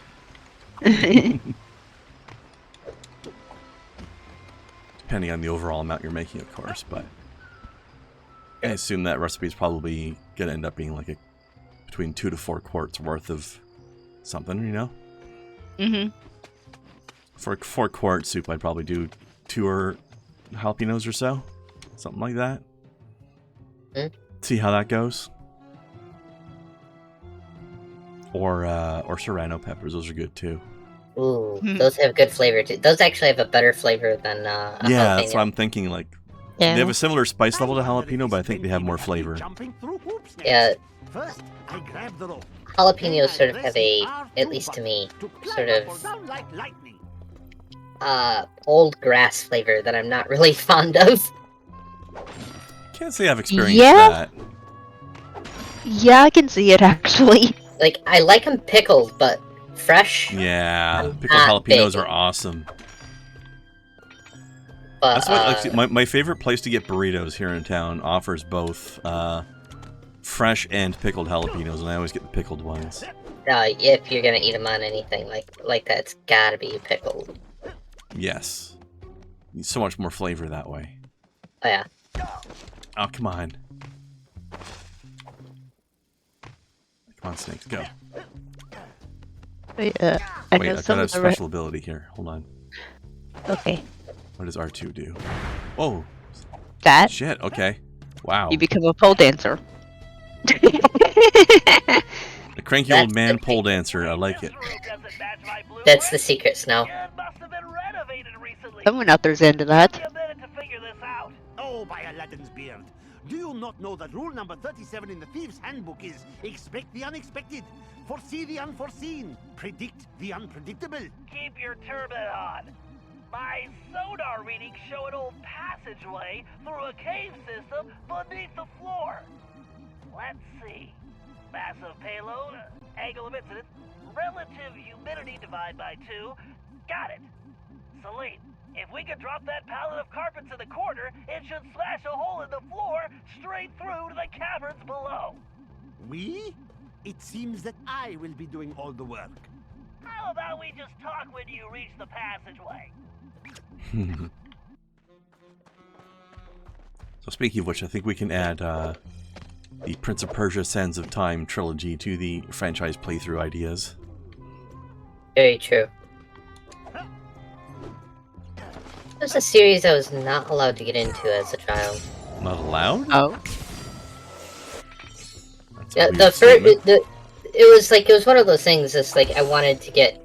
S1: Depending on the overall amount you're making, of course, but I assume that recipe is probably going to end up being like between 2 to 4 quarts worth of something, you know?
S12: Mm-hmm.
S1: For a 4-quart soup, I'd probably do 2 jalapenos or so. Something like that. See how that goes. Or serrano peppers, those are good too.
S7: Ooh, those have good flavor too. Those actually have a better flavor than a
S1: yeah,
S7: jalapeno.
S1: that's what I'm thinking. Like, they have a similar spice level to jalapeno, but I think they have more flavor.
S7: Yeah.
S10: First, I grab the rope.
S7: Jalapenos sort of have a, at least to me, sort of old grass flavor that I'm not really fond of.
S1: Can't say I've experienced that.
S12: Yeah, I can see it actually.
S7: Like, I like them pickled, but fresh.
S1: Yeah, pickled jalapenos are awesome.
S7: But,
S1: that's what, like, my favorite place to get burritos here in town offers both fresh and pickled jalapenos, and I always get the pickled ones.
S7: If you're gonna eat them on anything like that, it's gotta be pickled.
S1: Yes. So much more flavor that way.
S7: Oh, yeah.
S1: Oh, come on. Come on, snakes, go.
S12: Wait,
S1: Wait, I've got a special ability here. Hold on.
S12: Okay.
S1: What does R2 do? Oh.
S12: That?
S1: Shit, okay. Wow.
S12: You become a pole dancer.
S1: A cranky old man pole dancer. I like it.
S7: That's the secret, Snow.
S12: Someone out there's into that.
S10: Oh, by Aladdin's beard. Do you not know that rule number 37 in the Thieves' Handbook is expect the unexpected, foresee the unforeseen, predict the unpredictable?
S8: Keep your turban on. My sonar readings show an old passageway through a cave system beneath the floor. Let's see. Massive payload, angle of incidence, relative humidity divided by 2. Got it. Salim, if we could drop that pallet of carpets in the corner, it should slash a hole in the floor straight through to the caverns below.
S10: We? It seems that I will be doing all the work.
S8: How about we just talk when you reach the passageway?
S1: So speaking of which, I think we can add the Prince of Persia Sands of Time trilogy to the franchise playthrough ideas.
S7: Very true. It was a series I was not allowed to get into as a child.
S1: Not allowed?
S12: Oh.
S7: Yeah, it was one of those things. It's like I wanted to get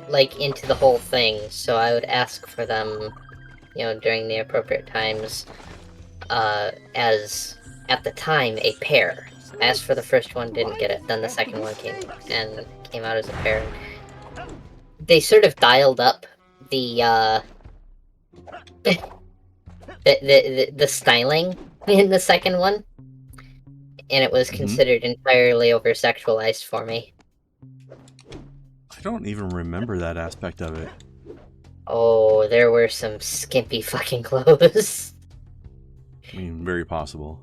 S7: like into the whole thing, so I would ask for them, you know, during the appropriate times. As at the time a pair. I asked for the first one, didn't get it. Then the second one came out as a pair. They sort of dialed up the the styling in the second one, and it was considered entirely over sexualized for me.
S1: I don't even remember that aspect of it.
S7: Oh, there were some skimpy fucking clothes.
S1: I mean, very possible.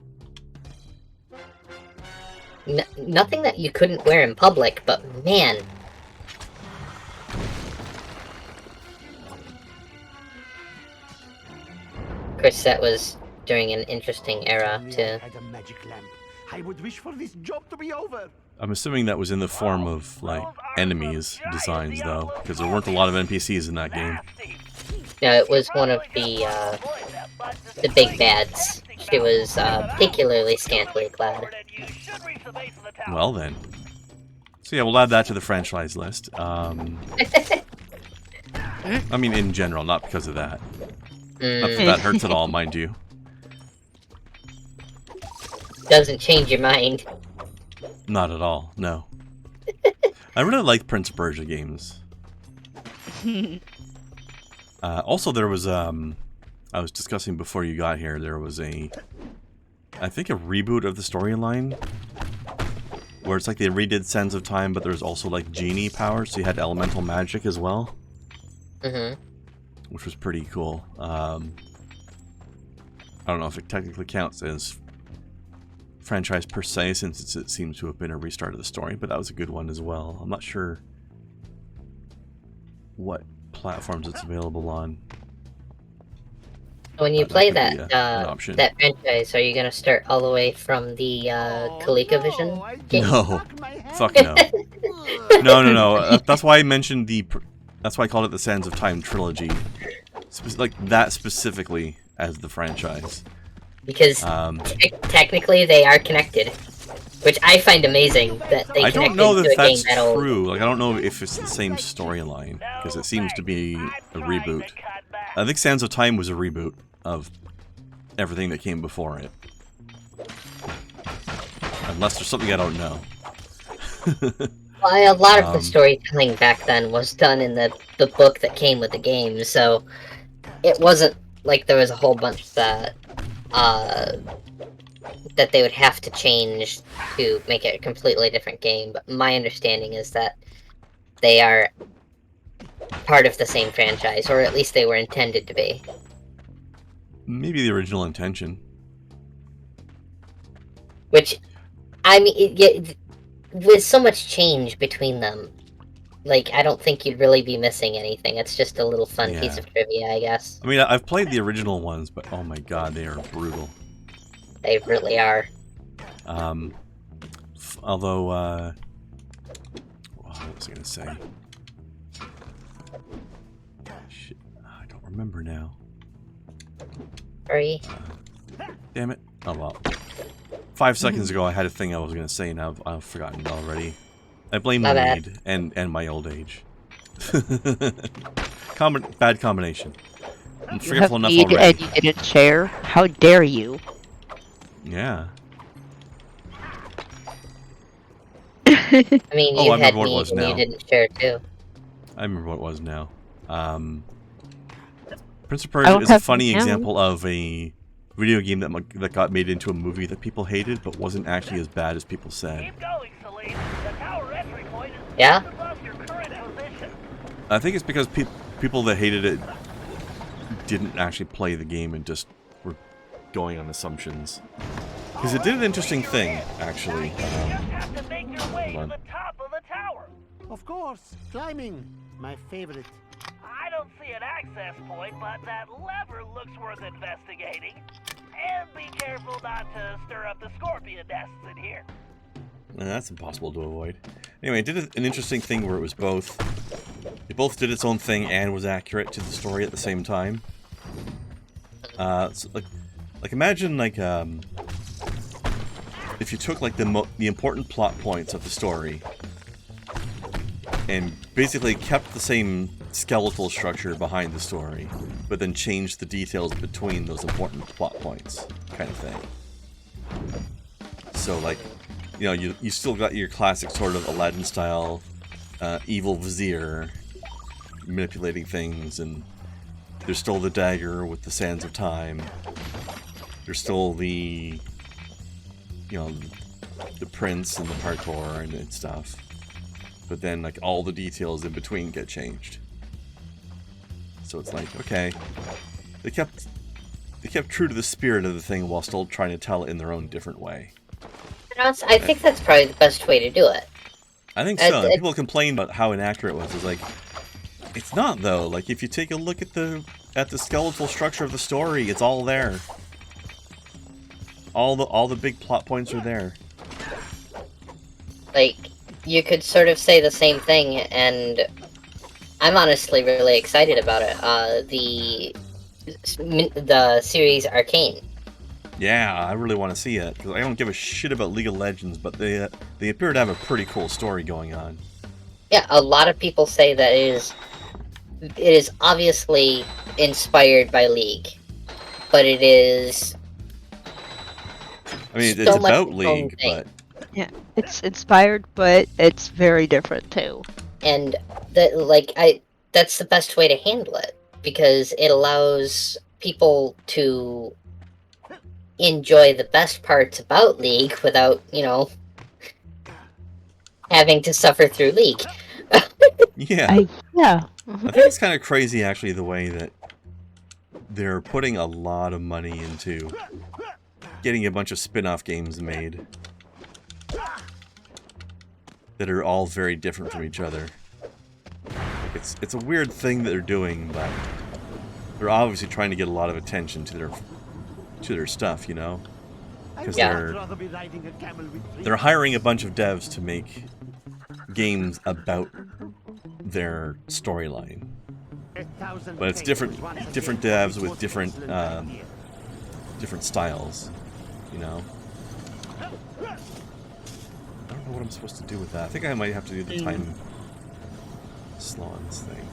S7: Nothing that you couldn't wear in public, but man. Of course, that was during an interesting era, too.
S10: I would wish for this job to be over.
S1: I'm assuming that was in the form of, like, enemies designs, though, because there weren't a lot of NPCs in that game.
S7: No, it was one of the big bads. She was particularly scantily clad.
S1: Well then. So yeah, we'll add that to the franchise list. I mean, in general, not because of that. Not that that hurts at all, mind you.
S7: Doesn't change your mind.
S1: Not at all, no. I really like Prince of Persia games. Also, there was, I was discussing before you got here, there was I think a reboot of the storyline, where it's like they redid Sands of Time, but there's also like genie powers, so you had elemental magic as well. Which was pretty cool. I don't know if it technically counts as franchise per se, since it seems to have been a restart of the story, but that was a good one as well. I'm not sure what platforms it's available on.
S7: When you play that that franchise, are you gonna start all the way from the ColecoVision game?
S1: No, fuck no. No. That's why I mentioned that's why I called it the Sands of Time trilogy, like that specifically as the franchise.
S7: Because technically they are connected, which I find amazing that they.
S1: I don't know
S7: that
S1: that's true. Like, I don't know if it's the same storyline, because it seems to be a reboot. I think Sands of Time was a reboot of everything that came before it. Unless there's something I don't know.
S7: Well, a lot of the storytelling back then was done in the book that came with the game, so it wasn't like there was a whole bunch that they would have to change to make it a completely different game, but my understanding is that they are part of the same franchise, or at least they were intended to be.
S1: Maybe the original intention.
S7: Which, I mean, with so much change between them, like, I don't think you'd really be missing anything. It's just a little fun piece of trivia, I guess.
S1: I mean, I've played the original ones, but oh my god, they are brutal.
S7: They really are.
S1: Although, what was I gonna say? Shit, I don't remember now.
S7: Hurry.
S1: Damn it. Oh well. 5 seconds ago I had a thing I was gonna say, now I've forgotten it already. I blame the weed and my old age. Bad combination. I'm forgetful enough already.
S12: And you didn't share? How dare you?
S1: Yeah.
S7: I mean, you had me and you didn't share too.
S1: I remember what it was now. Prince of Persia is a funny example of a video game that got made into a movie that people hated, but wasn't actually as bad as people said.
S8: Keep going, Salim. The tower entry point is
S7: yeah?
S8: above your current position.
S1: I think it's because people that hated it didn't actually play the game and just were going on assumptions. Because it did an interesting thing, actually.
S8: Have to make your way to the top of the tower.
S10: Of course, climbing, my favorite.
S8: I don't see an access point, but that lever looks worth investigating. And be careful not to stir up the scorpion nests in here.
S1: That's impossible to avoid. Anyway, it did an interesting thing where it was both... It both did its own thing and was accurate to the story at the same time. So like imagine like if you took like the important plot points of the story and basically kept the same skeletal structure behind the story, but then changed the details between those important plot points, kind of thing. So like, you know, you still got your classic sort of Aladdin style evil vizier manipulating things, and there's still the dagger with the sands of time. There's still the, you know, the prince and the parkour and stuff. But then, like, all the details in between get changed. So it's like, okay, they kept true to the spirit of the thing while still trying to tell it in their own different way.
S7: I think that's probably the best way to do it.
S1: I think so. People complain about how inaccurate it was. It's like, it's not though. Like, if you take a look at the skeletal structure of the story, it's all there. All the big plot points are there.
S7: Like, you could sort of say the same thing, and I'm honestly really excited about it. The series Arcane.
S1: Yeah, I really want to see it, because I don't give a shit about League of Legends, but they appear to have a pretty cool story going on.
S7: Yeah, a lot of people say that it is obviously inspired by League, but it is...
S1: I mean, it's about League, but...
S12: Yeah, it's inspired, but it's very different, too.
S7: And, that's the best way to handle it, because it allows people to enjoy the best parts about League without, you know, having to suffer through League.
S1: Yeah.
S12: Yeah.
S1: I think it's kind of crazy, actually, the way that they're putting a lot of money into getting a bunch of spin-off games made that are all very different from each other. It's a weird thing that they're doing, but they're obviously trying to get a lot of attention to their stuff, you know? Because they're hiring a bunch of devs to make games about their storyline. But it's different devs with different styles, you know? I don't know what I'm supposed to do with that. I think I might have to do the time slons thing.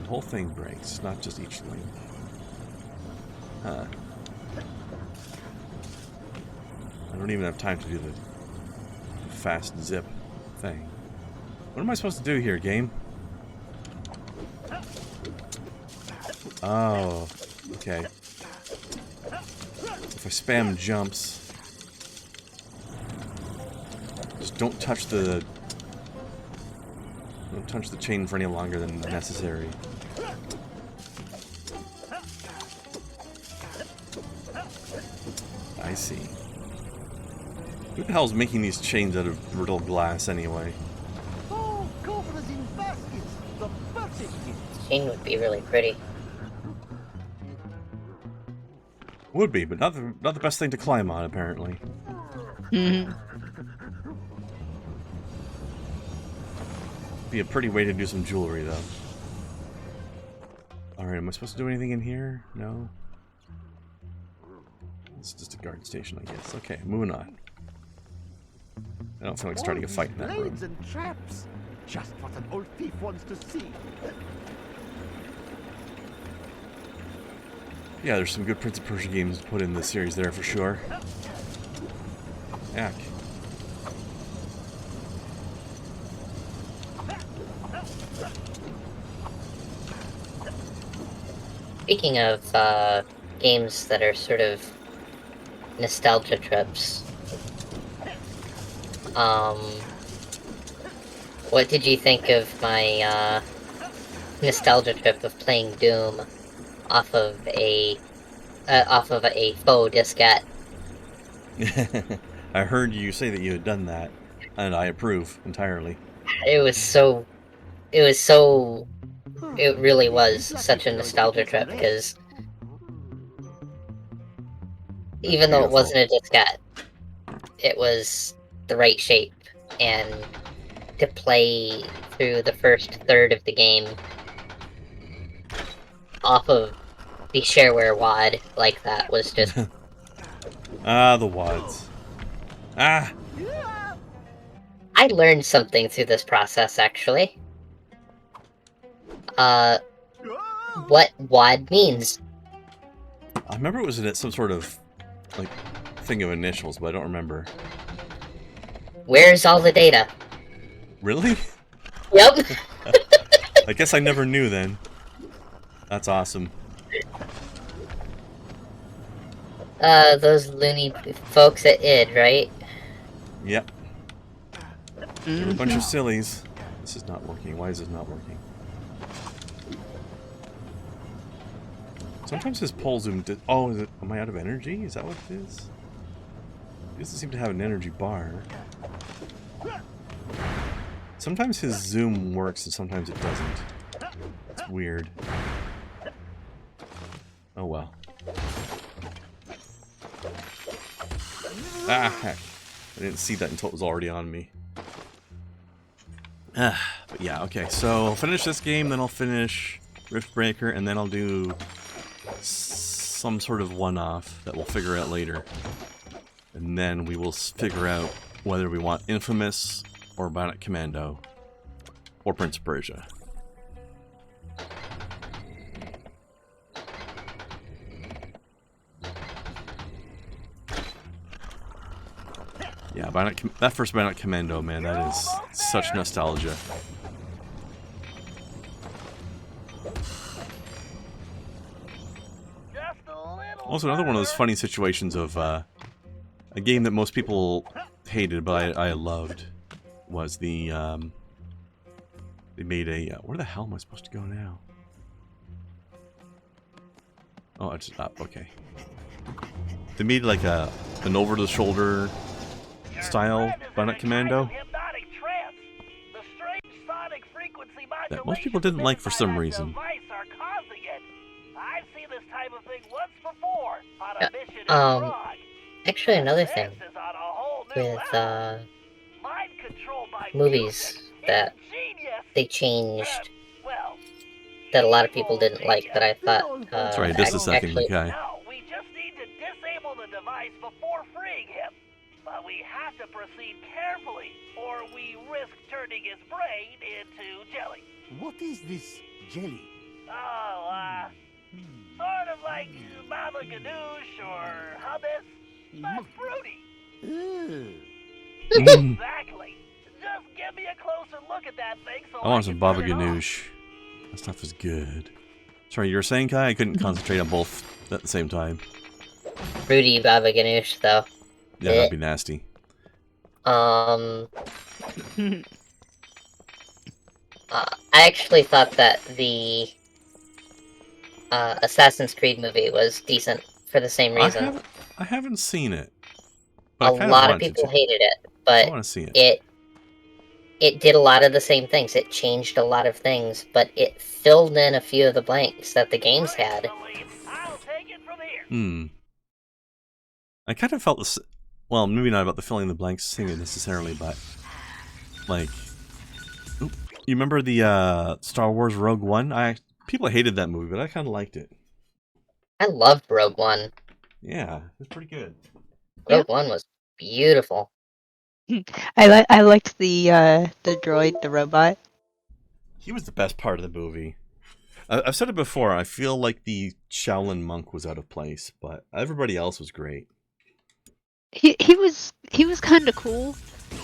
S1: The whole thing breaks, not just each link. Huh. I don't even have time to do the fast zip thing. What am I supposed to do here, game? Oh, okay. If I spam jumps, just don't touch the chain for any longer than necessary. I see. Who the hell's making these chains out of brittle glass anyway?
S10: Oh, cobras in baskets, the perfect gift.
S7: Chain would be really pretty.
S1: Would be, but not the best thing to climb on, apparently.
S12: Mm-hmm.
S1: Be a pretty way to do some jewelry, though. Alright, am I supposed to do anything in here? No? It's just a guard station, I guess. Okay, moving on. I don't feel like starting a fight in that room.
S10: Blades and traps. Just what an old thief wants to see.
S1: Yeah, there's some good Prince of Persia games to put in the series there for sure. Heck.
S7: Speaking of games that are sort of nostalgia trips, what did you think of my nostalgia trip of playing Doom off of a faux diskette?
S1: I heard you say that you had done that, and I approve entirely.
S7: It was so it really was such a nostalgia trip, because even though it wasn't a diskette, it was the right shape, and to play through the first third of the game off of the shareware wad like that was just...
S1: Ah, the wads. Ah!
S7: I learned something through this process, actually. What WAD means.
S1: I remember it was in some sort of, like, thing of initials, but I don't remember.
S7: Where's all the data?
S1: Really?
S7: Yep.
S1: I guess I never knew then. That's awesome.
S7: Those loony folks at id, right?
S1: Yep. They're a bunch of sillies. This is not working. Why is this not working? Sometimes his pole zoom... Oh, is it... Am I out of energy? Is that what it is? He doesn't seem to have an energy bar. Sometimes his zoom works and sometimes it doesn't. It's weird. Oh well. Ah, heck. I didn't see that until it was already on me. But yeah, okay. So I'll finish this game, then I'll finish Riftbreaker, and then I'll do some sort of one-off that we'll figure out later. And then we will figure out whether we want Infamous or Bionic Commando or Prince of Persia. Yeah, that first Bionic Commando, man, that is such nostalgia. Also, another one of those funny situations of a game that most people hated, but I loved, was the, they made a, where the hell am I supposed to go now? Oh, it's up, okay. They made like an over-the-shoulder style Bionic Commando that most people didn't like for some reason.
S7: Actually, another thing with movies that they changed that a lot of people didn't like, that I thought
S1: that's right, just a second, okay.
S8: We just need to disable the device before freeing him. But we have to proceed carefully, or we risk turning his brain into jelly.
S10: What is this jelly?
S8: Oh, sort of like Baba Ganoush or hummus, but fruity. Exactly. Just give me a closer look at that thing so
S1: I want some Baba Ganoush. That stuff is good. Sorry, you were saying, Kai? I couldn't concentrate on both at the same time.
S7: Fruity Baba Ganoush, though.
S1: Yeah, that'd be nasty.
S7: I actually thought that the Assassin's Creed movie was decent for the same reason.
S1: I haven't seen it.
S7: A lot of people hated it, but
S1: I want to see it.
S7: It did a lot of the same things. It changed a lot of things, but it filled in a few of the blanks that the games had.
S1: I kind of felt this. Well, maybe not about the filling the blanks thing necessarily, but like, you remember the Star Wars Rogue One? People hated that movie, but I kind of liked it.
S7: I loved Rogue One.
S1: Yeah, it was pretty good.
S7: Rogue One was beautiful.
S12: I liked the droid, the robot.
S1: He was the best part of the movie. I've said it before. I feel like the Shaolin monk was out of place, but everybody else was great.
S12: He was kind of cool.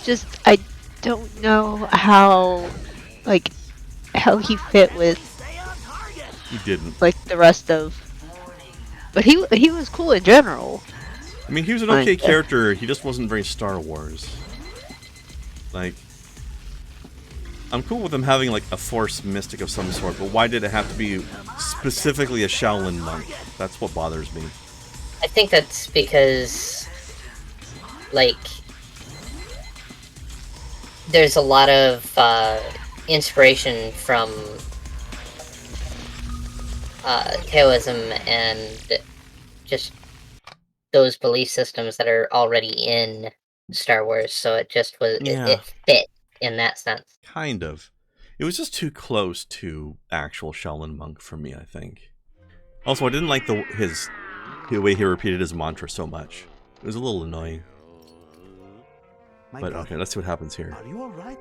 S12: Just I don't know how he fit with.
S1: He didn't.
S12: Like the rest of. But he was cool in general.
S1: I mean, he was an okay character. He just wasn't very Star Wars. Like, I'm cool with him having like a Force mystic of some sort, but why did it have to be specifically a Shaolin monk? That's what bothers me.
S7: I think that's because, like, there's a lot of inspiration from Taoism and just those belief systems that are already in Star Wars, so it just was it fit in that sense.
S1: Kind of. It was just too close to actual Shaolin monk for me, I think. Also, I didn't like the way he repeated his mantra so much. It was a little annoying. But okay, let's see what happens here.
S3: Are you alright?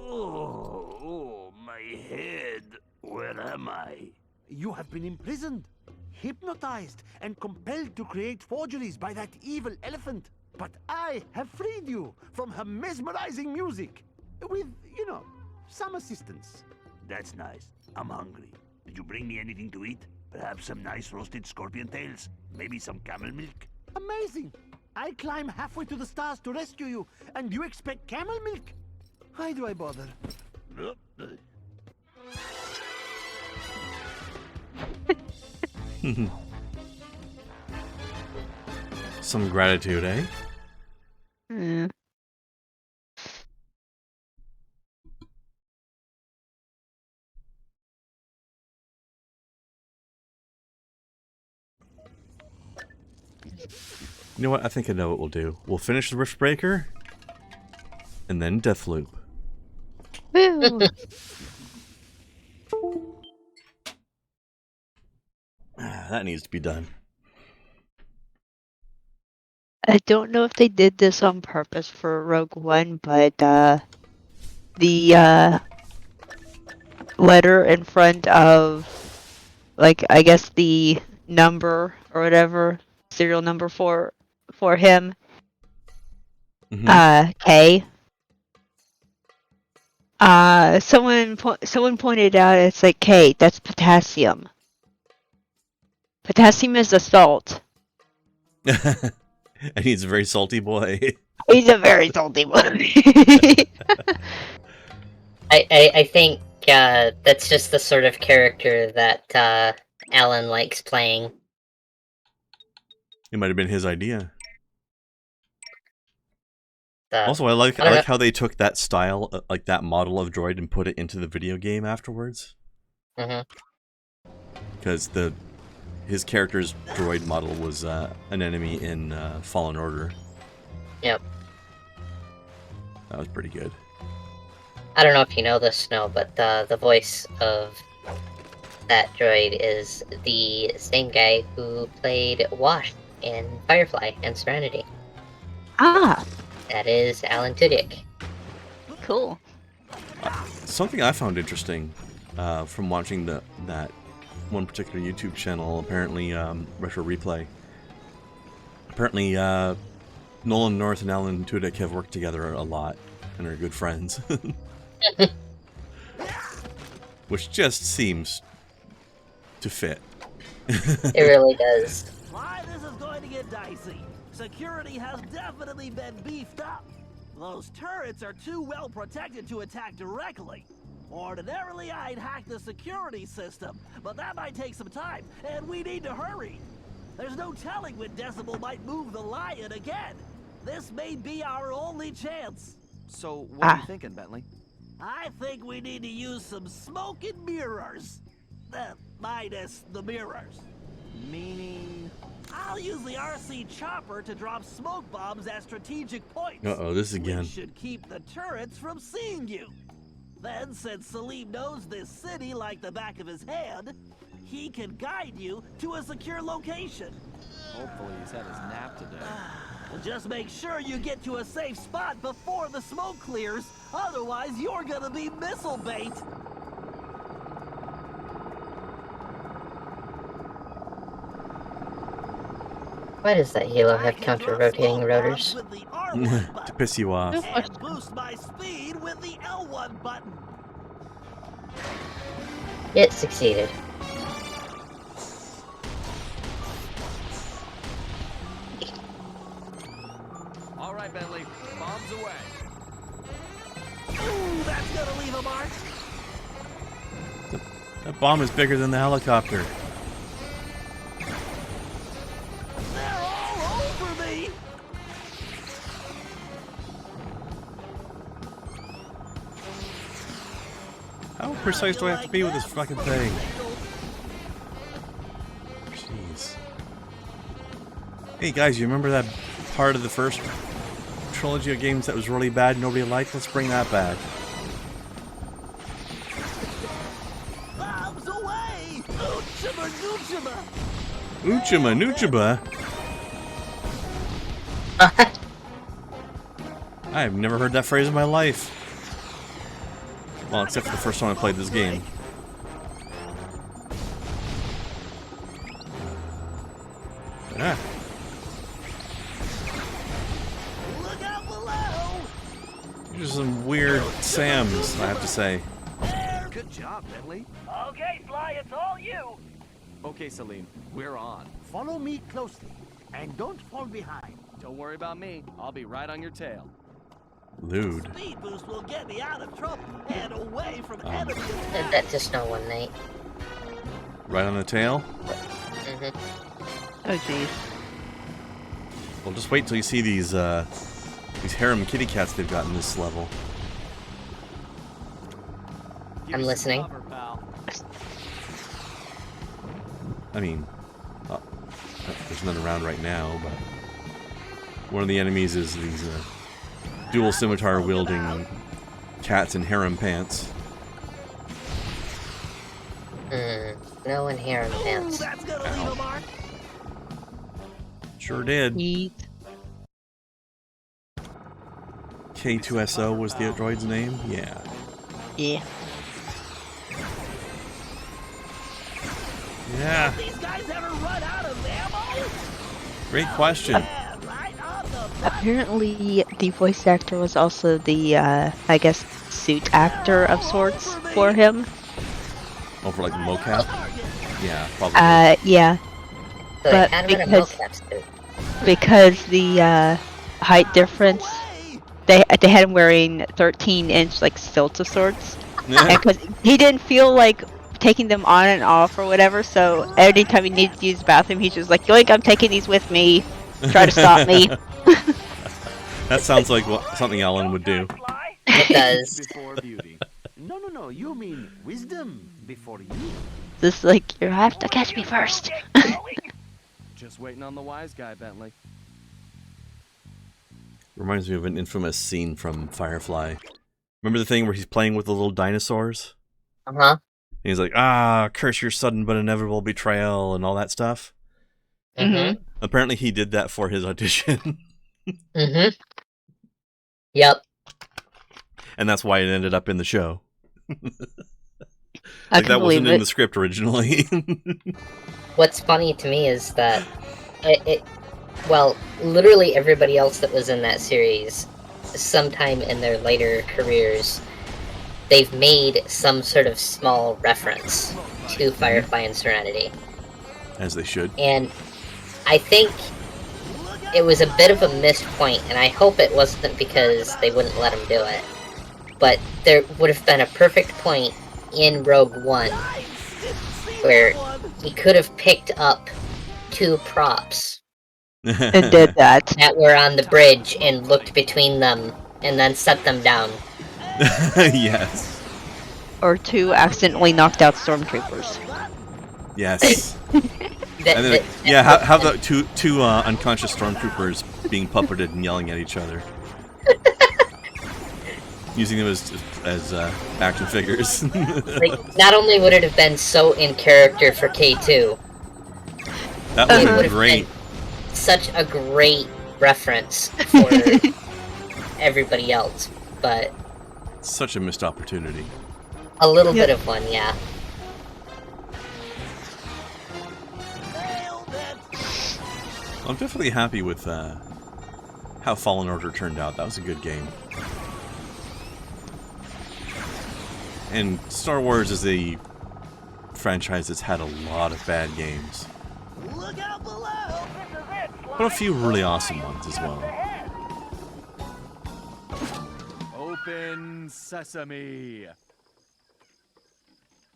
S3: Oh, my head. Where am I?
S13: You have been imprisoned, hypnotized, and compelled to create forgeries by that evil elephant. But I have freed you from her mesmerizing music. With, some assistance.
S3: That's nice. I'm hungry. Did you bring me anything to eat? Perhaps some nice roasted scorpion tails? Maybe some camel milk?
S13: Amazing! I climb halfway to the stars to rescue you, and you expect camel milk? Why do I bother?
S1: Some gratitude, eh?
S12: Yeah.
S1: You know what? I think I know what we'll do. We'll finish the Riftbreaker, and then Deathloop.
S12: Woo!
S1: That needs to be done.
S12: I don't know if they did this on purpose for Rogue One, but the letter in front of, like, I guess the number or whatever, serial number for him, K. Someone pointed out it's like K. That's potassium. Potassium is a salt.
S1: And he's a very salty boy.
S12: He's a very salty boy.
S7: I think that's just the sort of character that Alan likes playing.
S1: It might have been his idea. Also, I like how they took that style, like that model of droid, and put it into the video game afterwards. Because his character's droid model was an enemy in Fallen Order.
S7: Yep.
S1: That was pretty good.
S7: I don't know if you know this, Snow, but the voice of that droid is the same guy who played Wash in Firefly and Serenity.
S12: Ah!
S7: That is Alan Tudyk.
S12: Cool.
S1: Something I found interesting from watching that one particular YouTube channel, apparently Retro Replay. Apparently, Nolan North and Alan Tudyk have worked together a lot and are good friends. Which just seems to fit.
S7: It really does.
S3: Why, this is going to get dicey. Security has definitely been beefed up. Those turrets are too well protected to attack directly. Ordinarily, I'd hack the security system, but that might take some time, and we need to hurry. There's no telling when Decibel might move the lion again. This may be our only chance.
S4: So, what are you thinking, Bentley?
S3: I think we need to use some smoke and mirrors. Minus the mirrors.
S4: Meaning?
S3: I'll use the RC chopper to drop smoke bombs at strategic points.
S1: Uh-oh, this again.
S3: Which should keep the turrets from seeing you. Then, since Salim knows this city like the back of his hand, he can guide you to a secure location.
S4: Hopefully he's had his nap today.
S3: Just make sure you get to a safe spot before the smoke clears. Otherwise, you're gonna be missile bait.
S7: Why does that helo have counter-rotating rotors?
S1: To piss you off.
S3: And boost my speed with the L1 button.
S7: It succeeded.
S5: All right, Bentley, bombs away.
S3: Ooh, that's gonna leave a mark.
S1: That bomb is bigger than the helicopter.
S3: They're all over me.
S1: How precise do I have to be with this fucking thing? Hey guys, you remember that part of the first trilogy of games that was really bad, nobody liked? Let's bring that back.
S3: Bombs away! Oochama noochama!
S1: Oochama noochama? I have never heard that phrase in my life. Well, except for the first time I played this game. Ah.
S3: Look out below!
S1: These are some weird Sams, I have to say.
S4: Good job, Bentley.
S8: Okay, Sly, it's all you.
S4: Okay, Salim, we're on.
S13: Follow me closely, and don't fall behind.
S4: Don't worry about me. I'll be right on your tail.
S1: Lewd.
S3: Speed boost will get me out of trouble and away from enemy
S7: Did that just know one night.
S1: Right on the tail?
S12: Oh jeez.
S1: Well, just wait till you see these harem kitty cats they've got in this level.
S7: I'm listening.
S4: Cover, pal.
S1: I mean, there's none around right now, but one of the enemies is these dual scimitar wielding cats in harem pants.
S7: No one here in pants.
S3: That's gonna leave a mark.
S1: Sure did.
S12: Yeet.
S1: K2SO was the droid's name? Yeah.
S12: Yeah.
S1: Yeah.
S3: These guys ever run out of ammo?
S1: Great question.
S3: Yeah, right on the front.
S12: Apparently, the voice actor was also the, I guess, suit actor of sorts for him.
S1: Oh, for like mocap? Yeah, probably.
S12: Yeah.
S7: So
S12: But
S7: kind of in a
S12: because-
S7: mocap suit.
S12: Because the height difference, they had him wearing 13-inch like stilts of sorts, and because he didn't feel like taking them on and off or whatever, so anytime he needed to use the bathroom, he's just like, "Yoink! I'm taking these with me. Try to stop me."
S1: That sounds like something Alan would do.
S7: It does.
S4: Before beauty.
S13: No, you mean wisdom before you.
S12: Just like, you have to catch me first.
S4: Just waiting on the wise guy, Bentley.
S1: Reminds me of an infamous scene from Firefly. Remember the thing where he's playing with the little dinosaurs?
S7: Uh-huh.
S1: And he's like, curse your sudden but inevitable betrayal and all that stuff.
S7: Mm-hmm.
S1: Apparently he did that for his audition.
S7: Mm-hmm. Yep.
S1: And that's why it ended up in the show.
S12: I
S1: Like
S12: can
S1: that wasn't
S12: believe
S1: in
S12: it.
S1: the script originally.
S7: What's funny to me is that well, literally everybody else that was in that series, sometime in their later careers, they've made some sort of small reference to Firefly and Serenity.
S1: As they should.
S7: And I think it was a bit of a missed point, and I hope it wasn't because they wouldn't let him do it. But there would have been a perfect point in Rogue One where he could have picked up 2 props
S12: And did that.
S7: that were on the bridge and looked between them and then set them down.
S1: Yes.
S12: Or 2 accidentally knocked out stormtroopers.
S1: Yes. And then, have the two unconscious stormtroopers being puppeted and yelling at each other. Using them as action figures.
S7: Like, not only would it have been so in character for K2,
S1: That would
S7: it
S1: have
S7: would
S1: been
S7: have
S1: great.
S7: been such a great reference for everybody else, but
S1: Such a missed opportunity.
S7: a little bit of one, yeah.
S1: I'm definitely happy with how Fallen Order turned out. That was a good game. And Star Wars is a franchise that's had a lot of bad games.
S3: Look out below! This is it, Sly.
S1: But a few really awesome ones as well.
S4: Open sesame.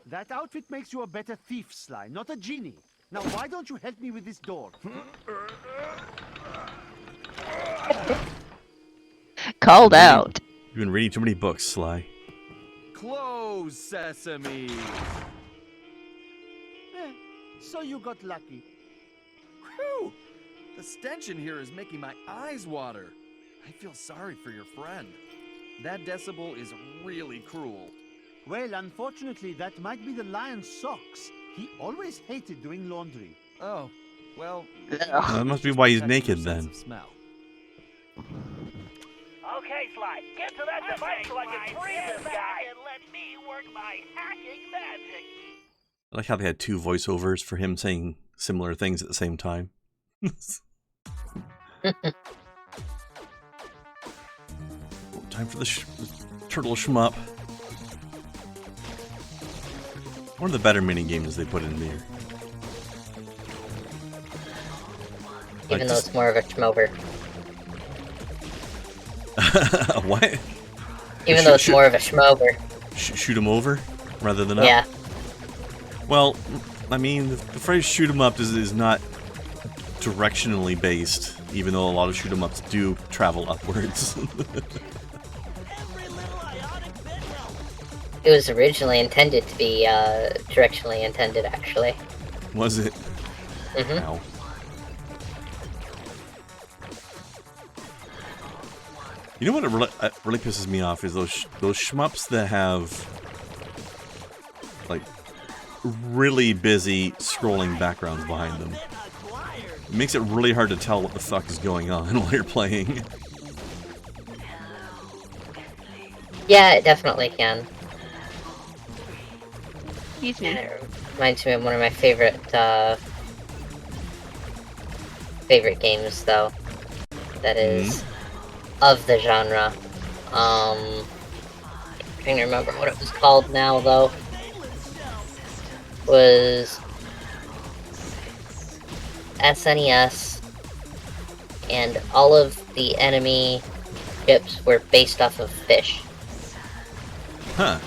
S13: That outfit makes you a better thief, Sly, not a genie. Now, why don't you help me with this door?
S12: Called out.
S1: You've been reading too many books, Sly.
S4: Close sesame.
S13: So you got lucky.
S4: Whew! The stench in here is making my eyes water. I feel sorry for your friend. That Decibel is really cruel.
S15: Well, unfortunately, that might be the lion's socks. He always hated doing laundry.
S4: Oh, well...
S1: That must be why he's naked then.
S8: Okay, Sly, get to that device so I can free this guy and let me work my hacking magic.
S1: I like how they had two voiceovers for him saying similar things at the same time. Time for the turtle shmup. One of the better mini games they put in there.
S7: Even though it's more of a shmover.
S1: What?
S7: Even though it's more of a shmover.
S1: Shoot him over rather than up?
S7: Yeah.
S1: Well, I mean, the phrase shoot 'em up is not directionally based, even though a lot of shoot 'em ups do travel upwards.
S7: It was originally intended to be directionally intended, actually.
S1: Was it?
S7: Mm-hmm.
S1: Ow. You know what really pisses me off is those shmups that have like really busy scrolling backgrounds behind them. It makes it really hard to tell what the fuck is going on while you're playing.
S7: Yeah, it definitely can.
S12: Excuse me.
S7: It reminds me of one of my favorite games, though. That is of the genre. I'm trying to remember what it was called now, though. Was SNES, and all of the enemy ships were based off of fish.
S1: Huh.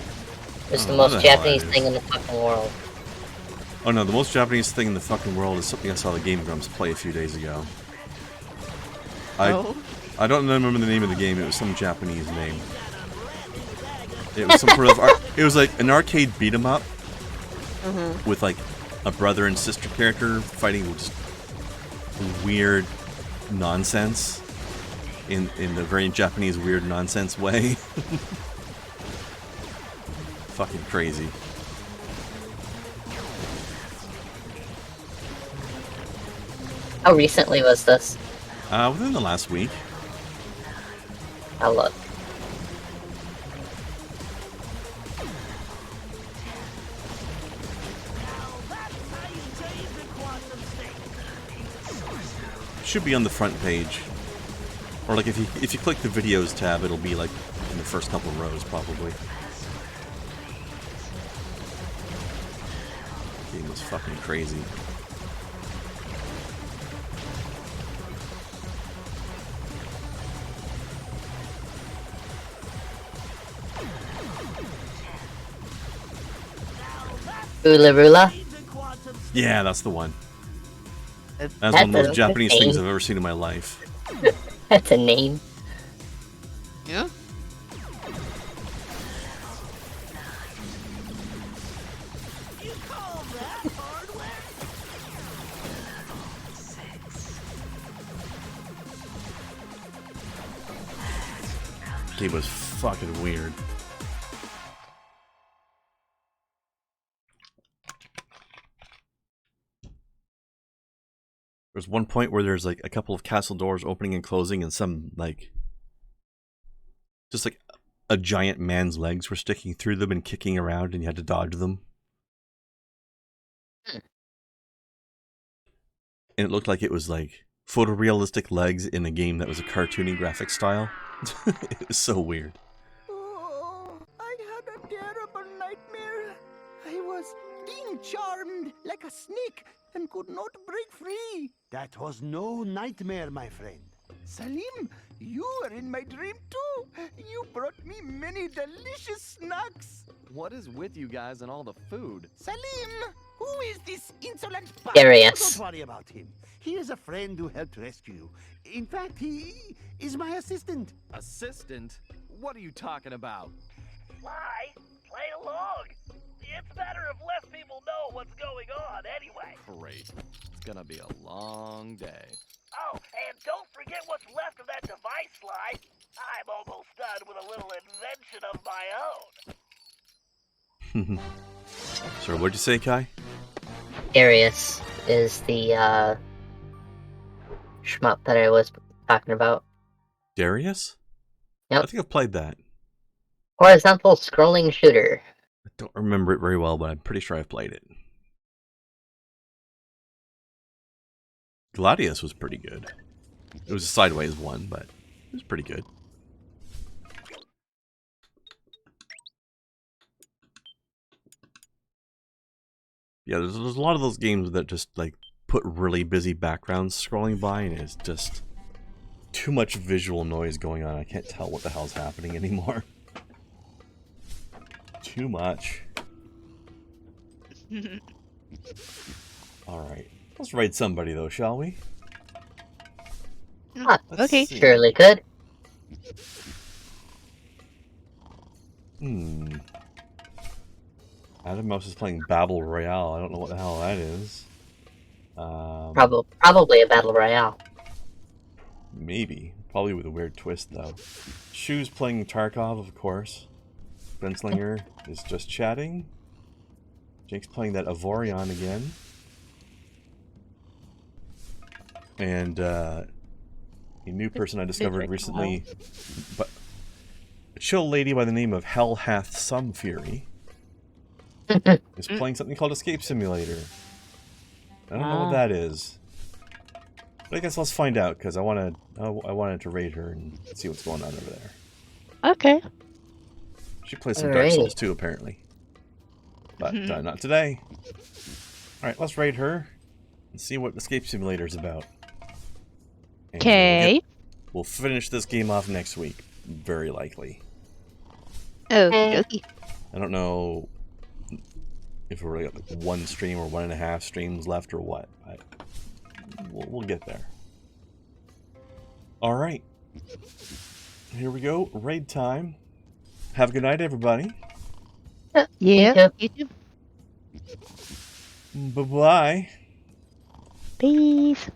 S7: It was the most Japanese thing in the fucking world.
S1: Oh no, the most Japanese thing in the fucking world is something I saw the Game Grumps play a few days ago. I don't remember the name of the game. It was some Japanese name. It was some sort of it was like an arcade beat 'em up with like a brother and sister character fighting with just weird nonsense in the very Japanese weird nonsense way. Fucking crazy.
S7: How recently was this?
S1: Within the last week.
S7: I'll look.
S1: Should be on the front page. Or like if you click the videos tab, it'll be like in the first couple rows probably. Game was fucking crazy.
S7: Ula Rula?
S1: Yeah, that's the one. That's one of the most Japanese things I've ever seen in my life.
S7: That's a name.
S2: Yeah?
S1: Game was fucking weird. There's one point where there's like a couple of castle doors opening and closing, and some like just like a giant man's legs were sticking through them and kicking around, and you had to dodge them. And it looked like it was like photorealistic legs in a game that was a cartoony graphic style. It was so weird.
S10: Oh, I had a terrible nightmare. I was being charmed like a snake and could not break free.
S15: That was no nightmare, my friend.
S10: Salim, you were in my dream too. You brought me many delicious snacks.
S4: What is with you guys and all the food?
S10: Salim, who is this insolent bastard?
S7: Darius.
S15: Don't worry about him. He is a friend who helped rescue you. In fact, he is my assistant.
S4: Assistant? What are you talking about?
S8: Sly, play along. It's better if less people know what's going on anyway.
S4: Great. It's gonna be a long day.
S8: Oh, and don't forget what's left of that device slide. I'm almost done with a little invention of my own.
S1: Sorry, what'd you say, Kai?
S7: Darius is the shmup that I was talking about.
S1: Darius?
S7: Yep.
S1: I think I've played that.
S7: Horizontal scrolling shooter.
S1: I don't remember it very well, but I'm pretty sure I've played it. Gladius was pretty good. It was a sideways one, but it was pretty good. Yeah, there's a lot of those games that just like put really busy backgrounds scrolling by, and it's just too much visual noise going on. I can't tell what the hell's happening anymore. Too much. Alright. Let's raid somebody though, shall we?
S7: Okay, surely could.
S1: Adam Mouse is playing Battle Royale. I don't know what the hell that is.
S7: Probably a battle royale.
S1: Maybe. Probably with a weird twist, though. Shu's playing Tarkov, of course. Benslinger is just chatting. Jake's playing that Avorion again. And a new person I discovered recently, but a chill lady by the name of Hell Hath Some Fury is playing something called Escape Simulator. I don't know what that is. But I guess let's find out, because I wanted to raid her and see what's going on over there.
S12: Okay.
S1: She plays some Dark Souls too, apparently. But not today. Alright, let's raid her and see what Escape Simulator is about.
S12: Okay.
S1: We'll finish this game off next week, very likely.
S12: Okie dokie.
S1: I don't know if we're like one stream or 1.5 streams left or what. We'll get there. Alright. Here we go. Raid time. Have a good night, everybody.
S12: Yeah, you too.
S1: Bye-bye.
S12: Peace.